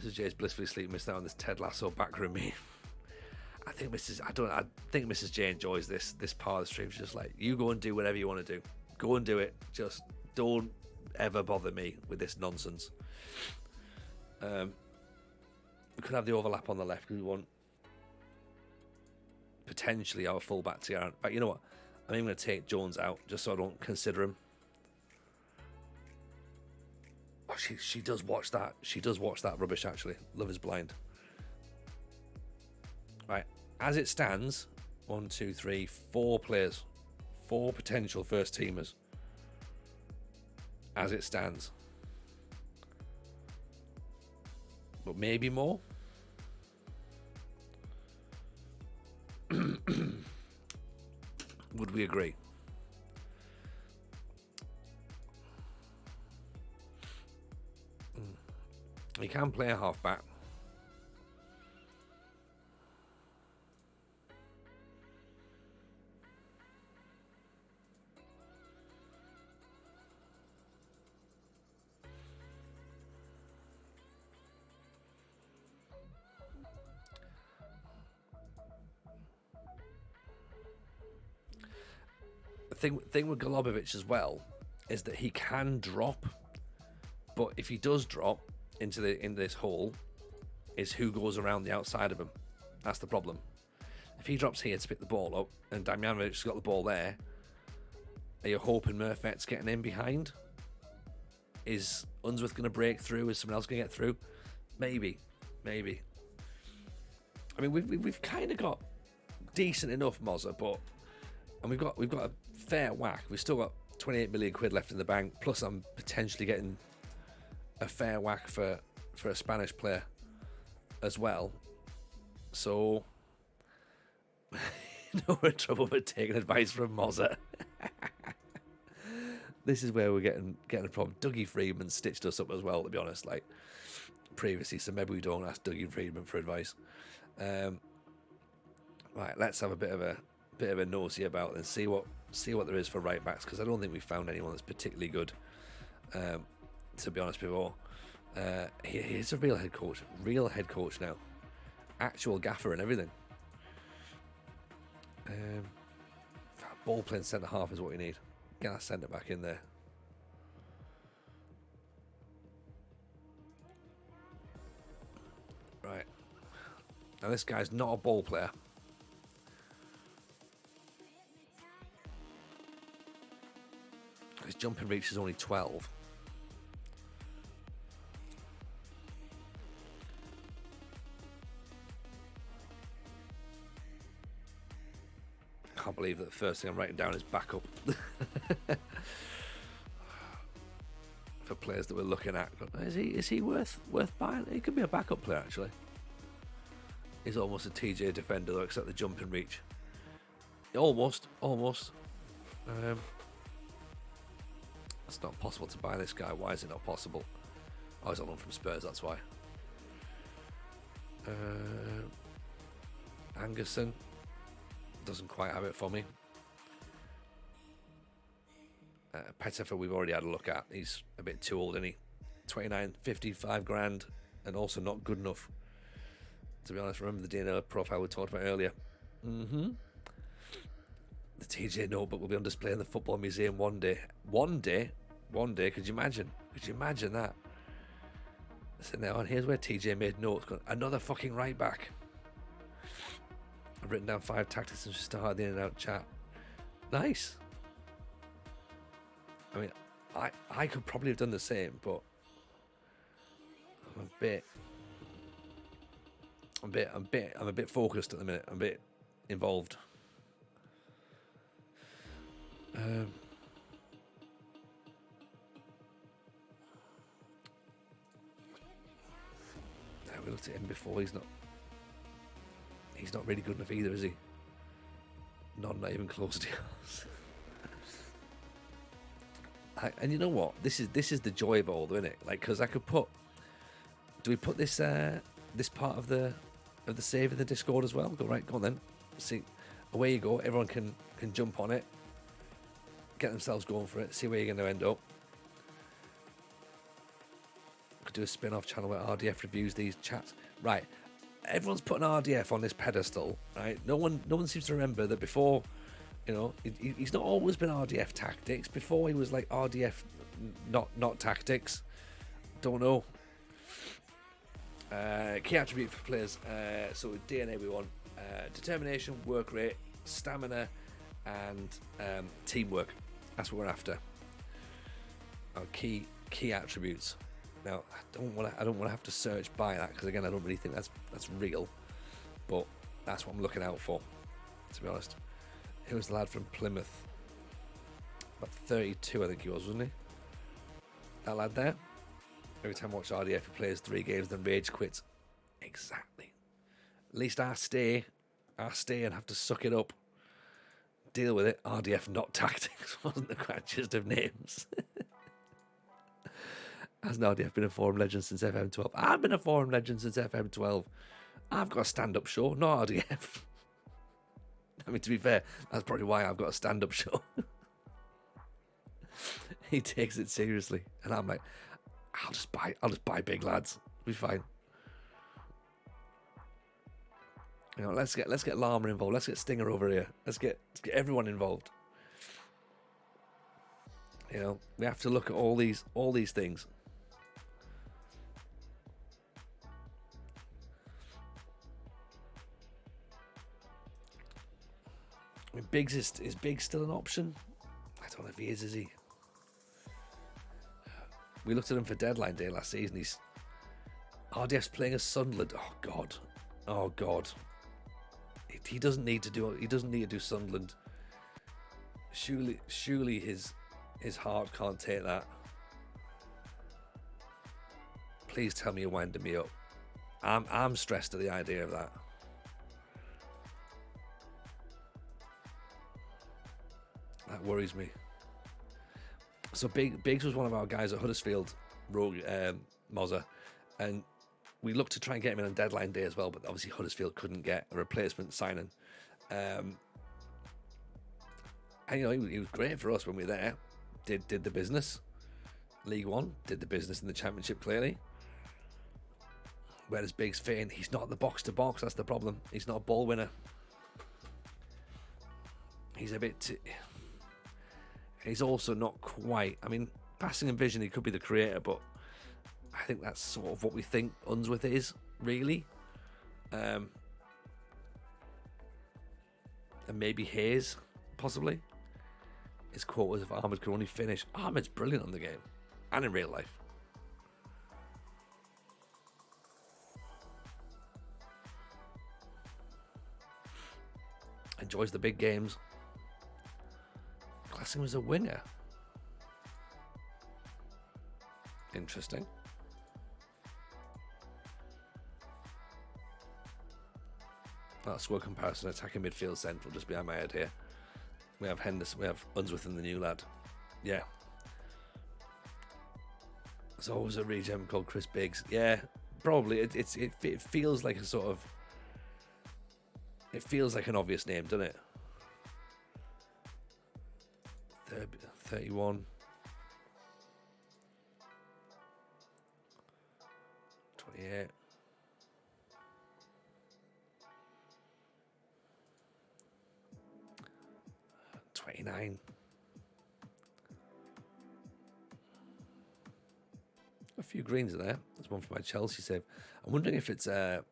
Mrs. J's blissfully sleep missed out on this Ted Lasso backroom me. I think Mrs. J enjoys this part of the stream. She's just like, you go and do whatever you want to do. Go and do it. Just don't ever bother me with this nonsense. We could have the overlap on the left because we want potentially our fullback to go. But you know what? I'm even going to take Jones out just so I don't consider him. Oh, she does watch that. She does watch that rubbish, actually. Love is blind. Right. As it stands, 1, 2, 3, 4 players. 4 potential first teamers. As it stands. But maybe more. Would we agree? He can play a halfback. The thing with Golubovic as well is that he can drop, but if he does drop, into this hole is who goes around the outside of him. That's the problem. If he drops here to pick the ball up and Damjanovic's got the ball there, are you hoping Murphet's getting in behind? Is Unsworth going to break through? Is someone else going to get through? Maybe. I mean, we've kind of got decent enough Mozza, and we've got a fair whack. We've still got 28 million quid left in the bank. Plus, I'm potentially getting a fair whack for a Spanish player as well. So, no, we're in trouble with taking advice from Mozza. This is where we're getting a problem. Dougie Freedman stitched us up as well, to be honest, like previously. So maybe we don't ask Dougie Freedman for advice. Right, let's have a bit of a nosy about and see what there is for right backs, because I don't think we've found anyone that's particularly good. To be honest, before he's a real head coach now, actual gaffer and everything. Ball playing centre half is what you need. Get that centre back in there. Right. Now this guy's not a ball player. His jumping reach is only 12. I can't believe that the first thing I'm writing down is backup. For players that we're looking at, is he worth buying? He could be a backup player actually. He's almost a TJ defender though, except the jumping reach. Almost. It's not possible to buy this guy. Why is it not possible? Oh, he's on loan from Spurs, that's why. Angerson doesn't quite have it for me. Pettifer we've already had a look at. He's a bit too old, isn't he? 29, 55 grand, and also not good enough. To be honest, remember the DNA profile we talked about earlier? The TJ notebook will be on display in the Football Museum one day. One day? Could you imagine? Could you imagine that? Sitting there, and here's where TJ made notes. Going, another fucking right back. I've written down 5 tactics and started the in and out chat. Nice. I mean, I could probably have done the same, but I'm a bit focused at the minute. I'm a bit involved. We looked at him before. He's not really good enough either, is he? Not even close to us. And you know what? This is the joy of all, isn't it? Like, because I could put. Do we put this part of the save in the Discord as well? Go on then. See, away you go. Everyone can jump on it, get themselves going for it. See where you're going to end up. Could do a spin-off channel where RDF reviews these chats. Right, everyone's putting RDF on this pedestal. Right, no one seems to remember that before. You know, he's not always been RDF tactics. Before he was like RDF, not tactics. Don't know. Key attribute for players. So with DNA we want determination, work rate, stamina, and teamwork. That's what we're after. Our key attributes. Now I don't want to have to search by that, because again I don't really think that's real. But that's what I'm looking out for, to be honest. Who was the lad from Plymouth? About 32, I think he was, wasn't he? That lad there? Every time I watch RDF, he plays 3 games, then rage quits. Exactly. At least I stay and have to suck it up. Deal with it. RDF, not tactics. Wasn't the catchiest of names. Hasn't RDF been a forum legend since FM12? I've been a forum legend since FM12. I've got a stand-up show, not RDF. I mean, to be fair, that's probably why I've got a stand-up show. He takes it seriously, and I'm like, I'll just buy big lads. It'll be fine. You know, let's get Llama involved. Let's get Stinger over here. Let's get everyone involved. You know, we have to look at all these things. I mean, Biggs is Biggs still an option? I don't know if he is he? We looked at him for deadline day last season. He's RDF's playing as Sunderland. Oh God. He doesn't need to do Sunderland. Surely his heart can't take that. Please tell me you're winding me up. I'm stressed at the idea of that. That worries me. So Biggs was one of our guys at Huddersfield, Rogue Mozza, and we looked to try and get him in on deadline day as well, but obviously Huddersfield couldn't get a replacement signing. And he was great for us when we were there. Did the business. League One did the business in the Championship clearly. Whereas Biggs fit in, he's not the box to box. That's the problem. He's not a ball winner. He's a bit. He's also not quite. I mean, passing and vision, he could be the creator, but I think that's sort of what we think Unsworth is, really. And maybe Hayes, possibly. His quote was, if Ahmed could only finish. Ahmed's brilliant on the game and in real life. Enjoys the big games. Classing him as a winger. Interesting. That squad comparison, attacking midfield central, just behind my head here. We have Henderson, we have Unsworth and the new lad. Yeah. There's always a regen called Chris Biggs. Yeah, probably. It feels like a sort of. It feels like an obvious name, doesn't it? 31. 28. 29. A few greens in there. There's one for my Chelsea save. I'm wondering if it's a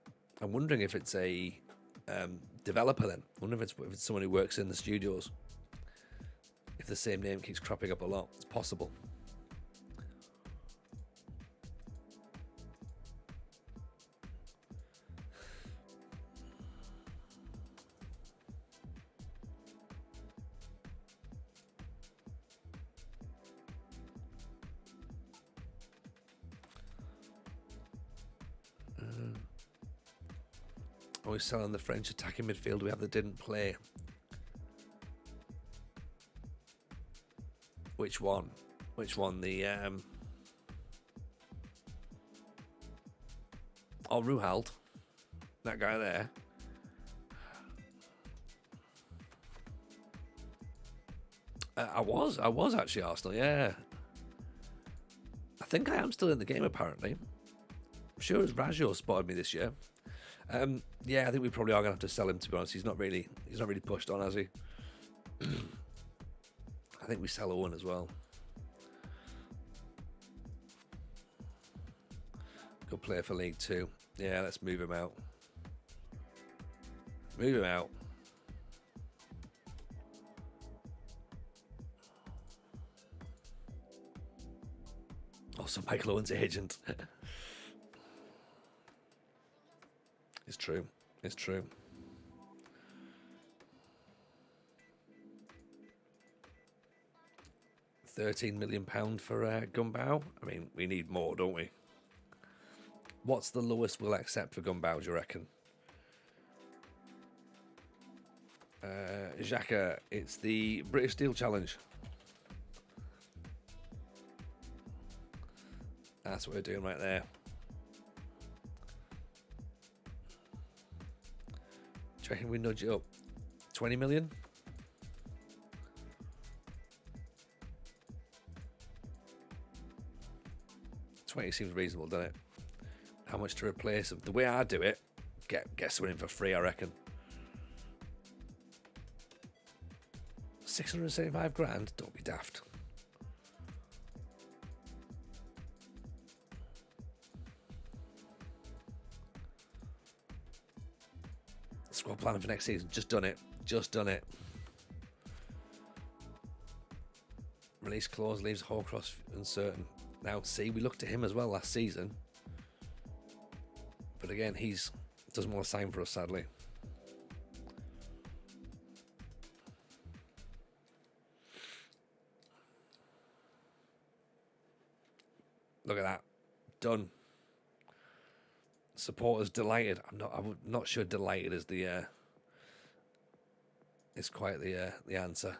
developer then. I wonder if it's someone who works in the studios. If the same name keeps cropping up a lot, it's possible. We're selling the French attacking midfield we have that didn't play. Which one? The Ruhald, that guy there. I was actually Arsenal. Yeah, I think I am still in the game. Apparently, I'm sure it's Rajo spotted me this year. Yeah, I think we probably are gonna have to sell him, to be honest. He's not really pushed on, has he? I think we sell Owen as well. Good player for League Two. Yeah, let's move him out. Move him out. Also, Michael Owen's agent. It's true. It's true. £13 million for Gumbau. I mean, we need more, don't we? What's the lowest we'll accept for Gumbau, do you reckon? Xhaka, it's the British Steel Challenge. That's what we're doing right there. Do you reckon we nudge it up? 20 million? $20 seems reasonable, doesn't it? How much to replace them? The way I do it, get someone in for free, I reckon. 675 grand? Don't be daft. Squad planning for next season. Just done it. Release clause leaves Horcross uncertain. Now, see, we looked at him as well last season. But again, he's doesn't want to sign for us, sadly. Look at that. Done. Supporters delighted. I'm not sure delighted is the is quite the answer.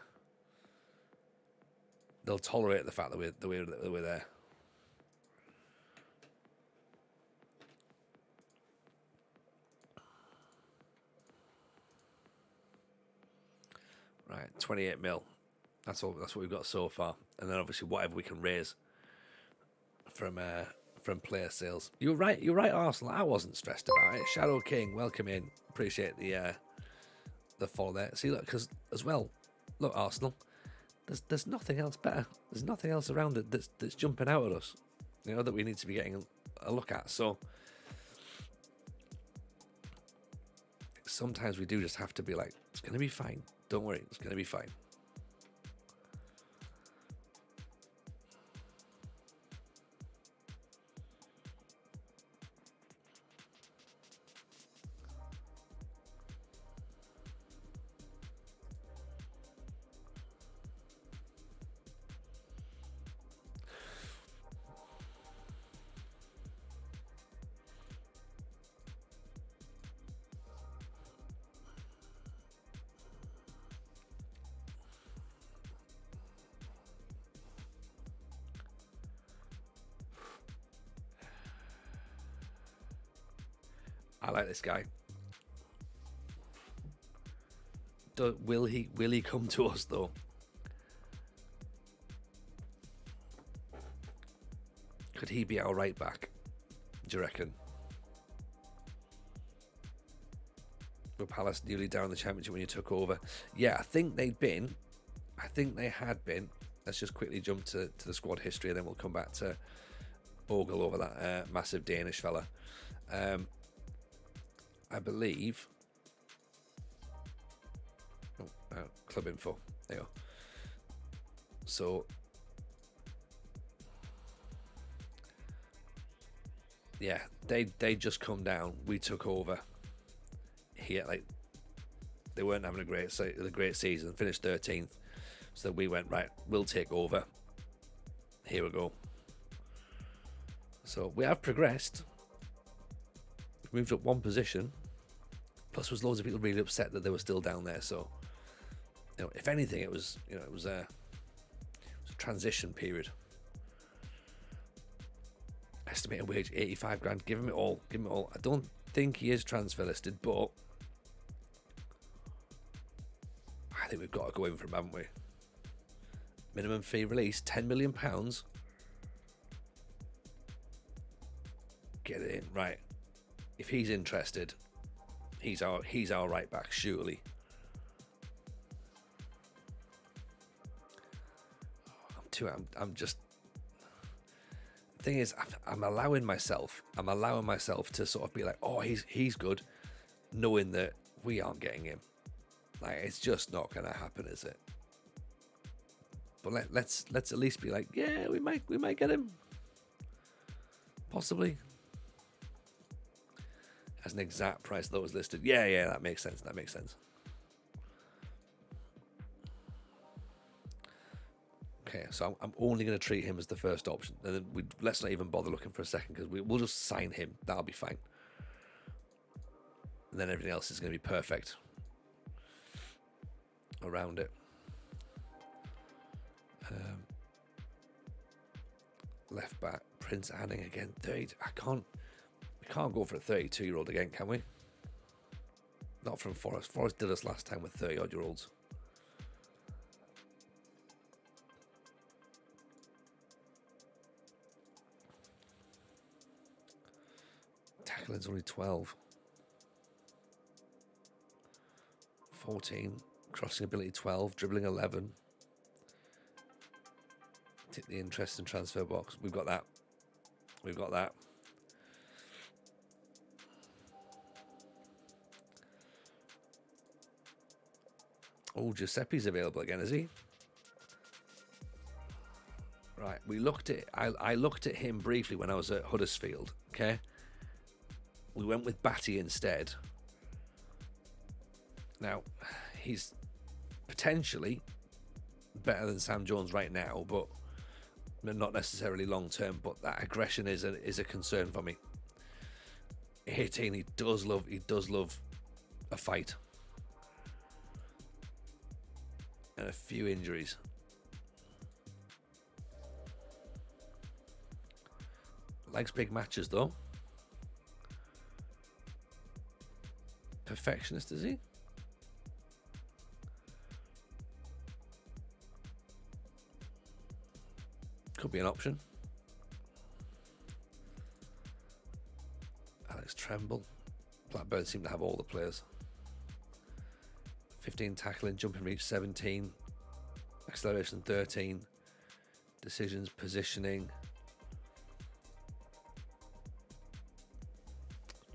They'll tolerate the fact that we're there. Right, 28 mil. That's all. That's what we've got so far, and then obviously whatever we can raise from player sales. You're right, Arsenal. I wasn't stressed about it. Shadow King, welcome in. Appreciate the follow there. See, look, because as well, look, Arsenal. There's nothing else better. There's nothing else around it that's jumping out at us. You know, that we need to be getting a look at. So sometimes we do just have to be like, it's going to be fine. Don't worry, it's going to be fine. I like this guy. Will he come to us though? Could he be our right back? Do you reckon? Were Palace newly down in the Championship when you took over? Yeah, I think they had been. Let's just quickly jump to the squad history, and then we'll come back to Ogle over that massive Danish fella. I believe. Club info. There you go. So, yeah, they just come down. We took over. Here, like, they weren't having a great season. Finished 13th. So we went, right, we'll take over. Here we go. So we have progressed. We've moved up one position. Plus, there was loads of people really upset that they were still down there. So, you know, if anything, it was a transition period. Estimated wage 85 grand. Give him it all. I don't think he is transfer listed, but I think we've got to go in for him, haven't we? Minimum fee release, £10 million. Get it in, right? If he's interested, he's our right back, surely. I'm just. The thing is, I'm allowing myself to sort of be like, oh, he's good, knowing that we aren't getting him. Like, it's just not going to happen, is it? But let's at least be like, yeah, we might get him, possibly. As an exact price that was listed. Yeah, that makes sense. Okay, so I'm only going to treat him as the first option. And then let's not even bother looking for a second, because we'll just sign him. That'll be fine. And then everything else is going to be perfect around it. Left back, Prince Anning again. 30. We can't go for a 32-year-old again, can we? Not from Forest. Forest did us last time with 30-odd-year-olds. Tackling's only 12. 14. Crossing ability 12. Dribbling 11. Tick the interest and transfer box. We've got that. Oh, Giuseppe's available again, is he? Right, we looked at. I looked at him briefly when I was at Huddersfield. Okay, we went with Batty instead. Now, he's potentially better than Sam Jones right now, but not necessarily long term. But that aggression is a concern for me. 18, he does love a fight, and a few injuries. Likes big matches though. Perfectionist, is he? Could be an option. Alex Tremble. Blackburn seem to have all the players. 15 tackling, jumping reach 17, acceleration 13, decisions, positioning.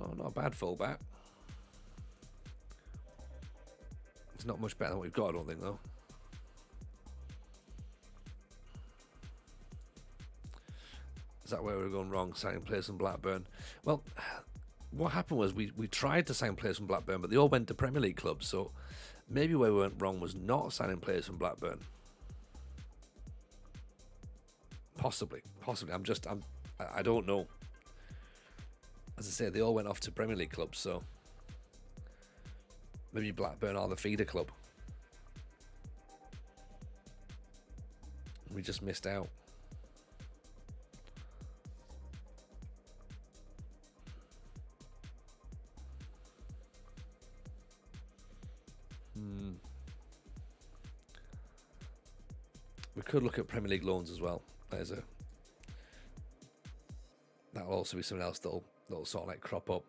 No, not a bad fullback. It's not much better than what we've got, I don't think, though. Is that where we're going wrong, signing players from Blackburn? Well, what happened was we tried to sign players from Blackburn, but they all went to Premier League clubs, so maybe where we went wrong was not signing players from Blackburn. Possibly. I don't know. As I say, they all went off to Premier League clubs, so maybe Blackburn are the feeder club. We just missed out. We could look at Premier League loans as well. That'll also be something else that'll sort of like crop up.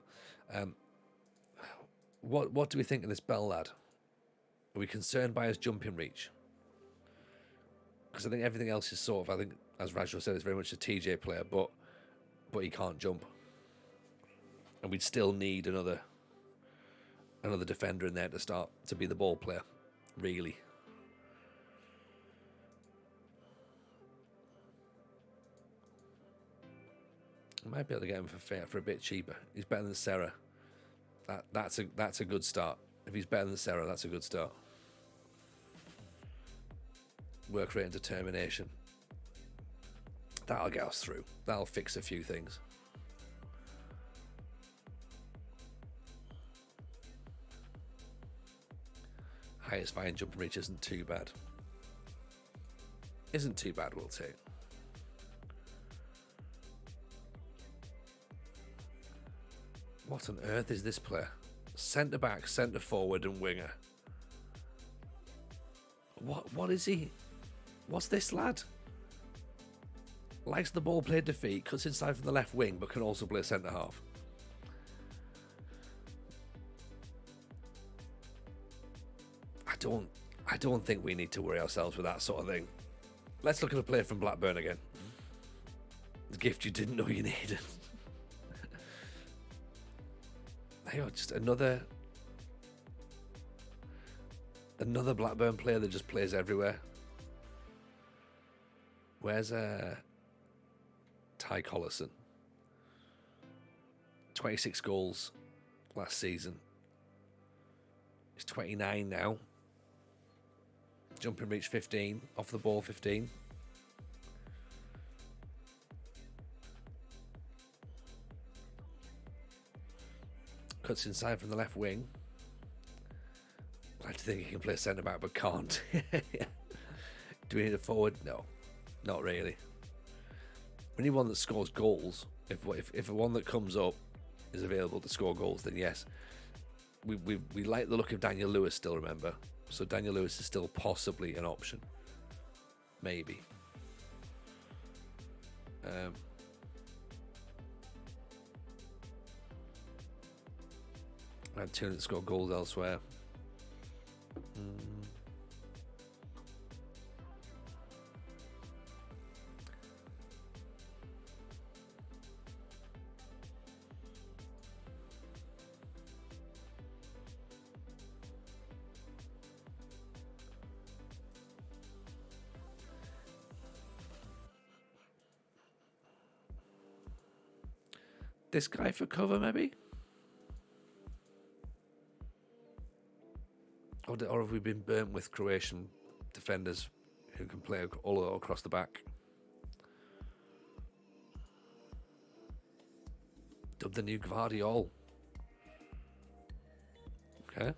What do we think of this Bell lad? Are we concerned by his jumping reach? Because I think everything else is sort of, I think, as Rajlo said, it's very much a TJ player, but he can't jump. And we'd still need another defender in there to start to be the ball player, really. I might be able to get him for a bit cheaper. He's better than Serra. That's a good start. If he's better than Serra, that's a good start. Work rate and determination. That'll get us through. That'll fix a few things. Highest fine jumping reach isn't too bad. Isn't too bad, we'll take. What on earth is this player? Centre back, centre forward, and winger. What is he? What's this lad? Likes the ball played to feet, cuts inside from the left wing, but can also play centre half. I don't think we need to worry ourselves with that sort of thing. Let's look at a player from Blackburn again. The gift you didn't know you needed. There you go, just another Blackburn player that just plays everywhere. Where's Ty Collison? 26 goals last season. He's 29 now. Jumping reach 15, off the ball 15. Cuts inside from the left wing. I like to think he can play centre back, but can't. Do we need a forward? No, not really. We need one that scores goals. If one that comes up is available to score goals, then yes. We like the look of Daniel Lewis still, remember? So Daniel Lewis is still possibly an option. Maybe. I had two that score goals elsewhere. this guy for cover, maybe? Or have we been burnt with Croatian defenders who can play all across the back? Dubbed the new Gvardiol. Okay.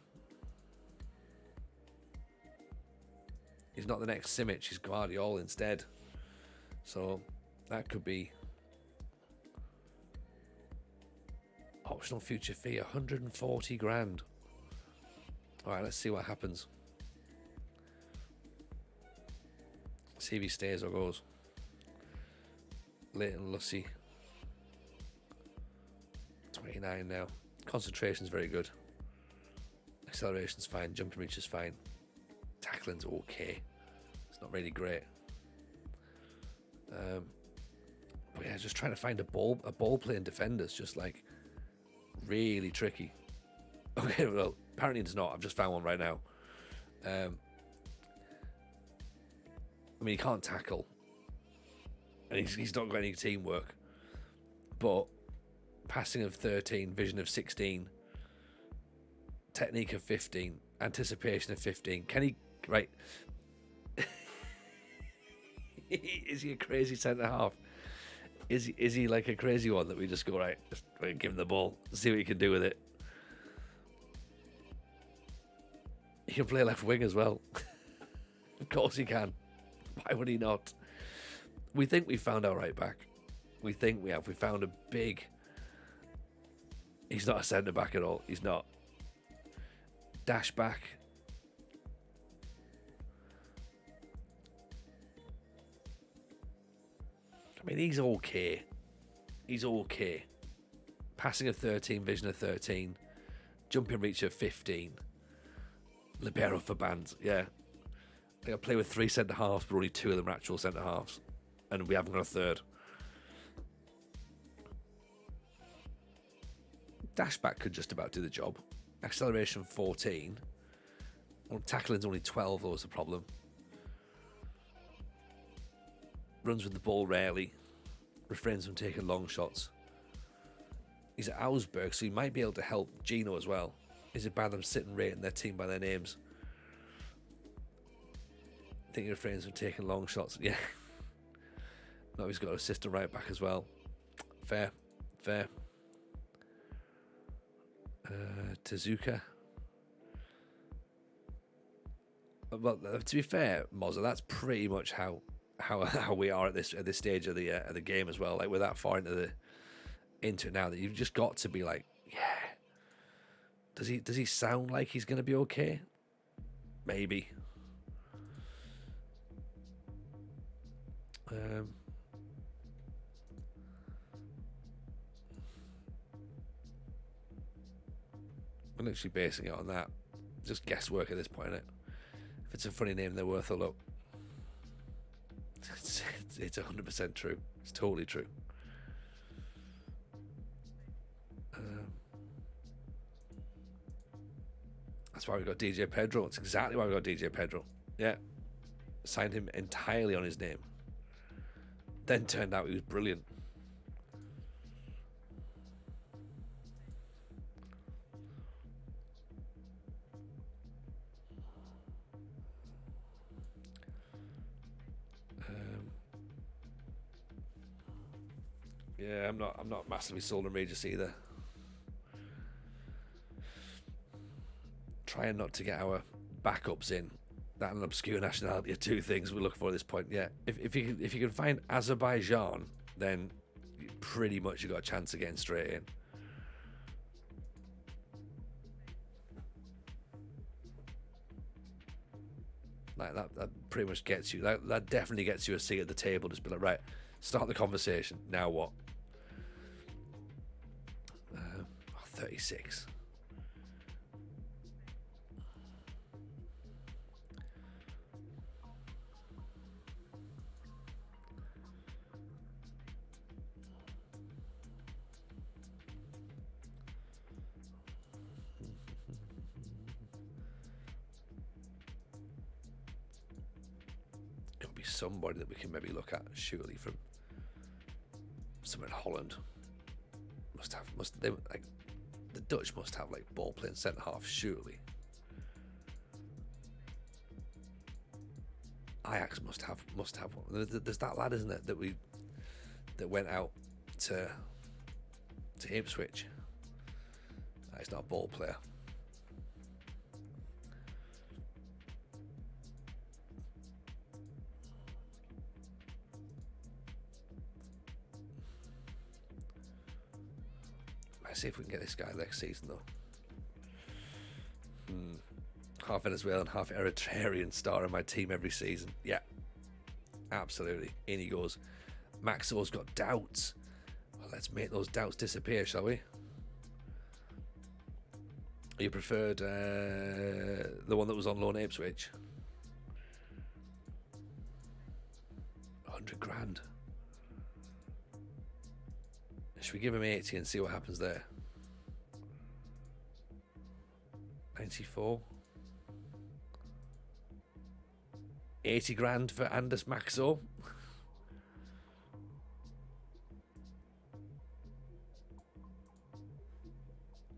He's not the next Simic, he's Gvardiol instead. So that could be optional future fee, 140 grand. All right, let's see what happens. See if he stays or goes. Leighton Lucy, 29 now. Concentration's very good. Acceleration's fine. Jumping reach is fine. Tackling's okay. It's not really great. But yeah, just trying to find a ball playing defender's just like really tricky. Okay, well, apparently it's not. I've just found one right now. I mean, he can't tackle, and he's not got any teamwork. But passing of 13, vision of 16, technique of 15, anticipation of 15. Can he? Right? Is he a crazy centre half? Is he like a crazy one that we just go right? Just give him the ball, see what he can do with it. He can play left wing as well. Of course he can. Why would he not? We think we found our right back. We think we have. We found a big... He's not a centre back at all. He's not. Dash back. I mean, he's okay. He's okay. Passing of 13, vision of 13. Jumping reach of 15. Libero for bands, yeah. I play with 3 centre halves, but only 2 of them are actual centre halves, and we haven't got a third. Dashback could just about do the job. Acceleration 14. Well, tackling's only 12, though, was the problem. Runs with the ball rarely. Refrains from taking long shots. He's at Augsburg, so he might be able to help Gino as well. Is it bad them sitting rating their team by their names? I think he refrains from taking long shots. Yeah. No, he's got an assistant right back as well. Fair. Tezuka. Well, to be fair, Mozza, that's pretty much how we are at this stage of the game as well. Like, we're that far into it now that you've just got to be like, yeah. Does he sound like he's going to be okay? Maybe. We're literally basing it on that. Just guesswork at this point, isn't it? If it's a funny name, they're worth a look. It's 100% true. It's totally true. That's why we got DJ Pedro. It's exactly why we got DJ Pedro. Yeah. Signed him entirely on his name. Then turned out he was brilliant. Yeah, I'm not massively sold on Regis either. Trying not to get our backups in. That and an obscure nationality are 2 things we look for at this point. Yeah, if you can find Azerbaijan, then pretty much you got a chance of getting straight in. Like that pretty much gets you. That definitely gets you a seat at the table. Just be like, right, start the conversation. Now what? 36. Got to be somebody that we can maybe look at, surely, from somewhere in Holland. must they like the Dutch must have like ball playing centre half, surely. Ajax must have one. There's that lad, isn't it, that went out to Ipswich. He's not a ball player. Let's see if we can get this guy next season, though. Half Venezuelan, half Eritrean star in my team every season. Yeah, absolutely. In he goes. Maxo's got doubts. Well, let's make those doubts disappear, shall we? You preferred the one that was on loan at Ipswich? 100 grand. Should we give him 80 and see what happens there? 94. 80 grand for Anders Maxo.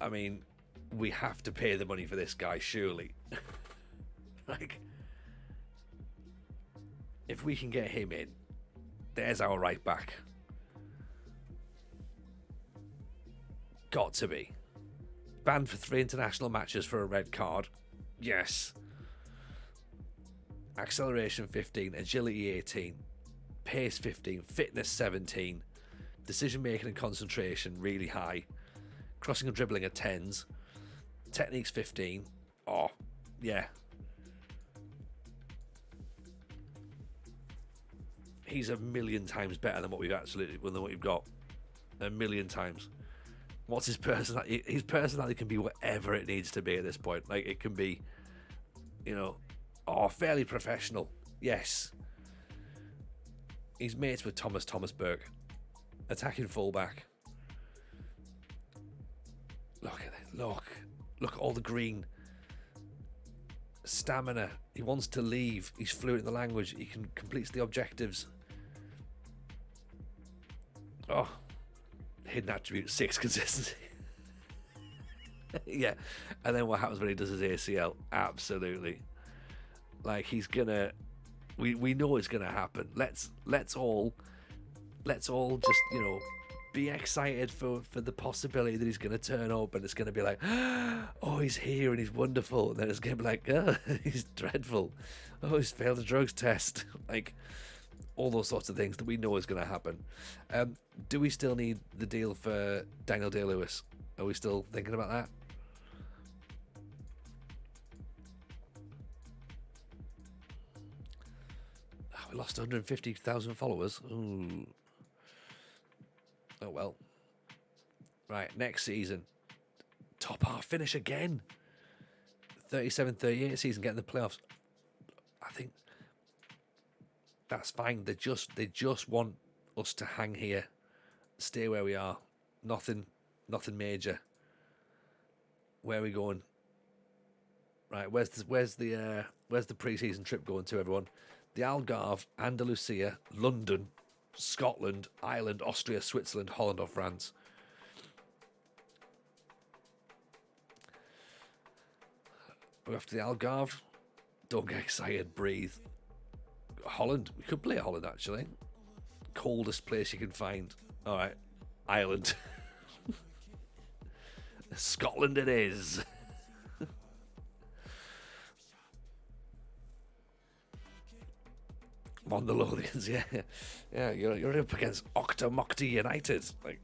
I mean, we have to pay the money for this guy, surely. Like, if we can get him in, there's our right back. Got to be. Banned for 3 international matches for a red card. Yes. Acceleration 15, agility 18, pace 15, fitness 17, decision making and concentration really high, crossing and dribbling at 10s, techniques 15. Oh, yeah. He's a million times better than what we've got. A million times. What's his personality? His personality can be whatever it needs to be at this point. Like, it can be, fairly professional. Yes. He's mates with Thomas Burke. Attacking fullback. Look at it. Look at all the green. Stamina. He wants to leave. He's fluent in the language. He completes the objectives. Oh. Hidden attribute 6, consistency. Yeah. And then what happens when he does his ACL? Absolutely. Like, he's gonna, we know it's gonna happen. Let's all just, be excited for the possibility that he's gonna turn up and it's gonna be like, oh, he's here and he's wonderful. And then it's gonna be like, oh, he's dreadful. Oh, he's failed a drugs test. Like, all those sorts of things that we know is gonna happen. Do we still need the deal for Daniel Day-Lewis? Are we still thinking about that? We lost 150,000 followers. Ooh. Oh well. Right, next season. Top half finish again. 37-38 season, getting the playoffs. I think that's fine. They just want us to hang here. Stay where we are. Nothing major. Where are we going? Right, where's the pre-season trip going to, everyone? The Algarve, Andalusia, London, Scotland, Ireland, Austria, Switzerland, Holland or France. We're off to the Algarve. Don't get excited, breathe. Holland, we could play Holland actually. Coldest place you can find. Alright, Ireland. Scotland it is. On the Lothians, yeah. You're up against Octomocty United. Like,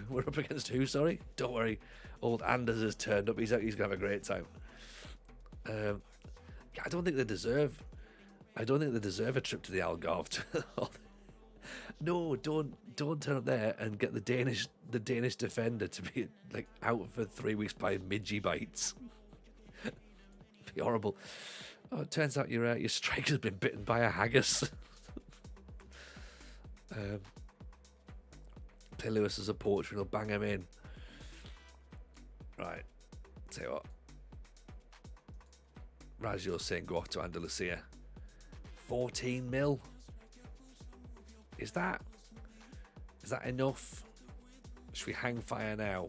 we're up against who? Sorry, don't worry. Old Anders has turned up. He's gonna have a great time. I don't think they deserve a trip to the Algarve. No, don't turn up there and get the Danish defender to be like out for 3 weeks by midgie bites. Be horrible. Oh, it turns out your striker's been bitten by a haggis. Play Lewis as a porch and he'll bang him in. Right, tell you what. Raggio's saying go off to Andalusia. 14 mil. Is that enough Should we hang fire now?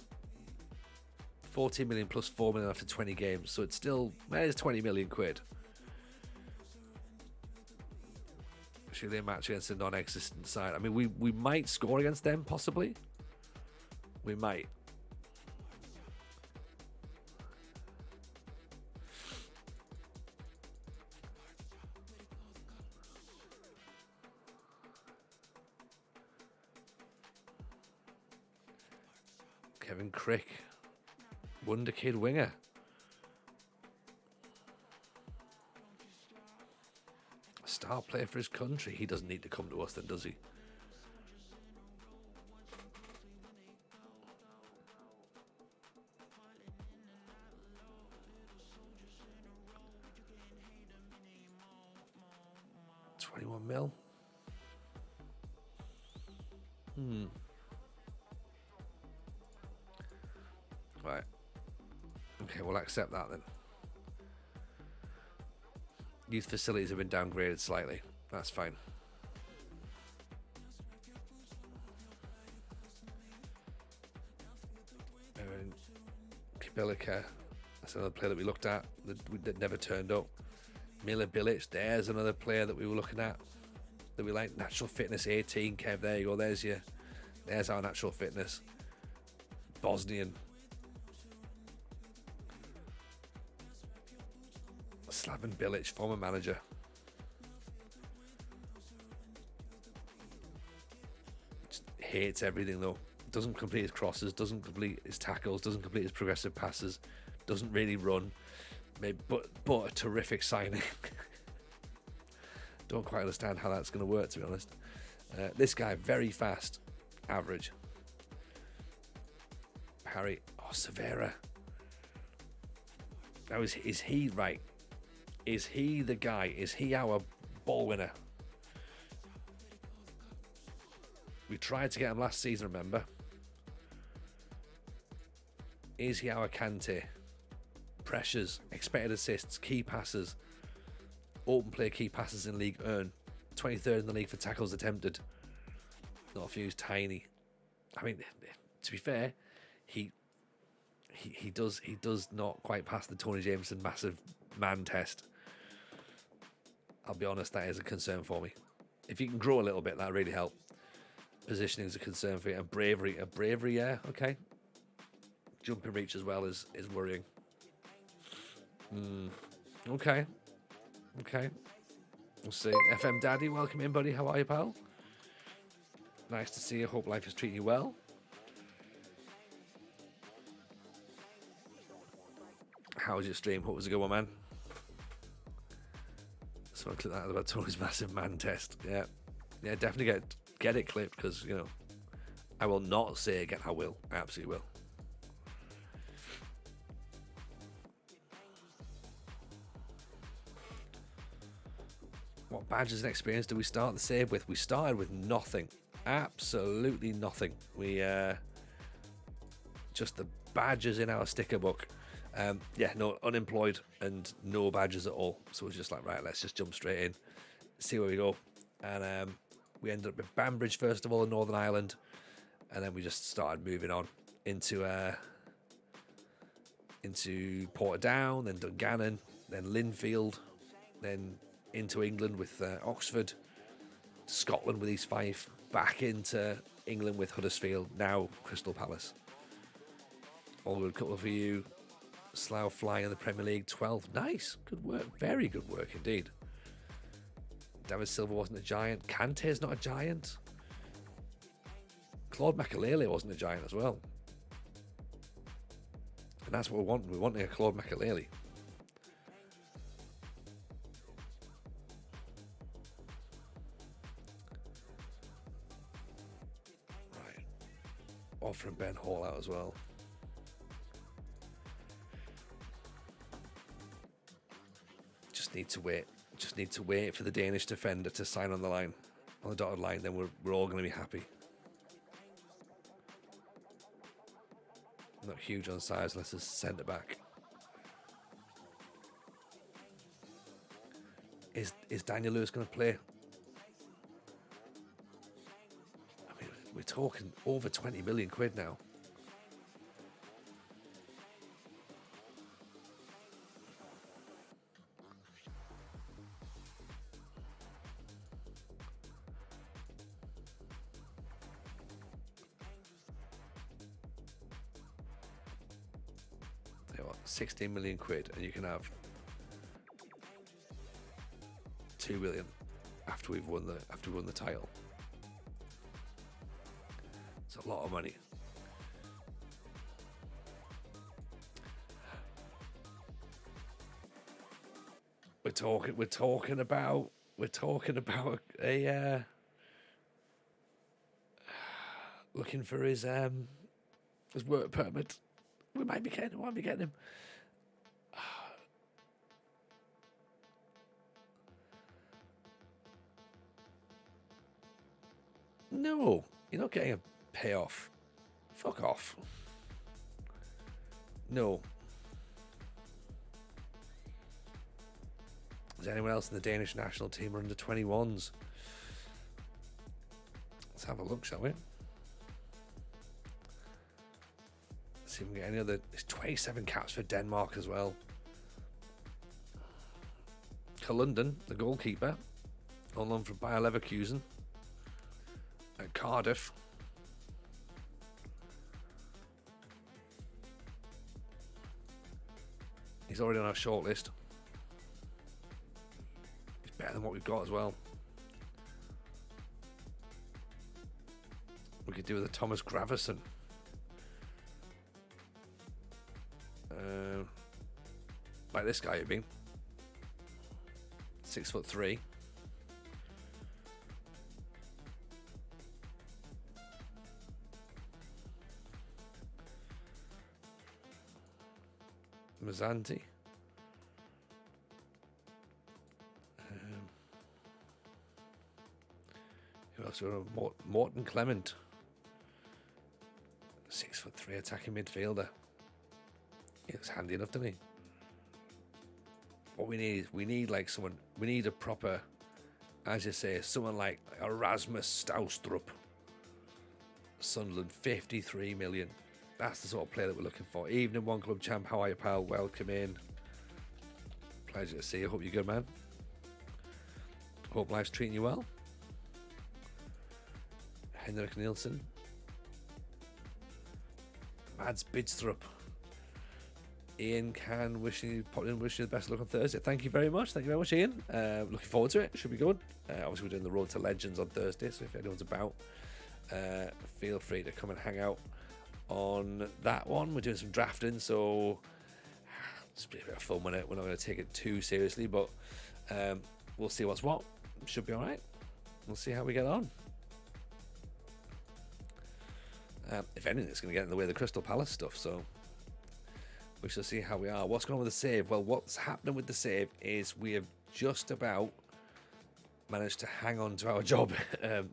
14 million plus 4 million after 20 games, so it's still, it's 20 million quid. Should they match against a non-existent side? I mean, we might score against them, possibly. We might. Kevin Crick, Wonder Kid winger. A star player for his country. He doesn't need to come to us then, does he? $21 million. Right. Okay, we'll accept that then. Youth facilities have been downgraded slightly. That's fine. Kibilica, that's another player that we looked at that never turned up. Mila Bilic, there's another player that we were looking at that we like. Natural fitness 18, Kev, there you go. There's our natural fitness. Bosnian. Slaven Bilic, former manager. Just hates everything though. Doesn't complete his crosses, doesn't complete his tackles, doesn't complete his progressive passes, doesn't really run. Maybe, but a terrific signing. Don't quite understand how that's going to work, to be honest. This guy, very fast, average. Harry, Severa. Now is he right? Is he the guy? Is he our ball winner? We tried to get him last season, remember? Is he our Kante? Pressures, expected assists, key passes, open play key passes in league earn. 23rd in the league for tackles attempted. Not a few, he's tiny. I mean, to be fair, he does not quite pass the Tony Jameson massive man test. I'll be honest, that is a concern for me. If you can grow a little bit, that really help. Positioning is a concern for you, and bravery, yeah, okay. Jumping reach as well is worrying. Okay. We'll see. FM Daddy, welcome in, buddy. How are you, pal? Nice to see you. Hope life is treating you well. How was your stream? Hope it was a good one, man. So I clicked that about Tony's massive man test. Yeah, definitely get it clipped, because I will not say again. I will. I absolutely will. What badges and experience do we start the save with? We started with nothing. Absolutely nothing. We just the badges in our sticker book. No, unemployed and no badges at all. So it's just like, right, let's just jump straight in, see where we go. And we ended up with Banbridge first of all in Northern Ireland, and then we just started moving on into Portadown, then Dungannon, then Linfield, then into England with Oxford, Scotland with East Fife, back into England with Huddersfield, now Crystal Palace. All good couple for you. Slough flying in the Premier League, 12th. Nice. Good work. Very good work indeed. David Silva wasn't a giant. Kante's not a giant. Claude Makelele wasn't a giant as well. And that's what we want. We're wanting a Claude Makelele. Right. Offering Ben Hall out as well. Need to wait for the Danish defender to sign on the dotted line, then we're all going to be happy. Not huge on size unless it's centre back. Is Daniel Lewis going to play? I mean, we're talking over 20 million quid now. Tell you what, 16 million quid, and you can have 2 million after we've won the title. It's a lot of money. We're talking about a looking for his work permit. We might be getting him. No, you're not getting a payoff. Fuck off. No. Is anyone else in the Danish national team or under 21s? Let's have a look, shall we? See if we can get any other. There's 27 caps for Denmark as well. London, the goalkeeper, on loan from Bayer Leverkusen. At Cardiff. He's already on our shortlist. He's better than what we've got as well. We could do with a Thomas Gravesen. Like this guy, you've been 6'3". Mazzanti. Who else? Morten Clement. 6'3" attacking midfielder. He looks handy enough, doesn't he? What we need like someone. We need a proper, as you say, someone like Erasmus Staustrup. Sunderland, 53 million. That's the sort of player that we're looking for. Evening One Club champ, how are you, pal? Welcome in. Pleasure to see you. Hope you're good, man. Hope life's treating you well. Henrik Nielsen. Mads Bidstrup. Ian Can wishing you the best of luck on Thursday. Thank you very much. Thank you very much, Ian. Looking forward to it. Should be good. Obviously, we're doing the Road to Legends on Thursday, so if anyone's about, feel free to come and hang out on that one. We're doing some drafting, so it's a bit of fun with it. We're not going to take it too seriously, but we'll see what's what. Should be all right. We'll see how we get on. If anything, it's going to get in the way of the Crystal Palace stuff, so we shall see how we are. What's going on with the save? Well, what's happening with the save is we have just about managed to hang on to our job.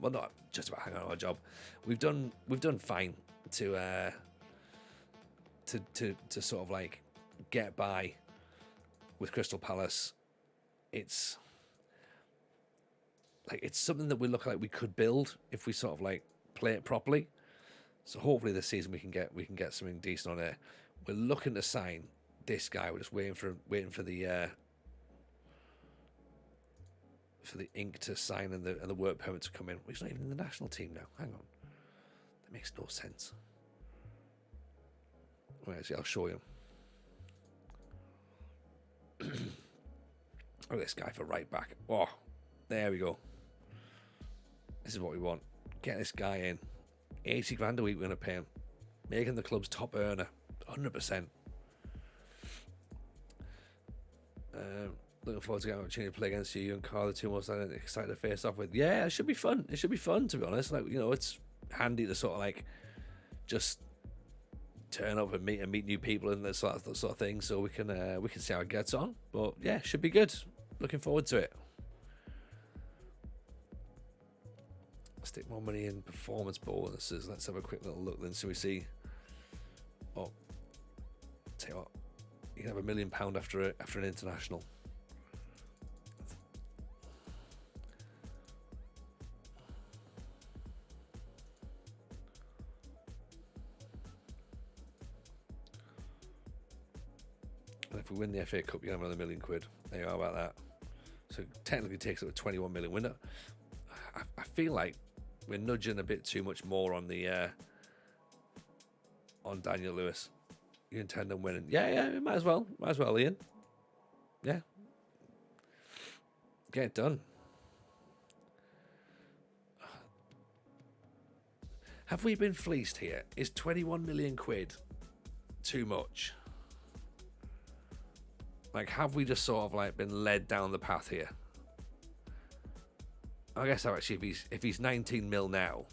Well, not just about hang on to our job. We've done fine to sort of like get by with Crystal Palace. It's something that we look like we could build if we sort of like play it properly. So hopefully this season we can get something decent on it. We're looking to sign this guy. We're just waiting for the ink to sign and the work permit to come in. He's not even in the national team now. Hang on, that makes no sense. Wait, actually, I'll show you. Look at this guy for right back. Oh, there we go. This is what we want. Get this guy in. 80 grand a week we're going to pay him. Making the club's top earner. 100%. Looking forward to getting an opportunity to play against you and Carl, the two most excited to face off with. Yeah, it should be fun. It should be fun, to be honest. Like, you know, it's handy to sort of like just turn up and meet new people and that sort of thing. So we can see how it gets on. But yeah, should be good. Looking forward to it. Stick more money in performance bonuses. Let's have a quick little look then. So we see. Oh, tell you what, you can have £1 million after an international. And if we win the FA Cup, you have another £1,000,000. There you are about that. So technically takes up to 21 million. I feel like we're nudging a bit too much more on the on Daniel Lewis. You intend on winning? Yeah, might as well, Ian. Yeah, get it done. Have we been fleeced here? Is 21 million quid too much? Like, have we just sort of like been led down the path here? I guess actually, if he's 19 mil now,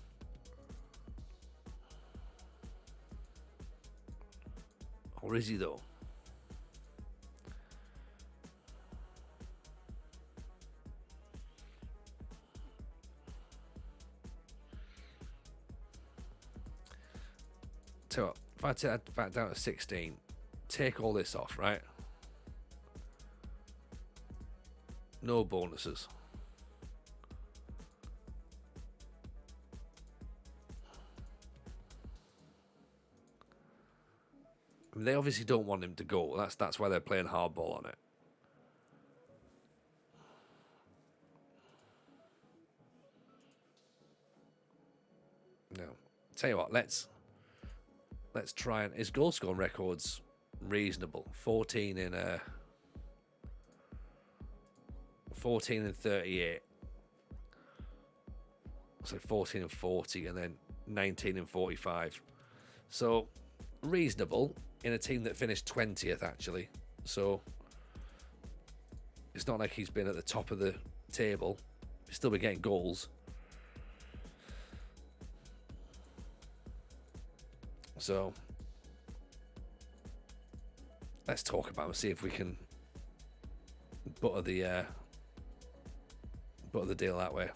or is he though? So if I take that back down to 16, take all this off, right? No bonuses. I mean, they obviously don't want him to go. That's why they're playing hardball on it. No, tell you what, let's try and his goal scoring record's reasonable. 14 in 38. So 14 and 40, and then 19 and 45. So reasonable in a team that finished 20th actually. So it's not like he's been at the top of the table. He's still been getting goals. So let's talk about him, see if we can butter the deal that way.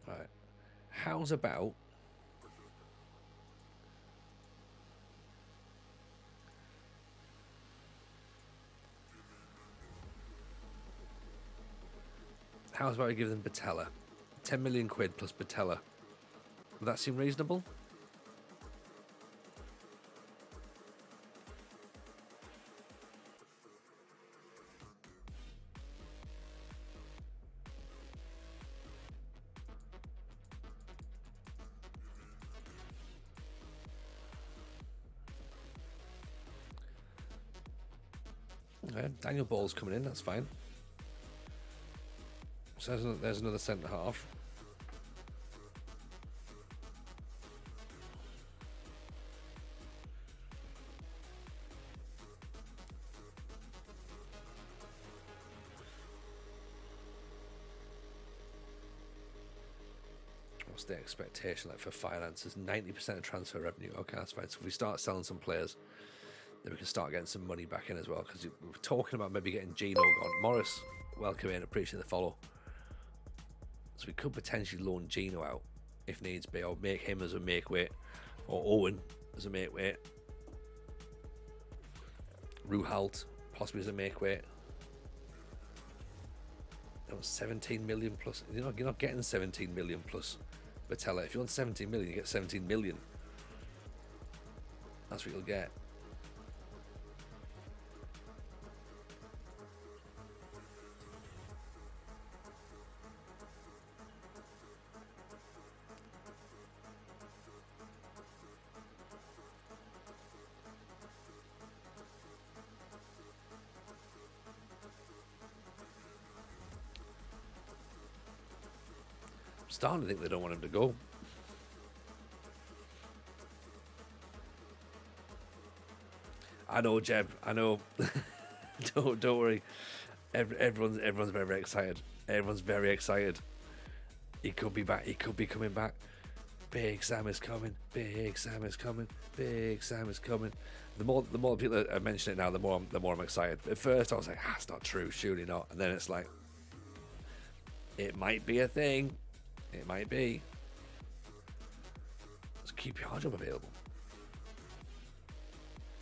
Right. How's about we give them Batella? 10 million quid plus Batella. Would that seem reasonable? Okay, Daniel Ball's coming in, that's fine. So there's another centre half. What's the expectation like for finances? 90% of transfer revenue. Okay, that's fine. So if we start selling some players, then we can start getting some money back in as well. Because we were talking about maybe getting Gino gone. Morris, welcome in. Appreciate the follow. So we could potentially loan Gino out if needs be, or make him as a make weight, or Owen as a make weight. Ruhalt possibly as a make weight. That was 17 million plus. You're not getting 17 million plus Batella. If you want 17 million, you get 17 million. That's what you'll get. Starting to think they don't want him to go. I know, Jeb. I know. don't worry. Everyone's very, very excited. Everyone's very excited. He could be back. He could be coming back. Big Sam is coming. Big Sam is coming. Big Sam is coming. The more people are mentioning it now, the more I'm excited. At first, I was like, it's not true. Surely not. And then it's like, it might be a thing. It might be. keep your job available.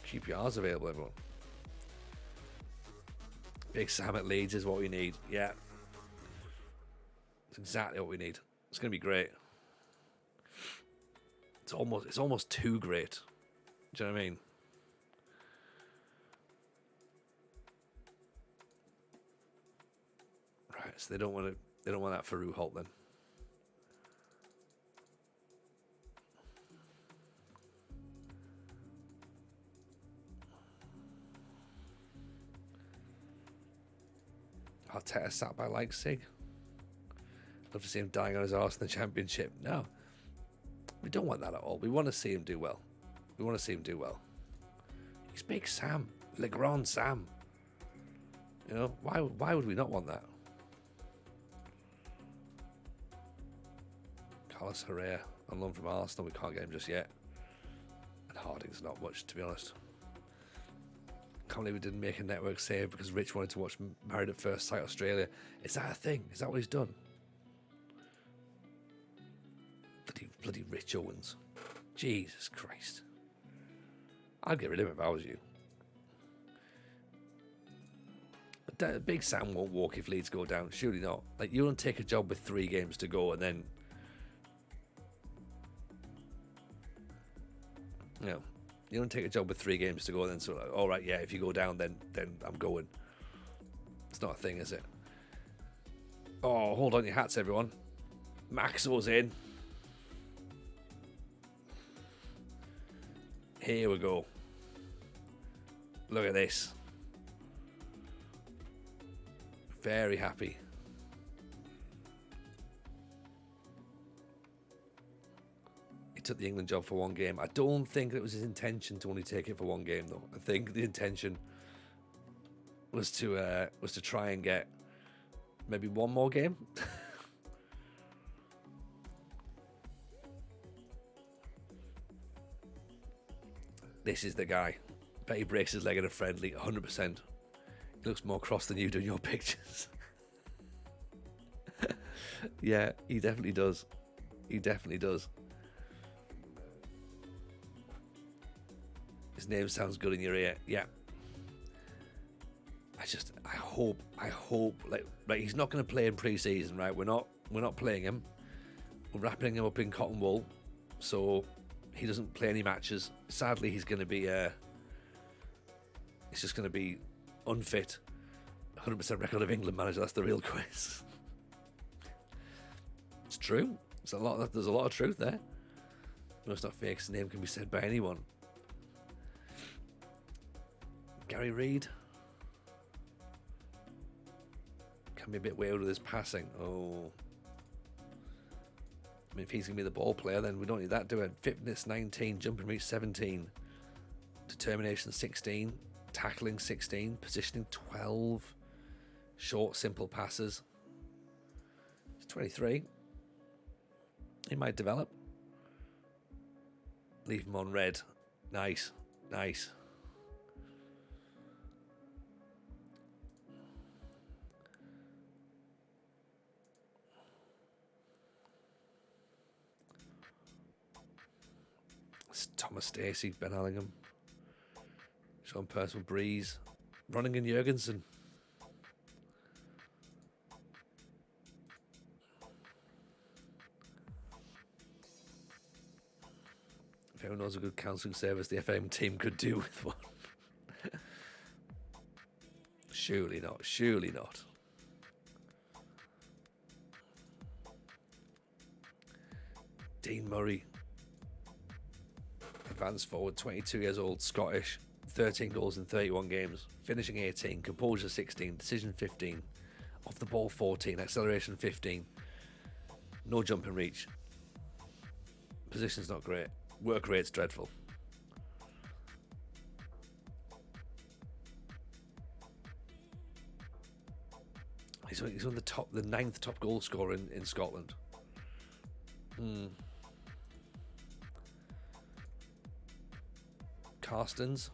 Keep yours available, everyone. Big Sam at Leeds is what we need. Yeah. It's exactly what we need. It's going to be great. It's almost too great. Do you know what I mean? Right, so they don't want that Farouk Holt then. Arteta sat by Leipzig. Love to see him dying on his arse in the Championship. No, we don't want that at all. We want to see him do well. He's Big Sam, Le Grand Sam. You know, why would we not want that? Carlos Herrera on loan from Arsenal. We can't get him just yet. And Harding's not much, to be honest. Can't believe we didn't make a network save because Rich wanted to watch Married at First Sight Australia. Is that a thing? Is that what he's done? Bloody Rich Owens. Jesus Christ. I'd get rid of him if I was you. But Big Sam won't walk if Leeds go down. Surely not. Like, you don't take a job with 3 games to go and then... You know, you don't take a job with 3 games to go and then sort of, all right, yeah, if you go down, then I'm going. It's not a thing, is it? Oh, hold on your hats, everyone. Maxo's in. Here we go. Look at this. Very happy. He took the England job for 1 game. I don't think it was his intention to only take it for 1 game, though. I think the intention was to try and get maybe 1 more game. This is the guy. Bet he breaks his leg in a friendly, 100%. He looks more cross than you do in your pictures. Yeah, he definitely does. He definitely does. His name sounds good in your ear. Yeah. I hope, like, right, he's not going to play in pre-season, right? We're not playing him. We're wrapping him up in cotton wool, so he doesn't play any matches. Sadly, he's going to be, he's just going to be unfit. 100% record of England manager. That's the real quiz. It's true. There's a lot of truth there. No, it's not fake. His name can be said by anyone. Gary Reid can be a bit weird with his passing. Oh, I mean, if he's going to be the ball player, then we don't need that, do we? Fitness 19, jumping reach 17, determination 16, tackling 16, positioning 12, short, simple passes. He's 23. He might develop. Leave him on red. Nice. It's Thomas Stacey, Ben Allingham, Sean Percival, Breeze, Ronningen Jurgensen. If anyone knows a good counselling service the FM team could do with one. Surely not. Dean Murray, advanced forward, 22 years old, Scottish, 13 goals in 31 games, finishing 18, composure 16, decision 15, off the ball 14, acceleration 15, no jumping reach, position's not great, work rate's dreadful. He's on the 9th top goal scorer in Scotland. Carstens.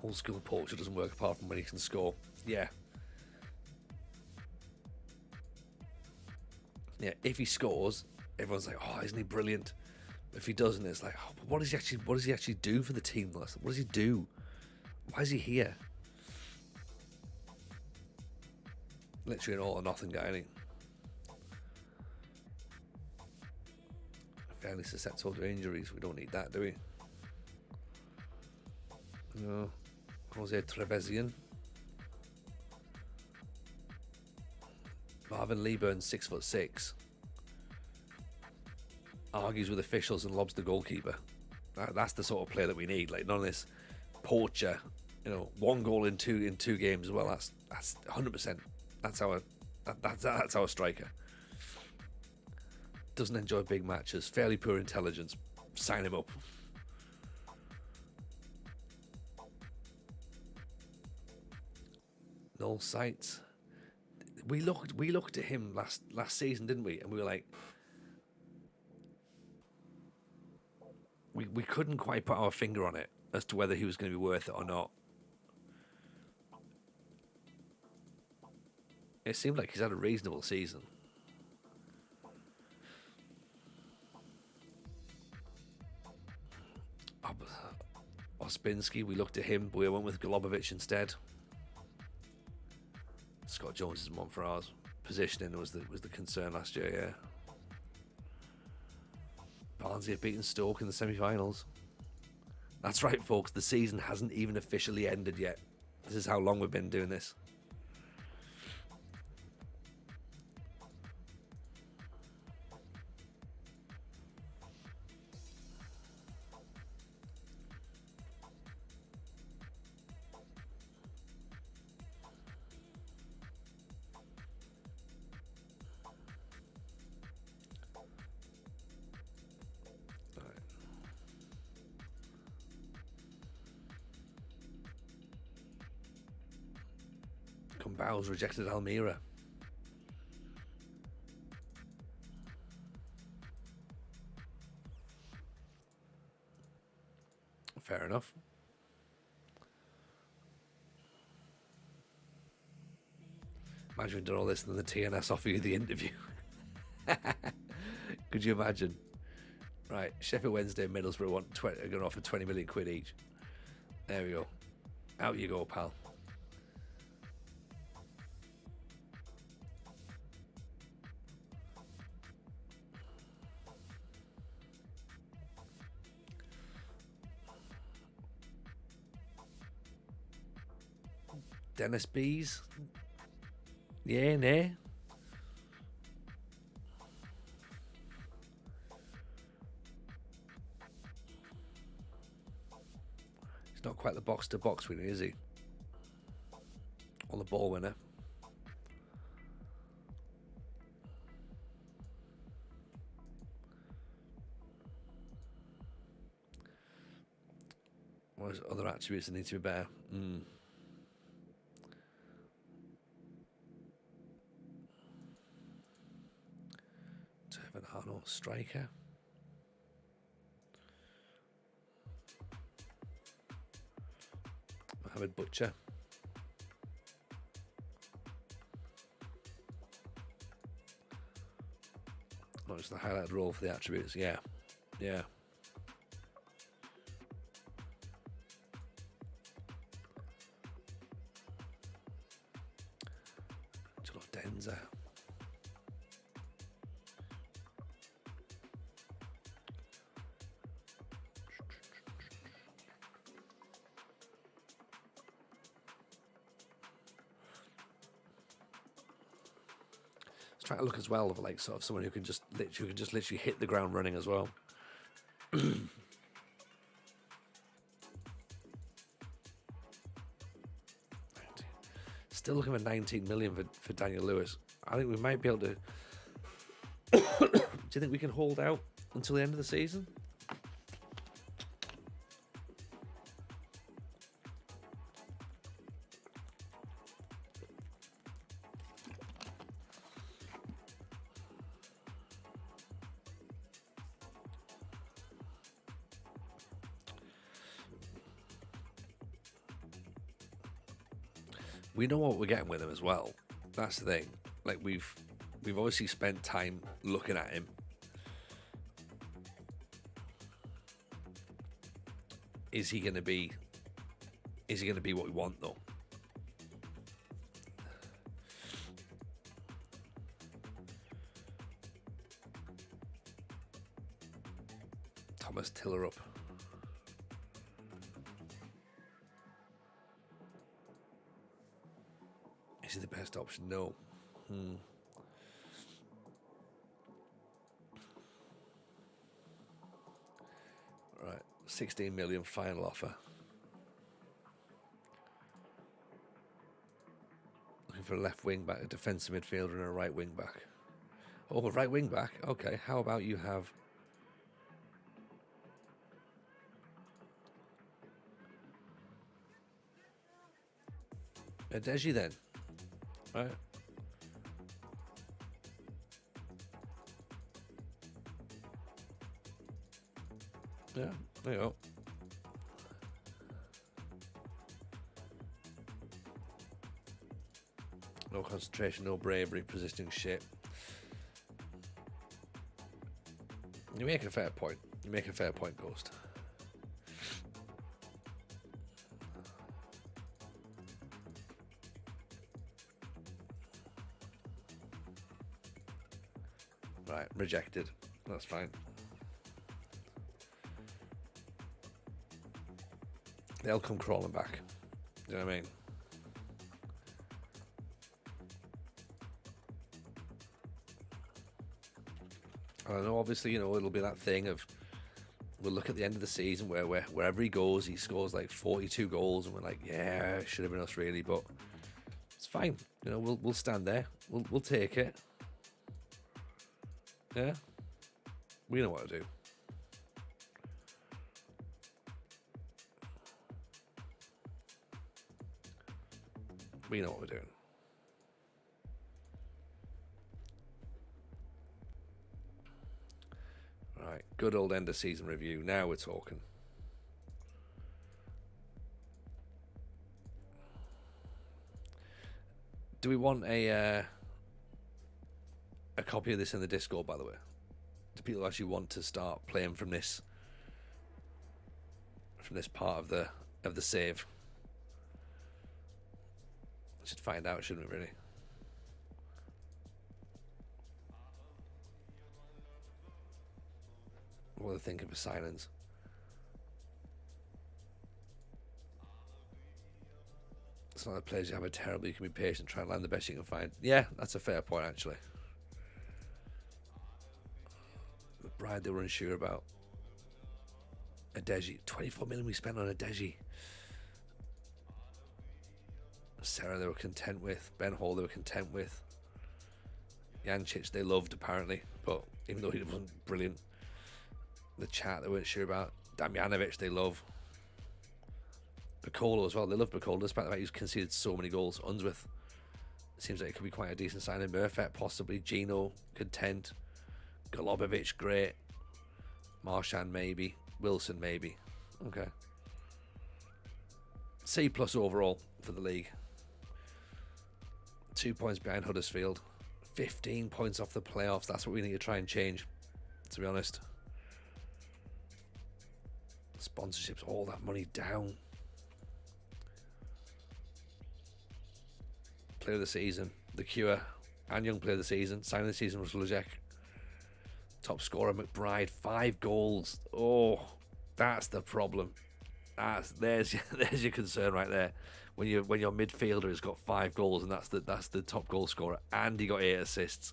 Old school poacher doesn't work apart from when he can score. Yeah. Yeah, if he scores, everyone's like, oh, isn't he brilliant? If he doesn't, it's like, oh, what does he actually do for the team? What does he do? Why is he here? Literally an all or nothing guy, isn't he? Fairly susceptible to injuries. We don't need that, do we? No. Jose Trevezzian. Marvin Leeburn, 6'6", argues with officials and lobs the goalkeeper. That's the sort of player that we need. Like, none of this poacher. You know, 1 goal in two games. Well, that's 100%. That's our striker. Doesn't enjoy big matches. Fairly poor intelligence. Sign him up. Null sights. We looked at him last season, didn't we? And we were like, we couldn't quite put our finger on it as to whether he was going to be worth it or not. It seemed like he's had a reasonable season. Ospinski, we looked at him, but we went with Golubovic instead. Scott Jones is one for ours. Positioning was the concern last year, yeah. Barnsley have beaten Stoke in the semi-finals. That's right, folks. The season hasn't even officially ended yet. This is how long we've been doing this. Bowles rejected Almira. Fair enough. Imagine we've done all this and then the TNS offer you the interview. Could you imagine? Right, Sheffield Wednesday and Middlesbrough are going to offer 20 million quid each. There we go. Out you go, pal. Dennis Bees. Yeah, nah. He's not quite the box-to-box winner, is he? Or the ball winner. What is other attributes that need to be better? Arnold, striker. Mohamed Butcher. Not just the highlighted role for the attributes. Yeah. Yeah. Angelo Denza. Trying to look as well of like sort of someone who can just literally hit the ground running as well. Still looking at 19 million for Daniel Lewis. I think we might be able to. Do you think we can hold out until the end of the season? we know what we're getting with him as well. That's the thing. Like we've obviously spent time looking at him. Is he going to be what we want though? Thomas Tiller up. Is he the best option? No. Right, 16 million final offer. Looking for a left wing back, a defensive midfielder, and a right wing back. Oh, a right wing back. Okay, how about you have a Deji then? Right. Yeah, there you go. No concentration, no bravery, positioning shit. You make a fair point. You make a fair point, Ghost. Right, rejected. That's fine. They'll come crawling back. You know what I mean? I know, obviously, you know, it'll be that thing of we'll look at the end of the season where wherever he goes, he scores like 42 goals, and we're like, yeah, it should have been us really, but it's fine. You know, we'll stand there. We'll take it. Yeah, we know what to do. We know what we're doing. Right, good old end of season review. Now we're talking. Do we want a copy of this in the Discord, by the way? Do people actually want to start playing from this part of the save? Should find out, shouldn't we, really? What do they think of a silence? It's not a players you have a terrible, you can be patient, try and land the best you can find. Yeah, that's a fair point, actually. McBride they were unsure about. Adeji, 24 million we spent on Adeji. Sarah they were content with. Ben Hall they were content with. Jancic they loved apparently, but even though he wasn't brilliant. The chat they weren't sure about. Damjanovic they love. Piccolo as well, they love Piccolo despite the fact he's conceded so many goals. Unsworth seems like it could be quite a decent signing. Murphet possibly. Gino content. Golubovic great. Marchand maybe. Wilson maybe. Okay. C+ overall for the league. 2 points behind Huddersfield. 15 points off the playoffs. That's what we need to try and change, to be honest. Sponsorships, all that money down. Player of the season, The Cure, and Young Player of the season. Signing of the season was Lujek. Top scorer McBride, 5 goals. Oh, that's the problem. There's your concern right there. When your midfielder has got 5 goals and that's the top goal scorer, and he got 8 assists.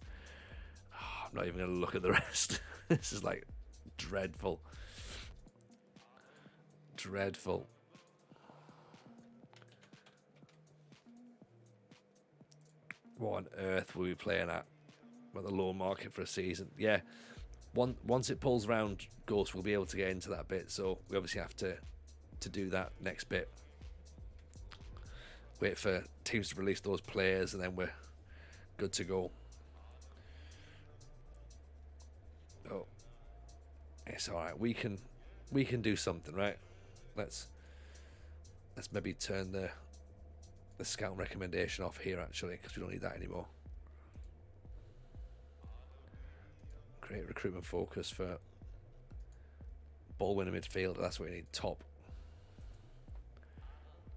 Oh, I'm not even going to look at the rest. This is like dreadful. Dreadful. What on earth were we playing at? With the low market for a season? Yeah. Once it pulls around, Ghost, we'll be able to get into that bit. So we obviously have to do that next bit. Wait for teams to release those players, and then we're good to go. Oh, it's all right. We can do something, right? Let's maybe turn the the scout recommendation off here, actually, because we don't need that anymore. Create recruitment focus for ball winner midfielder. That's what we need. Top.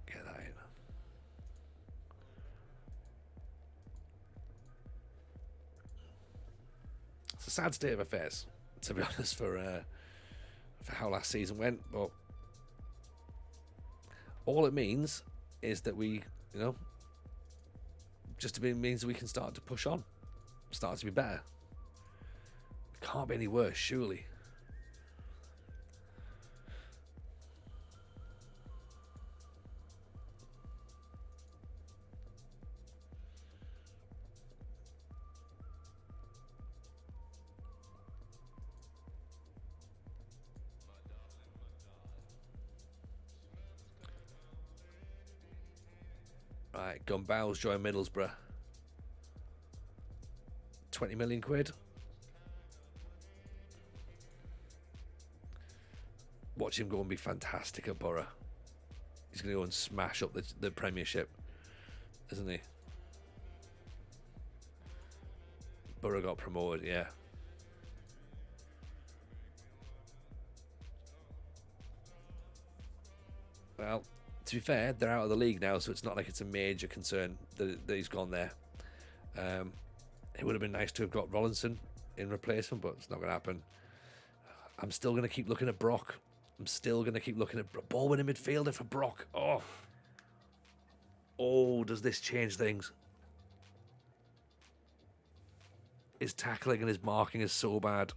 Get that in. It's a sad state of affairs, to be honest, for how last season went. But all it means is that we, just means we can start to push on, start to be better. Can't be any worse, surely. Right, Gumbau's join Middlesbrough. 20 million quid. Watch him go and be fantastic at Borough. He's going to go and smash up the Premiership, isn't he? Borough got promoted, yeah. Well, to be fair, they're out of the league now, so it's not like it's a major concern that he's gone there. It would have been nice to have got Rollinson in replacement, but it's not going to happen. I'm still going to keep looking at Brock. I'm still going to keep looking at ball winning midfielder for Brock. Oh, does this change things? His tackling and his marking is so bad.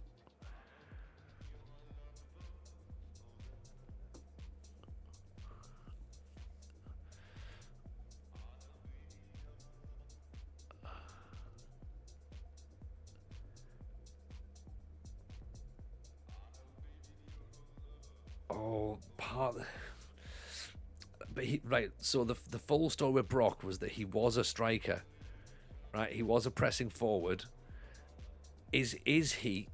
But so the full story with Brock was that he was a striker, right? He was a pressing forward. Is he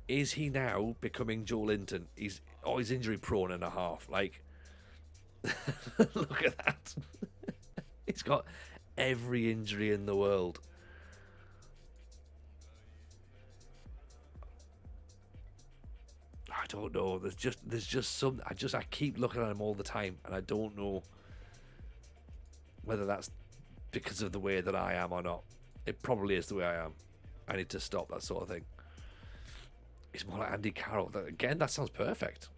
now becoming Joe Linton? He's injury prone and a half. Like, look at that. He's got every injury in the world. I don't know. There's just some. I keep looking at him all the time, and I don't know whether that's because of the way that I am or not. It probably is the way I am. I need to stop that sort of thing. It's more like Andy Carroll. Again, that sounds perfect.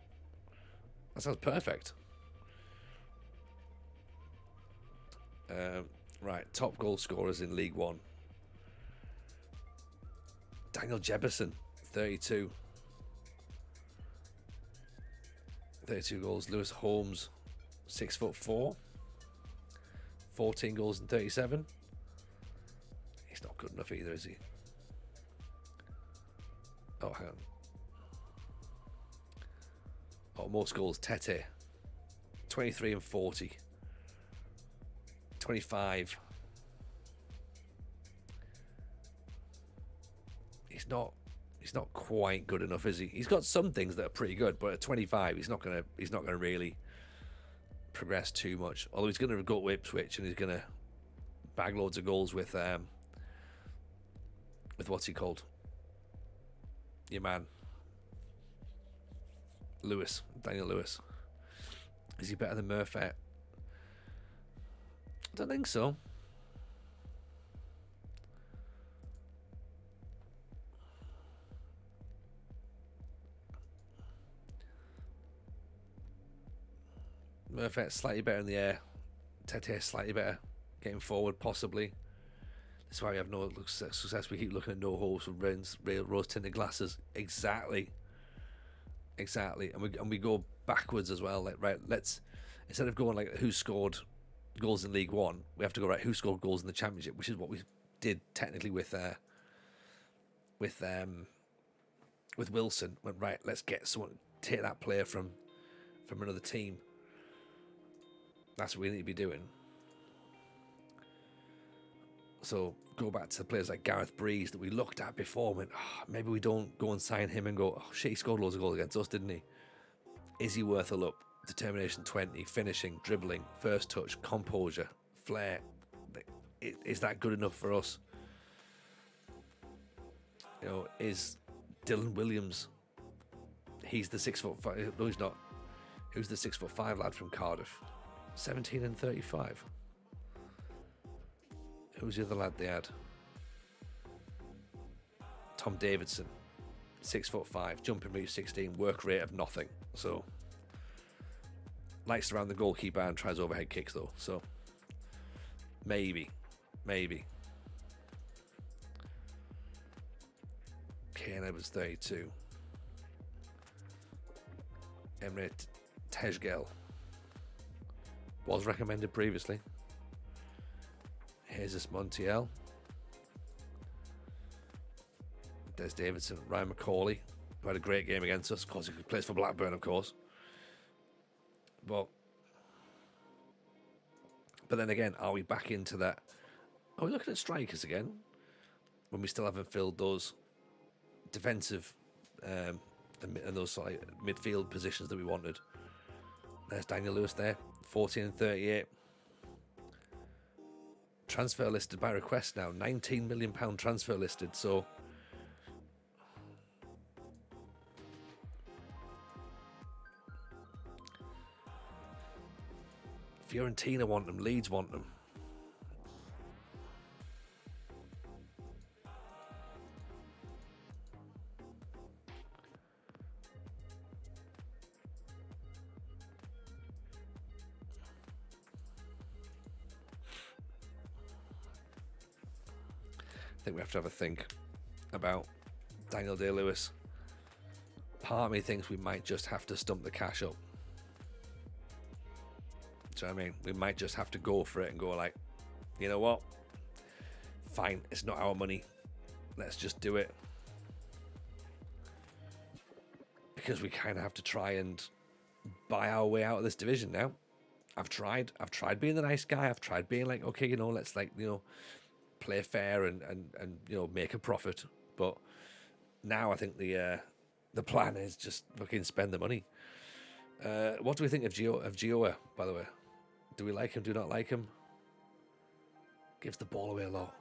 That sounds perfect. Right, top goal scorers in League One. Daniel Jebison, 32. 32 goals. Lewis Holmes, 6'4". 14 goals and 37. He's not good enough either, is he? Oh, hang on. Oh, most goals. Tete, 23 and 40. 25. He's not quite good enough, is he? He's got some things that are pretty good, but at 25, he's not gonna really progress too much. Although he's gonna go to Ipswich and he's gonna bag loads of goals with what's he called? Your man, Daniel Lewis. Is he better than Murphy? I don't think so. Murphy slightly better in the air. Tete slightly better getting forward, possibly. That's why we have no success. We keep looking at no holes with real rose tinted glasses. Exactly. And we go backwards as well. Like, right, let's, instead of going like who scored goals in League One, we have to go right who scored goals in the Championship, which is what we did technically with Wilson. Went right, let's get someone, take that player from another team. That's what we need to be doing. So go back to players like Gareth Breeze that we looked at before and went, maybe we don't go and sign him and go, oh shit, he scored loads of goals against us, didn't he? Is he worth a look? Determination 20, finishing, dribbling, first touch, composure, flair, is that good enough for us? You know, is Dylan Williams? He's the 6'5". No, he's not. Who's the 6'5" lad from Cardiff? 17 and 35. Who's the other lad they had? Tom Davidson, 6'5", jumping reach 16, work rate of nothing. So likes to round the goalkeeper and tries overhead kicks though. So maybe. Kane Edwards 32. Emre Tejgel was recommended previously. Here's this Montiel. Des Davidson, Ryan McCauley, who had a great game against us. Of course, he plays for Blackburn, of course. But then again, are we back into that? Are we looking at strikers again when we still haven't filled those defensive and those sort of midfield positions that we wanted? There's Daniel Lewis there, 14 and 38. Transfer listed by request now, £19 million transfer listed. So Fiorentina want them, Leeds want them. I think we have to have a think about Daniel Day-Lewis. Part of me thinks we might just have to stump the cash up. Do you know what I mean? We might just have to go for it and go like, you know what? Fine, it's not our money. Let's just do it. Because we kind of have to try and buy our way out of this division now. I've tried being the nice guy. I've tried being like, okay, you know, let's like, you know, play fair and you know, make a profit. But now I think the plan is just fucking spend the money. What do we think of Gioa, by the way? Do we like him? Do we not like him? Gives the ball away a lot.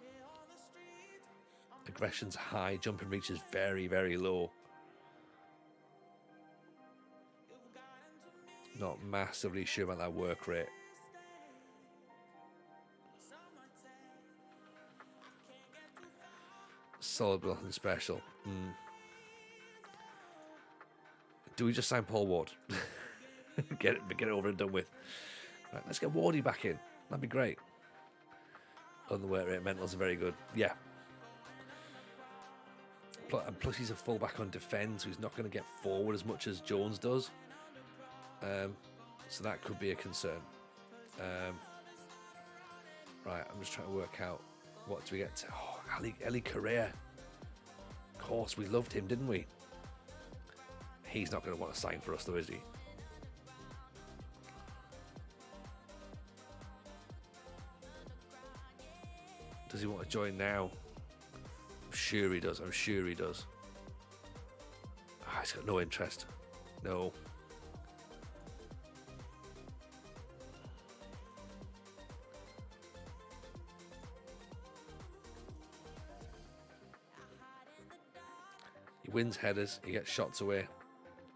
Aggression's high. Jumping reach is very, very low. Not massively sure about that work rate. Solid, but nothing special. Do we just sign Paul Ward? get it over and done with. Right, let's get Wardy back in. That'd be great. On the work rate, mentals are very good. Yeah. Plus he's a fullback on defence, so he's not going to get forward as much as Jones does. So that could be a concern. Right, I'm just trying to work out what do we get to. Oh, Ali Correa. Of course, we loved him, didn't we? He's not going to want to sign for us, though, is he? Does he want to join now? I'm sure he does. Oh, he's got no interest. No. He wins headers. He gets shots away.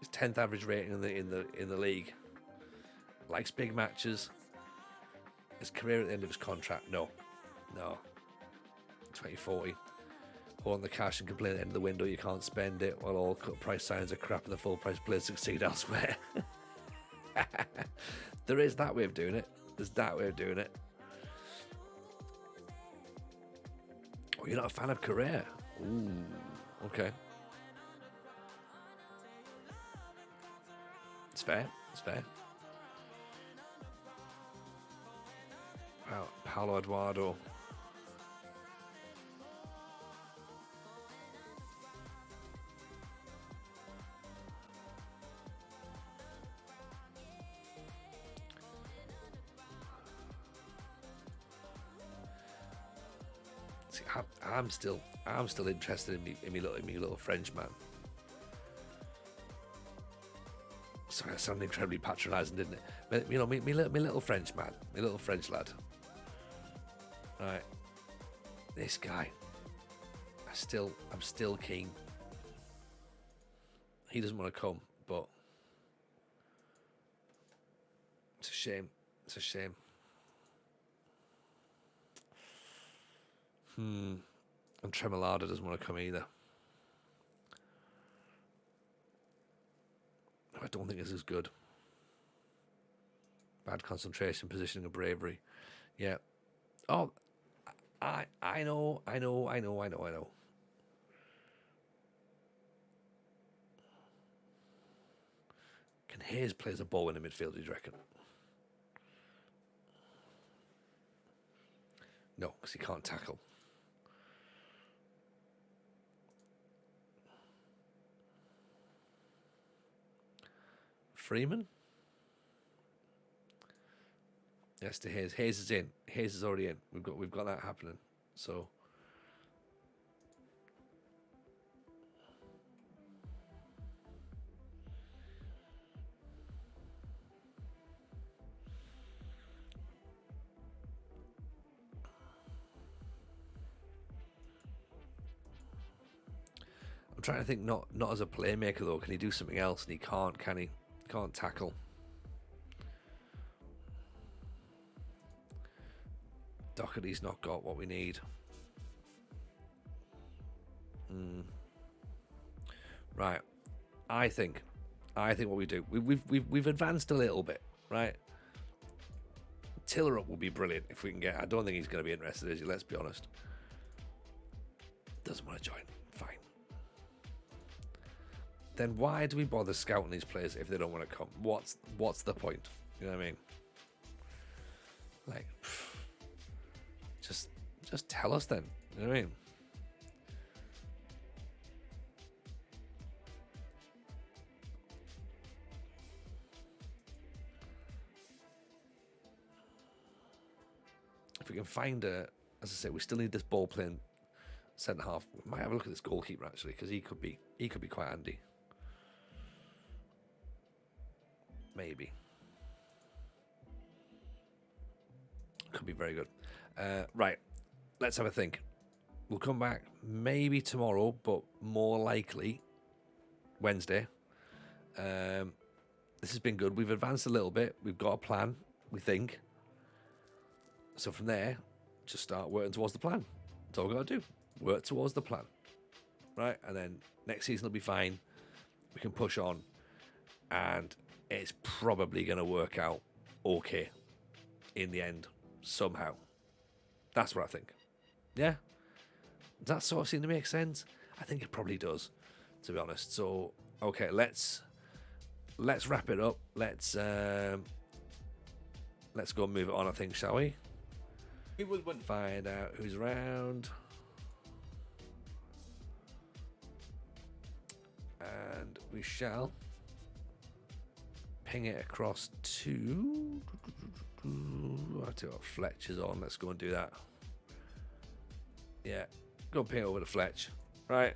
His 10th average rating in the league. Likes big matches. His career at the end of his contract. No. 2040. Hold on the cash and complain at the end of the window you can't spend it while all cut price signs are crap and the full price players succeed elsewhere. There is that way of doing it. There's that way of doing it. Oh, you're not a fan of Correa? Ooh, okay. It's fair. Wow, Paulo Eduardo. See, I'm still interested in me little French man. Sorry, that sounded incredibly patronising, didn't it? But, you know, me little French man, my little French lad. Right. This guy. I'm still keen. He doesn't want to come, but it's a shame. It's a shame. And Tremolada doesn't want to come either. I don't think this is good. Bad concentration, positioning, and bravery. Yeah. Oh, I know. Can Hayes play as a ball in the midfield, do you reckon? No, because he can't tackle. Freeman? Yes, to Hayes. Hayes is in. Hayes is already in. We've got that happening. So I'm trying to think. Not as a playmaker though. Can he do something else? And he can't. Can he? Can't tackle. Doherty's not got what we need. Right. I think what we do. We've advanced a little bit, right? Tiller up will be brilliant if we can get. I don't think he's going to be interested, is he? Let's be honest. Doesn't want to join. Fine. Then why do we bother scouting these players if they don't want to come? What's the point? You know what I mean? Like, just tell us then. You know what I mean? If we can find as I say, we still need this ball playing centre half. We might have a look at this goalkeeper actually, because he could be quite handy. Maybe. Could be very good. Right, let's have a think. We'll come back maybe tomorrow, but more likely Wednesday. This has been good. We've advanced a little bit. We've got a plan, we think. So from there, just start working towards the plan. That's all we've got to do. Work towards the plan. Right? And then next season will be fine. We can push on. And it's probably going to work out okay in the end, somehow. That's what I think. Yeah? Does that sort of seem to make sense? I think it probably does, to be honest. So, okay, let's wrap it up. Let's go and move it on, I think, shall we? Who will win? Find out who's around. And we shall ping it across to... I tell you what, Fletcher's on. Let's go and do that. Yeah. Go and ping it over to Fletch. Right.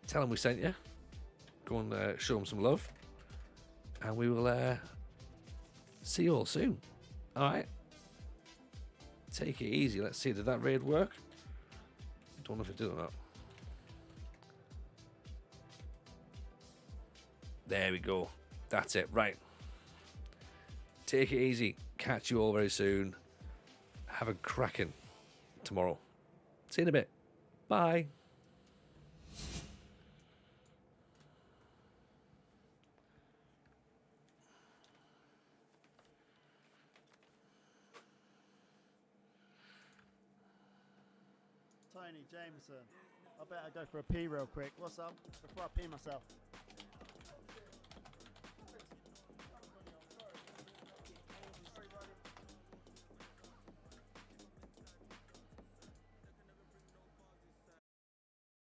Tell him we sent you. Go and show him some love. And we will see you all soon. Alright. Take it easy. Let's see. Did that raid work? Don't know if it did or not. There we go. That's it. Right. Take it easy. Catch you all very soon. Have a cracking tomorrow. See you in a bit. Bye. Tony Jameson. I better go for a pee real quick. What's up? Before I pee myself.